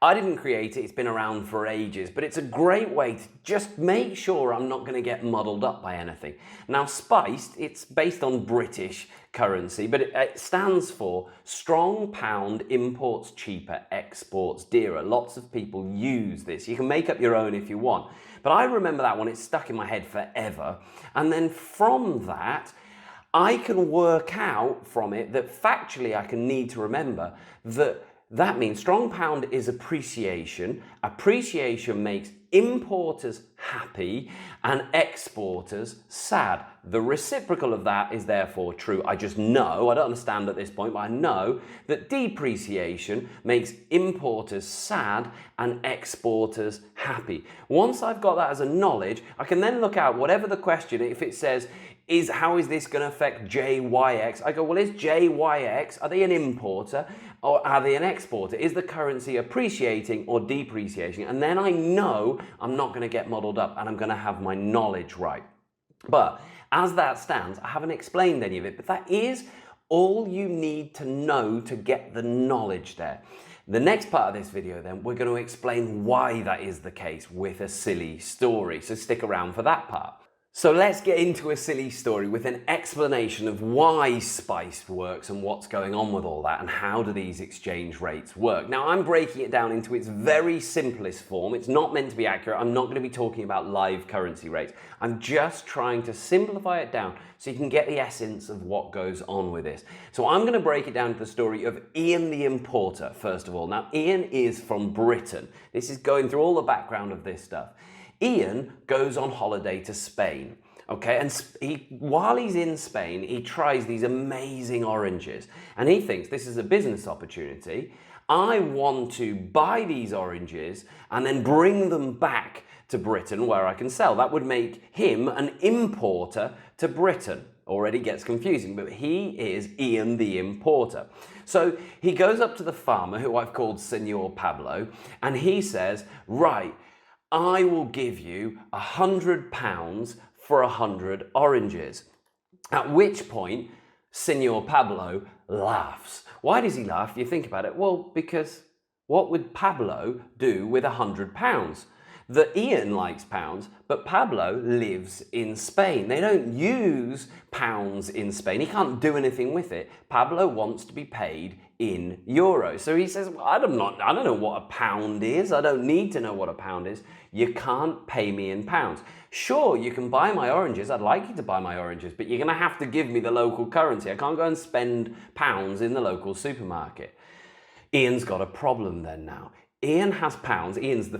I didn't create it, it's been around for ages, but it's a great way to just make sure I'm not going to get muddled up by anything. Now, spiced, it's based on British currency, but it stands for strong pound imports cheaper, exports dearer. Lots of people use this. You can make up your own if you want. But I remember that one, it's stuck in my head forever. And then from that, I can work out from it that factually I can need to remember that means strong pound is appreciation. Appreciation makes importers happy and exporters sad. The reciprocal of that is therefore true. I just know, I don't understand at this point, but I know that depreciation makes importers sad and exporters happy. Once I've got that as a knowledge, I can then look out whatever the question, if it says, how is this going to affect JYX? I go, well, is JYX, are they an importer or are they an exporter? Is the currency appreciating or depreciating? And then I know I'm not going to get muddled up and I'm going to have my knowledge right. But as that stands, I haven't explained any of it, but that is all you need to know to get the knowledge there. The next part of this video then, we're going to explain why that is the case with a silly story. So stick around for that part. So let's get into a silly story with an explanation of why spiced works and what's going on with all that and how do these exchange rates work. Now, I'm breaking it down into its very simplest form. It's not meant to be accurate. I'm not going to be talking about live currency rates. I'm just trying to simplify it down so you can get the essence of what goes on with this. So I'm going to break it down to the story of Ian the importer, first of all. Now, Ian is from Britain. This is going through all the background of this stuff. Ian goes on holiday to Spain, okay, and while he's in Spain, he tries these amazing oranges, and he thinks this is a business opportunity. I want to buy these oranges and then bring them back to Britain where I can sell. That would make him an importer to Britain. Already gets confusing, but he is Ian the importer. So he goes up to the farmer, who I've called Senor Pablo, and he says, right, I will give you £100 for 100 oranges. At which point, Senor Pablo laughs. Why does he laugh? You think about it. Well, because what would Pablo do with £100? That Ian likes pounds, but Pablo lives in Spain. They don't use pounds in Spain. He can't do anything with it. Pablo wants to be paid in euros. So he says, well, I don't know what a pound is. I don't need to know what a pound is. You can't pay me in pounds. Sure, you can buy my oranges. I'd like you to buy my oranges, but you're going to have to give me the local currency. I can't go and spend pounds in the local supermarket. Ian's got a problem then now. Ian has pounds. Ian's the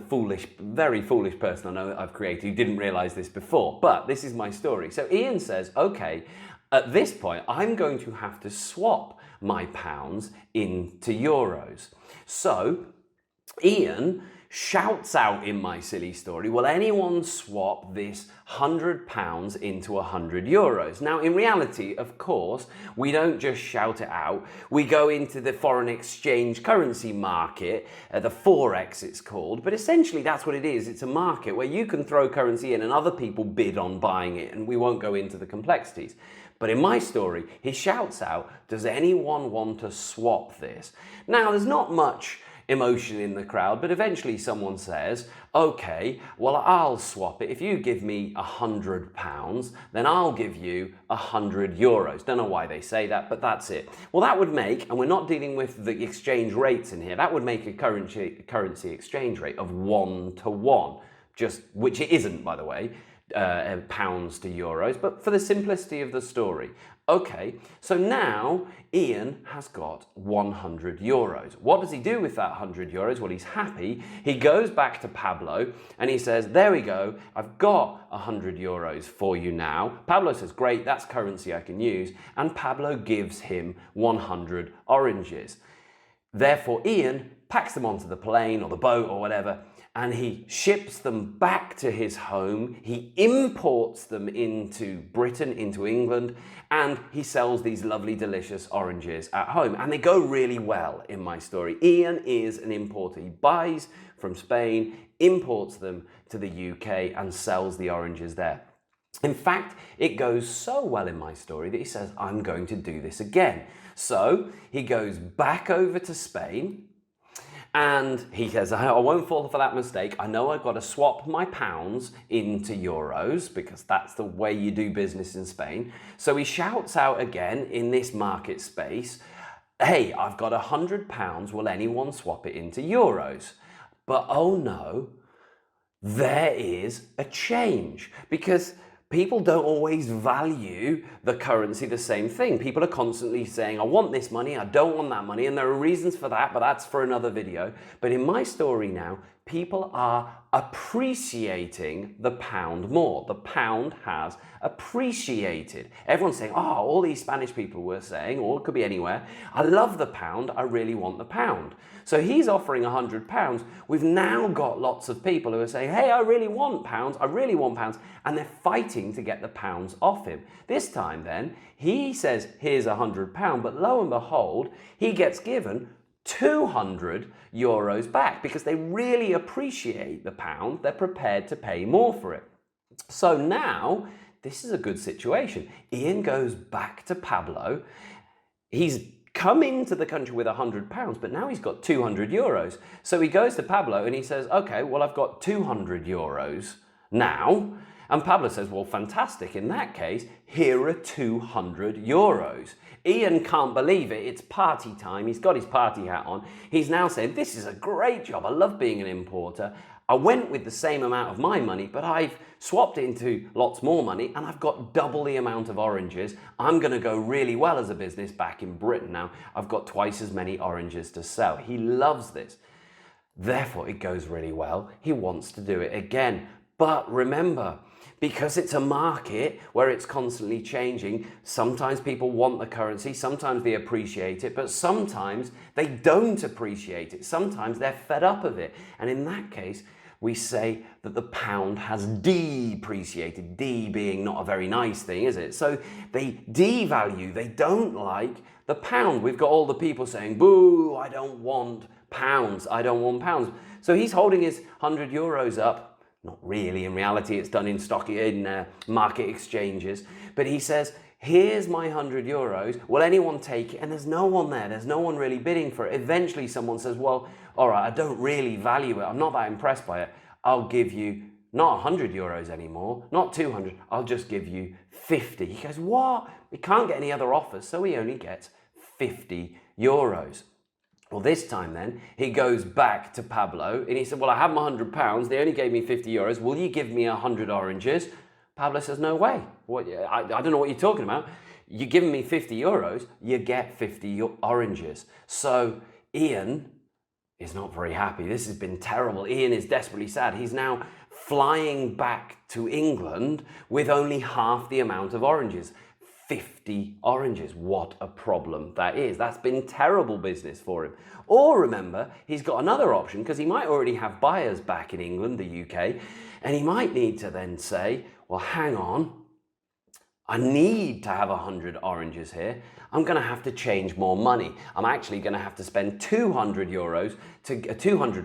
very foolish person I know that I've created who didn't realize this before, but this is my story. So Ian says, okay, at this point, I'm going to have to swap my pounds into euros. So Ian shouts out in my silly story, will anyone swap this £100 into 100 euros? Now, in reality, of course, we don't just shout it out. We go into the foreign exchange currency market, the Forex it's called, but essentially that's what it is. It's a market where you can throw currency in and other people bid on buying it, and we won't go into the complexities. But in my story, he shouts out, does anyone want to swap this? Now, there's not much emotion in the crowd, but eventually someone says, okay, well, I'll swap it. If you give me £100, then I'll give you 100 euros. Don't know why they say that, but that's it. Well, that would make, and we're not dealing with the exchange rates in here, that would make a currency exchange rate of 1 to 1, which it isn't, by the way, pounds to euros, but for the simplicity of the story. Okay, so now Ian has got 100 euros. What does he do with that 100 euros? Well, he's happy. He goes back to Pablo and he says, there we go, I've got 100 euros for you now. Pablo says, great, that's currency I can use. And Pablo gives him 100 oranges. Therefore, Ian packs them onto the plane or the boat or whatever, and he ships them back to his home. He imports them into Britain, into England, and he sells these lovely, delicious oranges at home. And they go really well in my story. Ian is an importer. He buys from Spain, imports them to the UK, and sells the oranges there. In fact, it goes so well in my story that he says, I'm going to do this again. So he goes back over to Spain, And he says, I won't fall for that mistake. I know I've got to swap my pounds into euros because that's the way you do business in Spain. So he shouts out again in this market space, hey, I've got £100. Will anyone swap it into euros? But oh no, there is a change because people don't always value the currency the same thing. People are constantly saying, I want this money, I don't want that money, and there are reasons for that, but that's for another video. But in my story now, people are appreciating the pound more. The pound has appreciated. Everyone's saying, oh, all these Spanish people were saying, or it could be anywhere, I love the pound, I really want the pound. So he's offering £100. We've now got lots of people who are saying, hey, I really want pounds, I really want pounds, and they're fighting to get the pounds off him. This time then, he says, here's £100, but lo and behold, he gets given 200 euros back because they really appreciate the pound. They're prepared to pay more for it. So now, this is a good situation. Ian goes back to Pablo. He's come into the country with £100, but now he's got 200 euros. So he goes to Pablo and he says, okay, well, I've got 200 euros now. And Pablo says, well, fantastic. In that case, here are 200 euros. Ian can't believe it. It's party time. He's got his party hat on. He's now saying, this is a great job. I love being an importer. I went with the same amount of my money, but I've swapped it into lots more money and I've got double the amount of oranges. I'm going to go really well as a business back in Britain now. I've got twice as many oranges to sell. He loves this. Therefore, it goes really well. He wants to do it again. But remember, because it's a market where it's constantly changing, sometimes people want the currency, sometimes they appreciate it, but sometimes they don't appreciate it. Sometimes they're fed up of it. And in that case, we say that the pound has depreciated, D being not a very nice thing, is it? So they devalue, they don't like the pound. We've got all the people saying, boo, I don't want pounds, I don't want pounds. So he's holding his 100 euros up. Not really, in reality, it's done in market exchanges. But he says, here's my 100 euros. Will anyone take it? And there's no one there. There's no one really bidding for it. Eventually, someone says, well, all right, I don't really value it. I'm not that impressed by it. I'll give you not 100 euros anymore, not 200. I'll just give you 50. He goes, what? We can't get any other offers, so he only gets 50 euros. Well, this time then, he goes back to Pablo and he said, well, I have my £100. They only gave me 50 euros. Will you give me 100 oranges? Pablo says, no way. What? I don't know what you're talking about. You're giving me 50 euros, you get 50 oranges. So Ian is not very happy. This has been terrible. Ian is desperately sad. He's now flying back to England with only half the amount of oranges. 50 oranges. What a problem that is. That's been terrible business for him. Or remember, he's got another option because he might already have buyers back in England, the UK, and he might need to then say, well, hang on, I need to have 100 oranges here. I'm going to have to change more money. I'm actually going to have to spend 200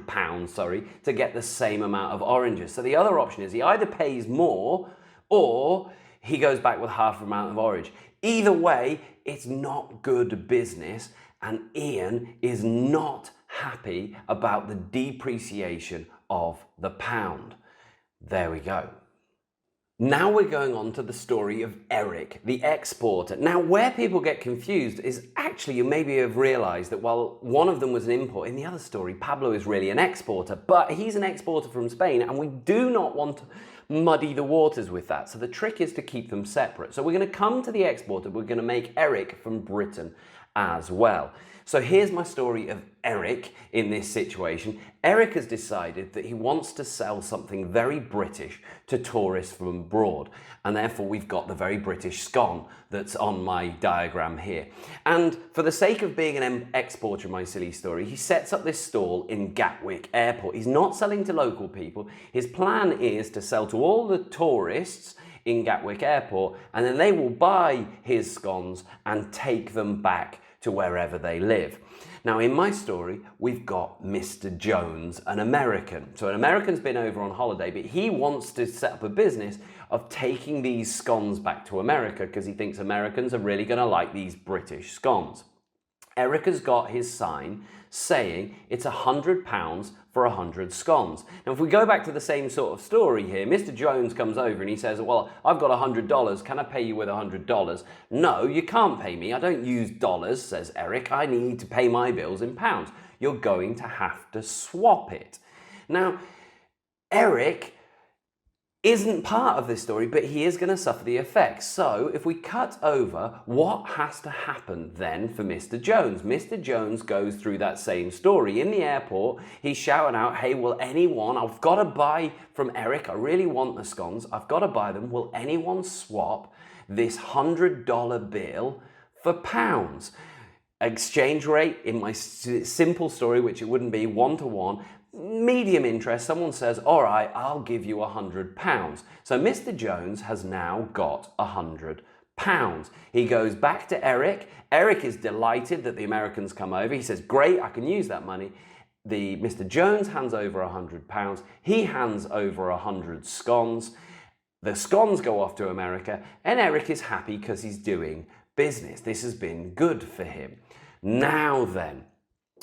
pounds, to get the same amount of oranges. So the other option is he either pays more or he goes back with half the amount of orange. Either way, it's not good business, and Ian is not happy about the depreciation of the pound. There we go. Now we're going on to the story of Eric, the exporter. Now, where people get confused is actually, you maybe have realized that while one of them was an import, in the other story, Pablo is really an exporter, but he's an exporter from Spain, and we do not want to muddy the waters with that. So the trick is to keep them separate. So we're going to come to the exporter. We're going to make Eric from Britain as well. So here's my story of Eric in this situation. Eric has decided that he wants to sell something very British to tourists from abroad. And therefore we've got the very British scone that's on my diagram here. And for the sake of being an exporter in my silly story, he sets up this stall in Gatwick Airport. He's not selling to local people. His plan is to sell to all the tourists in Gatwick Airport, and then they will buy his scones and take them back to wherever they live. Now, in my story, we've got Mr. Jones, an American. So an American's been over on holiday, but he wants to set up a business of taking these scones back to America because he thinks Americans are really going to like these British scones. Eric has got his sign saying it's £100 for 100 scones. Now, if we go back to the same sort of story here, Mr. Jones comes over and he says, well, I've got $100. Can I pay you with $100? No, you can't pay me. I don't use dollars, says Eric. I need to pay my bills in pounds. You're going to have to swap it. Now, Eric isn't part of this story, but he is going to suffer the effects. So if we cut over, what has to happen then for Mr. Jones? Mr. Jones goes through that same story. In the airport, he's shouting out, hey, will anyone, I've got to buy from Eric, I really want the scones, I've got to buy them, will anyone swap this $100 bill for pounds? Exchange rate, in my simple story, which it wouldn't be 1-to-1, medium interest, someone says, all right, I'll give you £100. So Mr. Jones has now got £100. He goes back to Eric. Eric is delighted that the Americans come over. He says, great, I can use that money. Mr. Jones hands over £100. He hands over 100 scones. The scones go off to America, and Eric is happy because he's doing business. This has been good for him. Now then,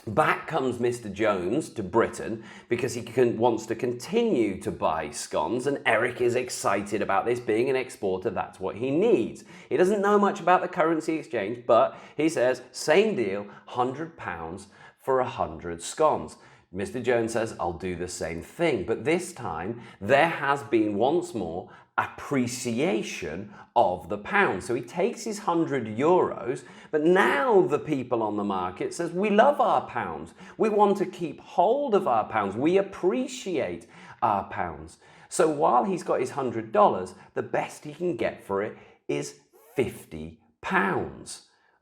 back comes Mr. Jones to Britain because he wants to continue to buy scones, and Eric is excited about this. Being an exporter, that's what he needs. He doesn't know much about the currency exchange, but he says, same deal, £100 for 100 scones. Mr. Jones says, I'll do the same thing. But this time, there has been once more appreciation of the pound. So he takes his €100, but now the people on the market says, we love our pounds. We want to keep hold of our pounds. We appreciate our pounds. So while he's got his $100, the best he can get for it is £50.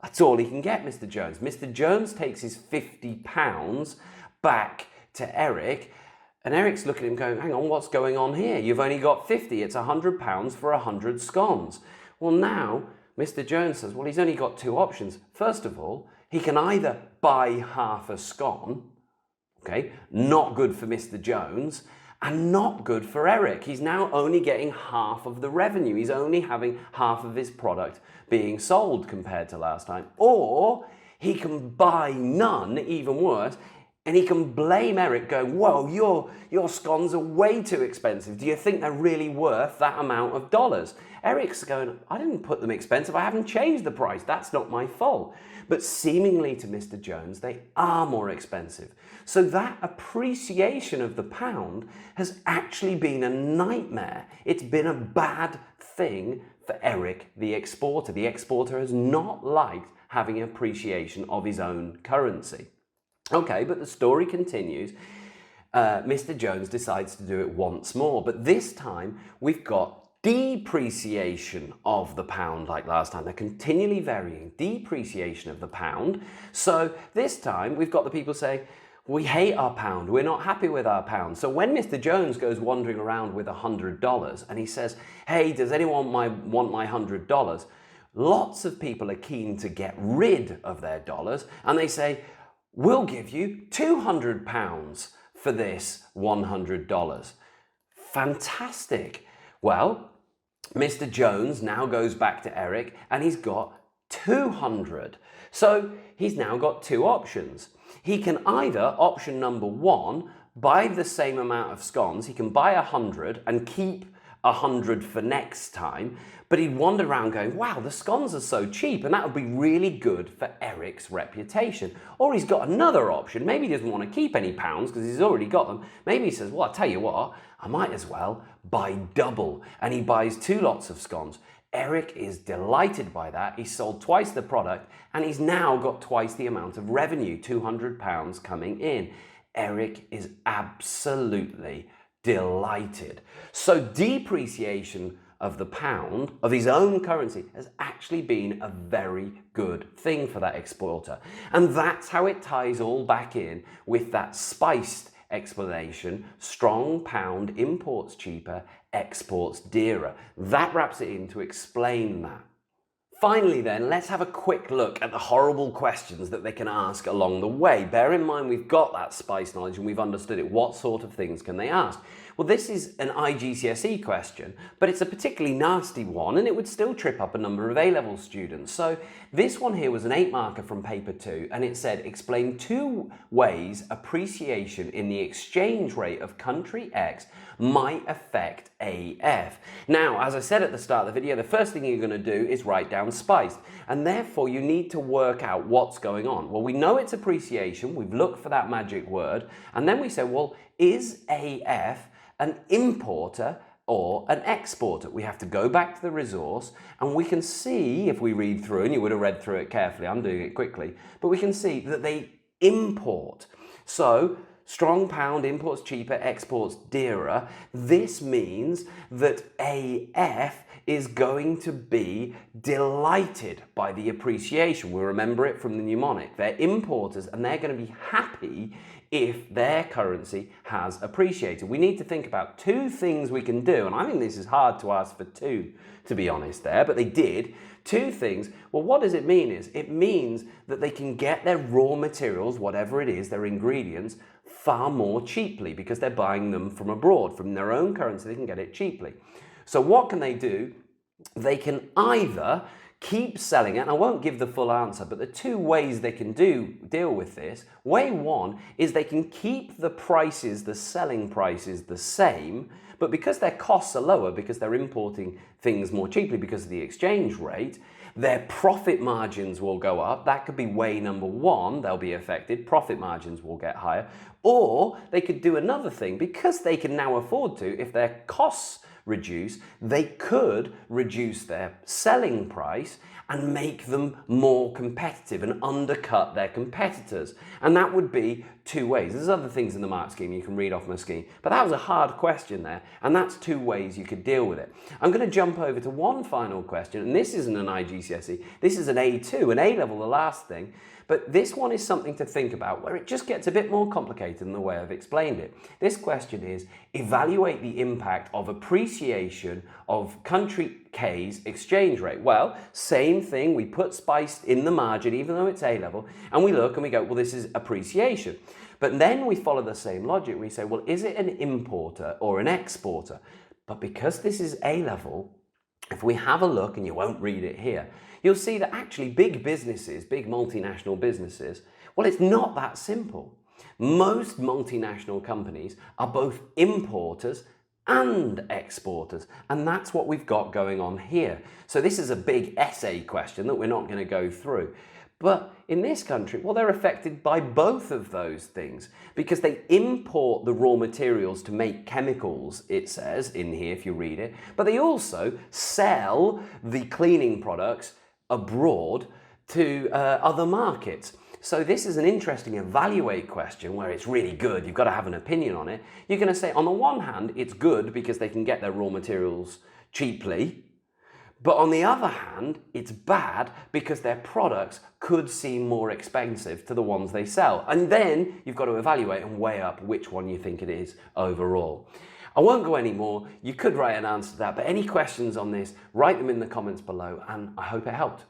That's all he can get, Mr. Jones. Mr. Jones takes his £50 back to Eric, and Eric's looking at him going, hang on, what's going on here? You've only got 50. It's £100 for 100 scones. Well, now Mr. Jones says, well, he's only got two options. First of all, he can either buy half a scone, okay, not good for Mr. Jones, and not good for Eric. He's now only getting half of the revenue. He's only having half of his product being sold compared to last time. Or he can buy none, even worse, and he can blame Eric going, whoa, your scones are way too expensive. Do you think they're really worth that amount of dollars? Eric's going, I didn't put them expensive. I haven't changed the price. That's not my fault. But seemingly to Mr. Jones, they are more expensive. So that appreciation of the pound has actually been a nightmare. It's been a bad thing for Eric, the exporter. The exporter has not liked having appreciation of his own currency. Okay, but the story continues. Mr. Jones decides to do it once more, but this time we've got depreciation of the pound like last time. They're continually varying. Depreciation of the pound. So this time we've got the people saying, we hate our pound. We're not happy with our pound. So when Mr. Jones goes wandering around with $100 and he says, hey, does anyone want my $100? Lots of people are keen to get rid of their dollars, and they say, we'll give you £200 for this $100. Fantastic. Well, Mr. Jones now goes back to Eric and he's got 200. So he's now got two options. He can either, option number one, buy the same amount of scones. He can buy 100 and keep 100 for next time, but he'd wander around going, wow, the scones are so cheap, and that would be really good for Eric's reputation. Or he's got another option. Maybe he doesn't want to keep any pounds because he's already got them. Maybe he says, well, I'll tell you what, I might as well buy double, and he buys 2 lots of scones. Eric is delighted by that. He's sold twice the product, and he's now got twice the amount of revenue, £200 coming in. Eric is absolutely delighted. So depreciation of the pound, of his own currency, has actually been a very good thing for that exporter. And that's how it ties all back in with that spiced explanation: strong pound imports cheaper, exports dearer. That wraps it in to explain that. Finally then, let's have a quick look at the horrible questions that they can ask along the way. Bear in mind we've got that spice knowledge and we've understood it. What sort of things can they ask? Well, this is an IGCSE question, but it's a particularly nasty one and it would still trip up a number of A-level students. So this one here was an 8-marker from paper 2 and it said, explain 2 ways appreciation in the exchange rate of country X might affect AF. Now, as I said at the start of the video, the first thing you're going to do is write down spice, and therefore you need to work out what's going on. Well, we know it's appreciation, we've looked for that magic word, and then we say, well, is AF an importer or an exporter? We have to go back to the resource and we can see, if we read through, and you would have read through it carefully, I'm doing it quickly, but we can see that they import. So strong pound imports cheaper, exports dearer. This means that AF is going to be delighted by the appreciation. We'll remember it from the mnemonic. They're importers and they're going to be happy if their currency has appreciated. We need to think about 2 things we can do, and I think this is hard to ask for 2, to be honest there, but they did. 2 things. Well, what does it mean is, it means that they can get their raw materials, whatever it is, their ingredients, far more cheaply because they're buying them from abroad. From their own currency, they can get it cheaply. So what can they do? They can either keep selling it, and I won't give the full answer, but the 2 ways they can deal with this. Way 1 is they can keep the prices, the selling prices, the same, but because their costs are lower, because they're importing things more cheaply because of the exchange rate, their profit margins will go up. That could be way number 1, they'll be affected, profit margins will get higher. Or they could do another thing, because they can now afford to, if their costs reduce, they could reduce their selling price and make them more competitive and undercut their competitors. And that would be 2 ways. There's other things in the mark scheme you can read off my scheme, but that was a hard question there, and that's 2 ways you could deal with it. I'm going to jump over to one final question, and this isn't an IGCSE, this is an A2, an A-level, the last thing, but this one is something to think about where it just gets a bit more complicated than the way I've explained it. This question is, evaluate the impact of appreciation of country K's exchange rate. Well, same thing, we put spice in the margin, even though it's A-level, and we look and we go, well, this is appreciation. But then we follow the same logic. We say, well, is it an importer or an exporter? But because this is A-level, if we have a look, and you won't read it here, you'll see that actually big businesses, big multinational businesses, well, it's not that simple. Most multinational companies are both importers and exporters, and that's what we've got going on here. So this is a big essay question that we're not going to go through. But in this country, well, they're affected by both of those things because they import the raw materials to make chemicals, it says in here if you read it, but they also sell the cleaning products abroad to other markets. So this is an interesting evaluate question where it's really good. You've got to have an opinion on it. You're going to say, on the one hand, it's good because they can get their raw materials cheaply. But on the other hand, it's bad because their products could seem more expensive to the ones they sell. And then you've got to evaluate and weigh up which one you think it is overall. I won't go any more. You could write an answer to that, but any questions on this, write them in the comments below, and I hope it helped.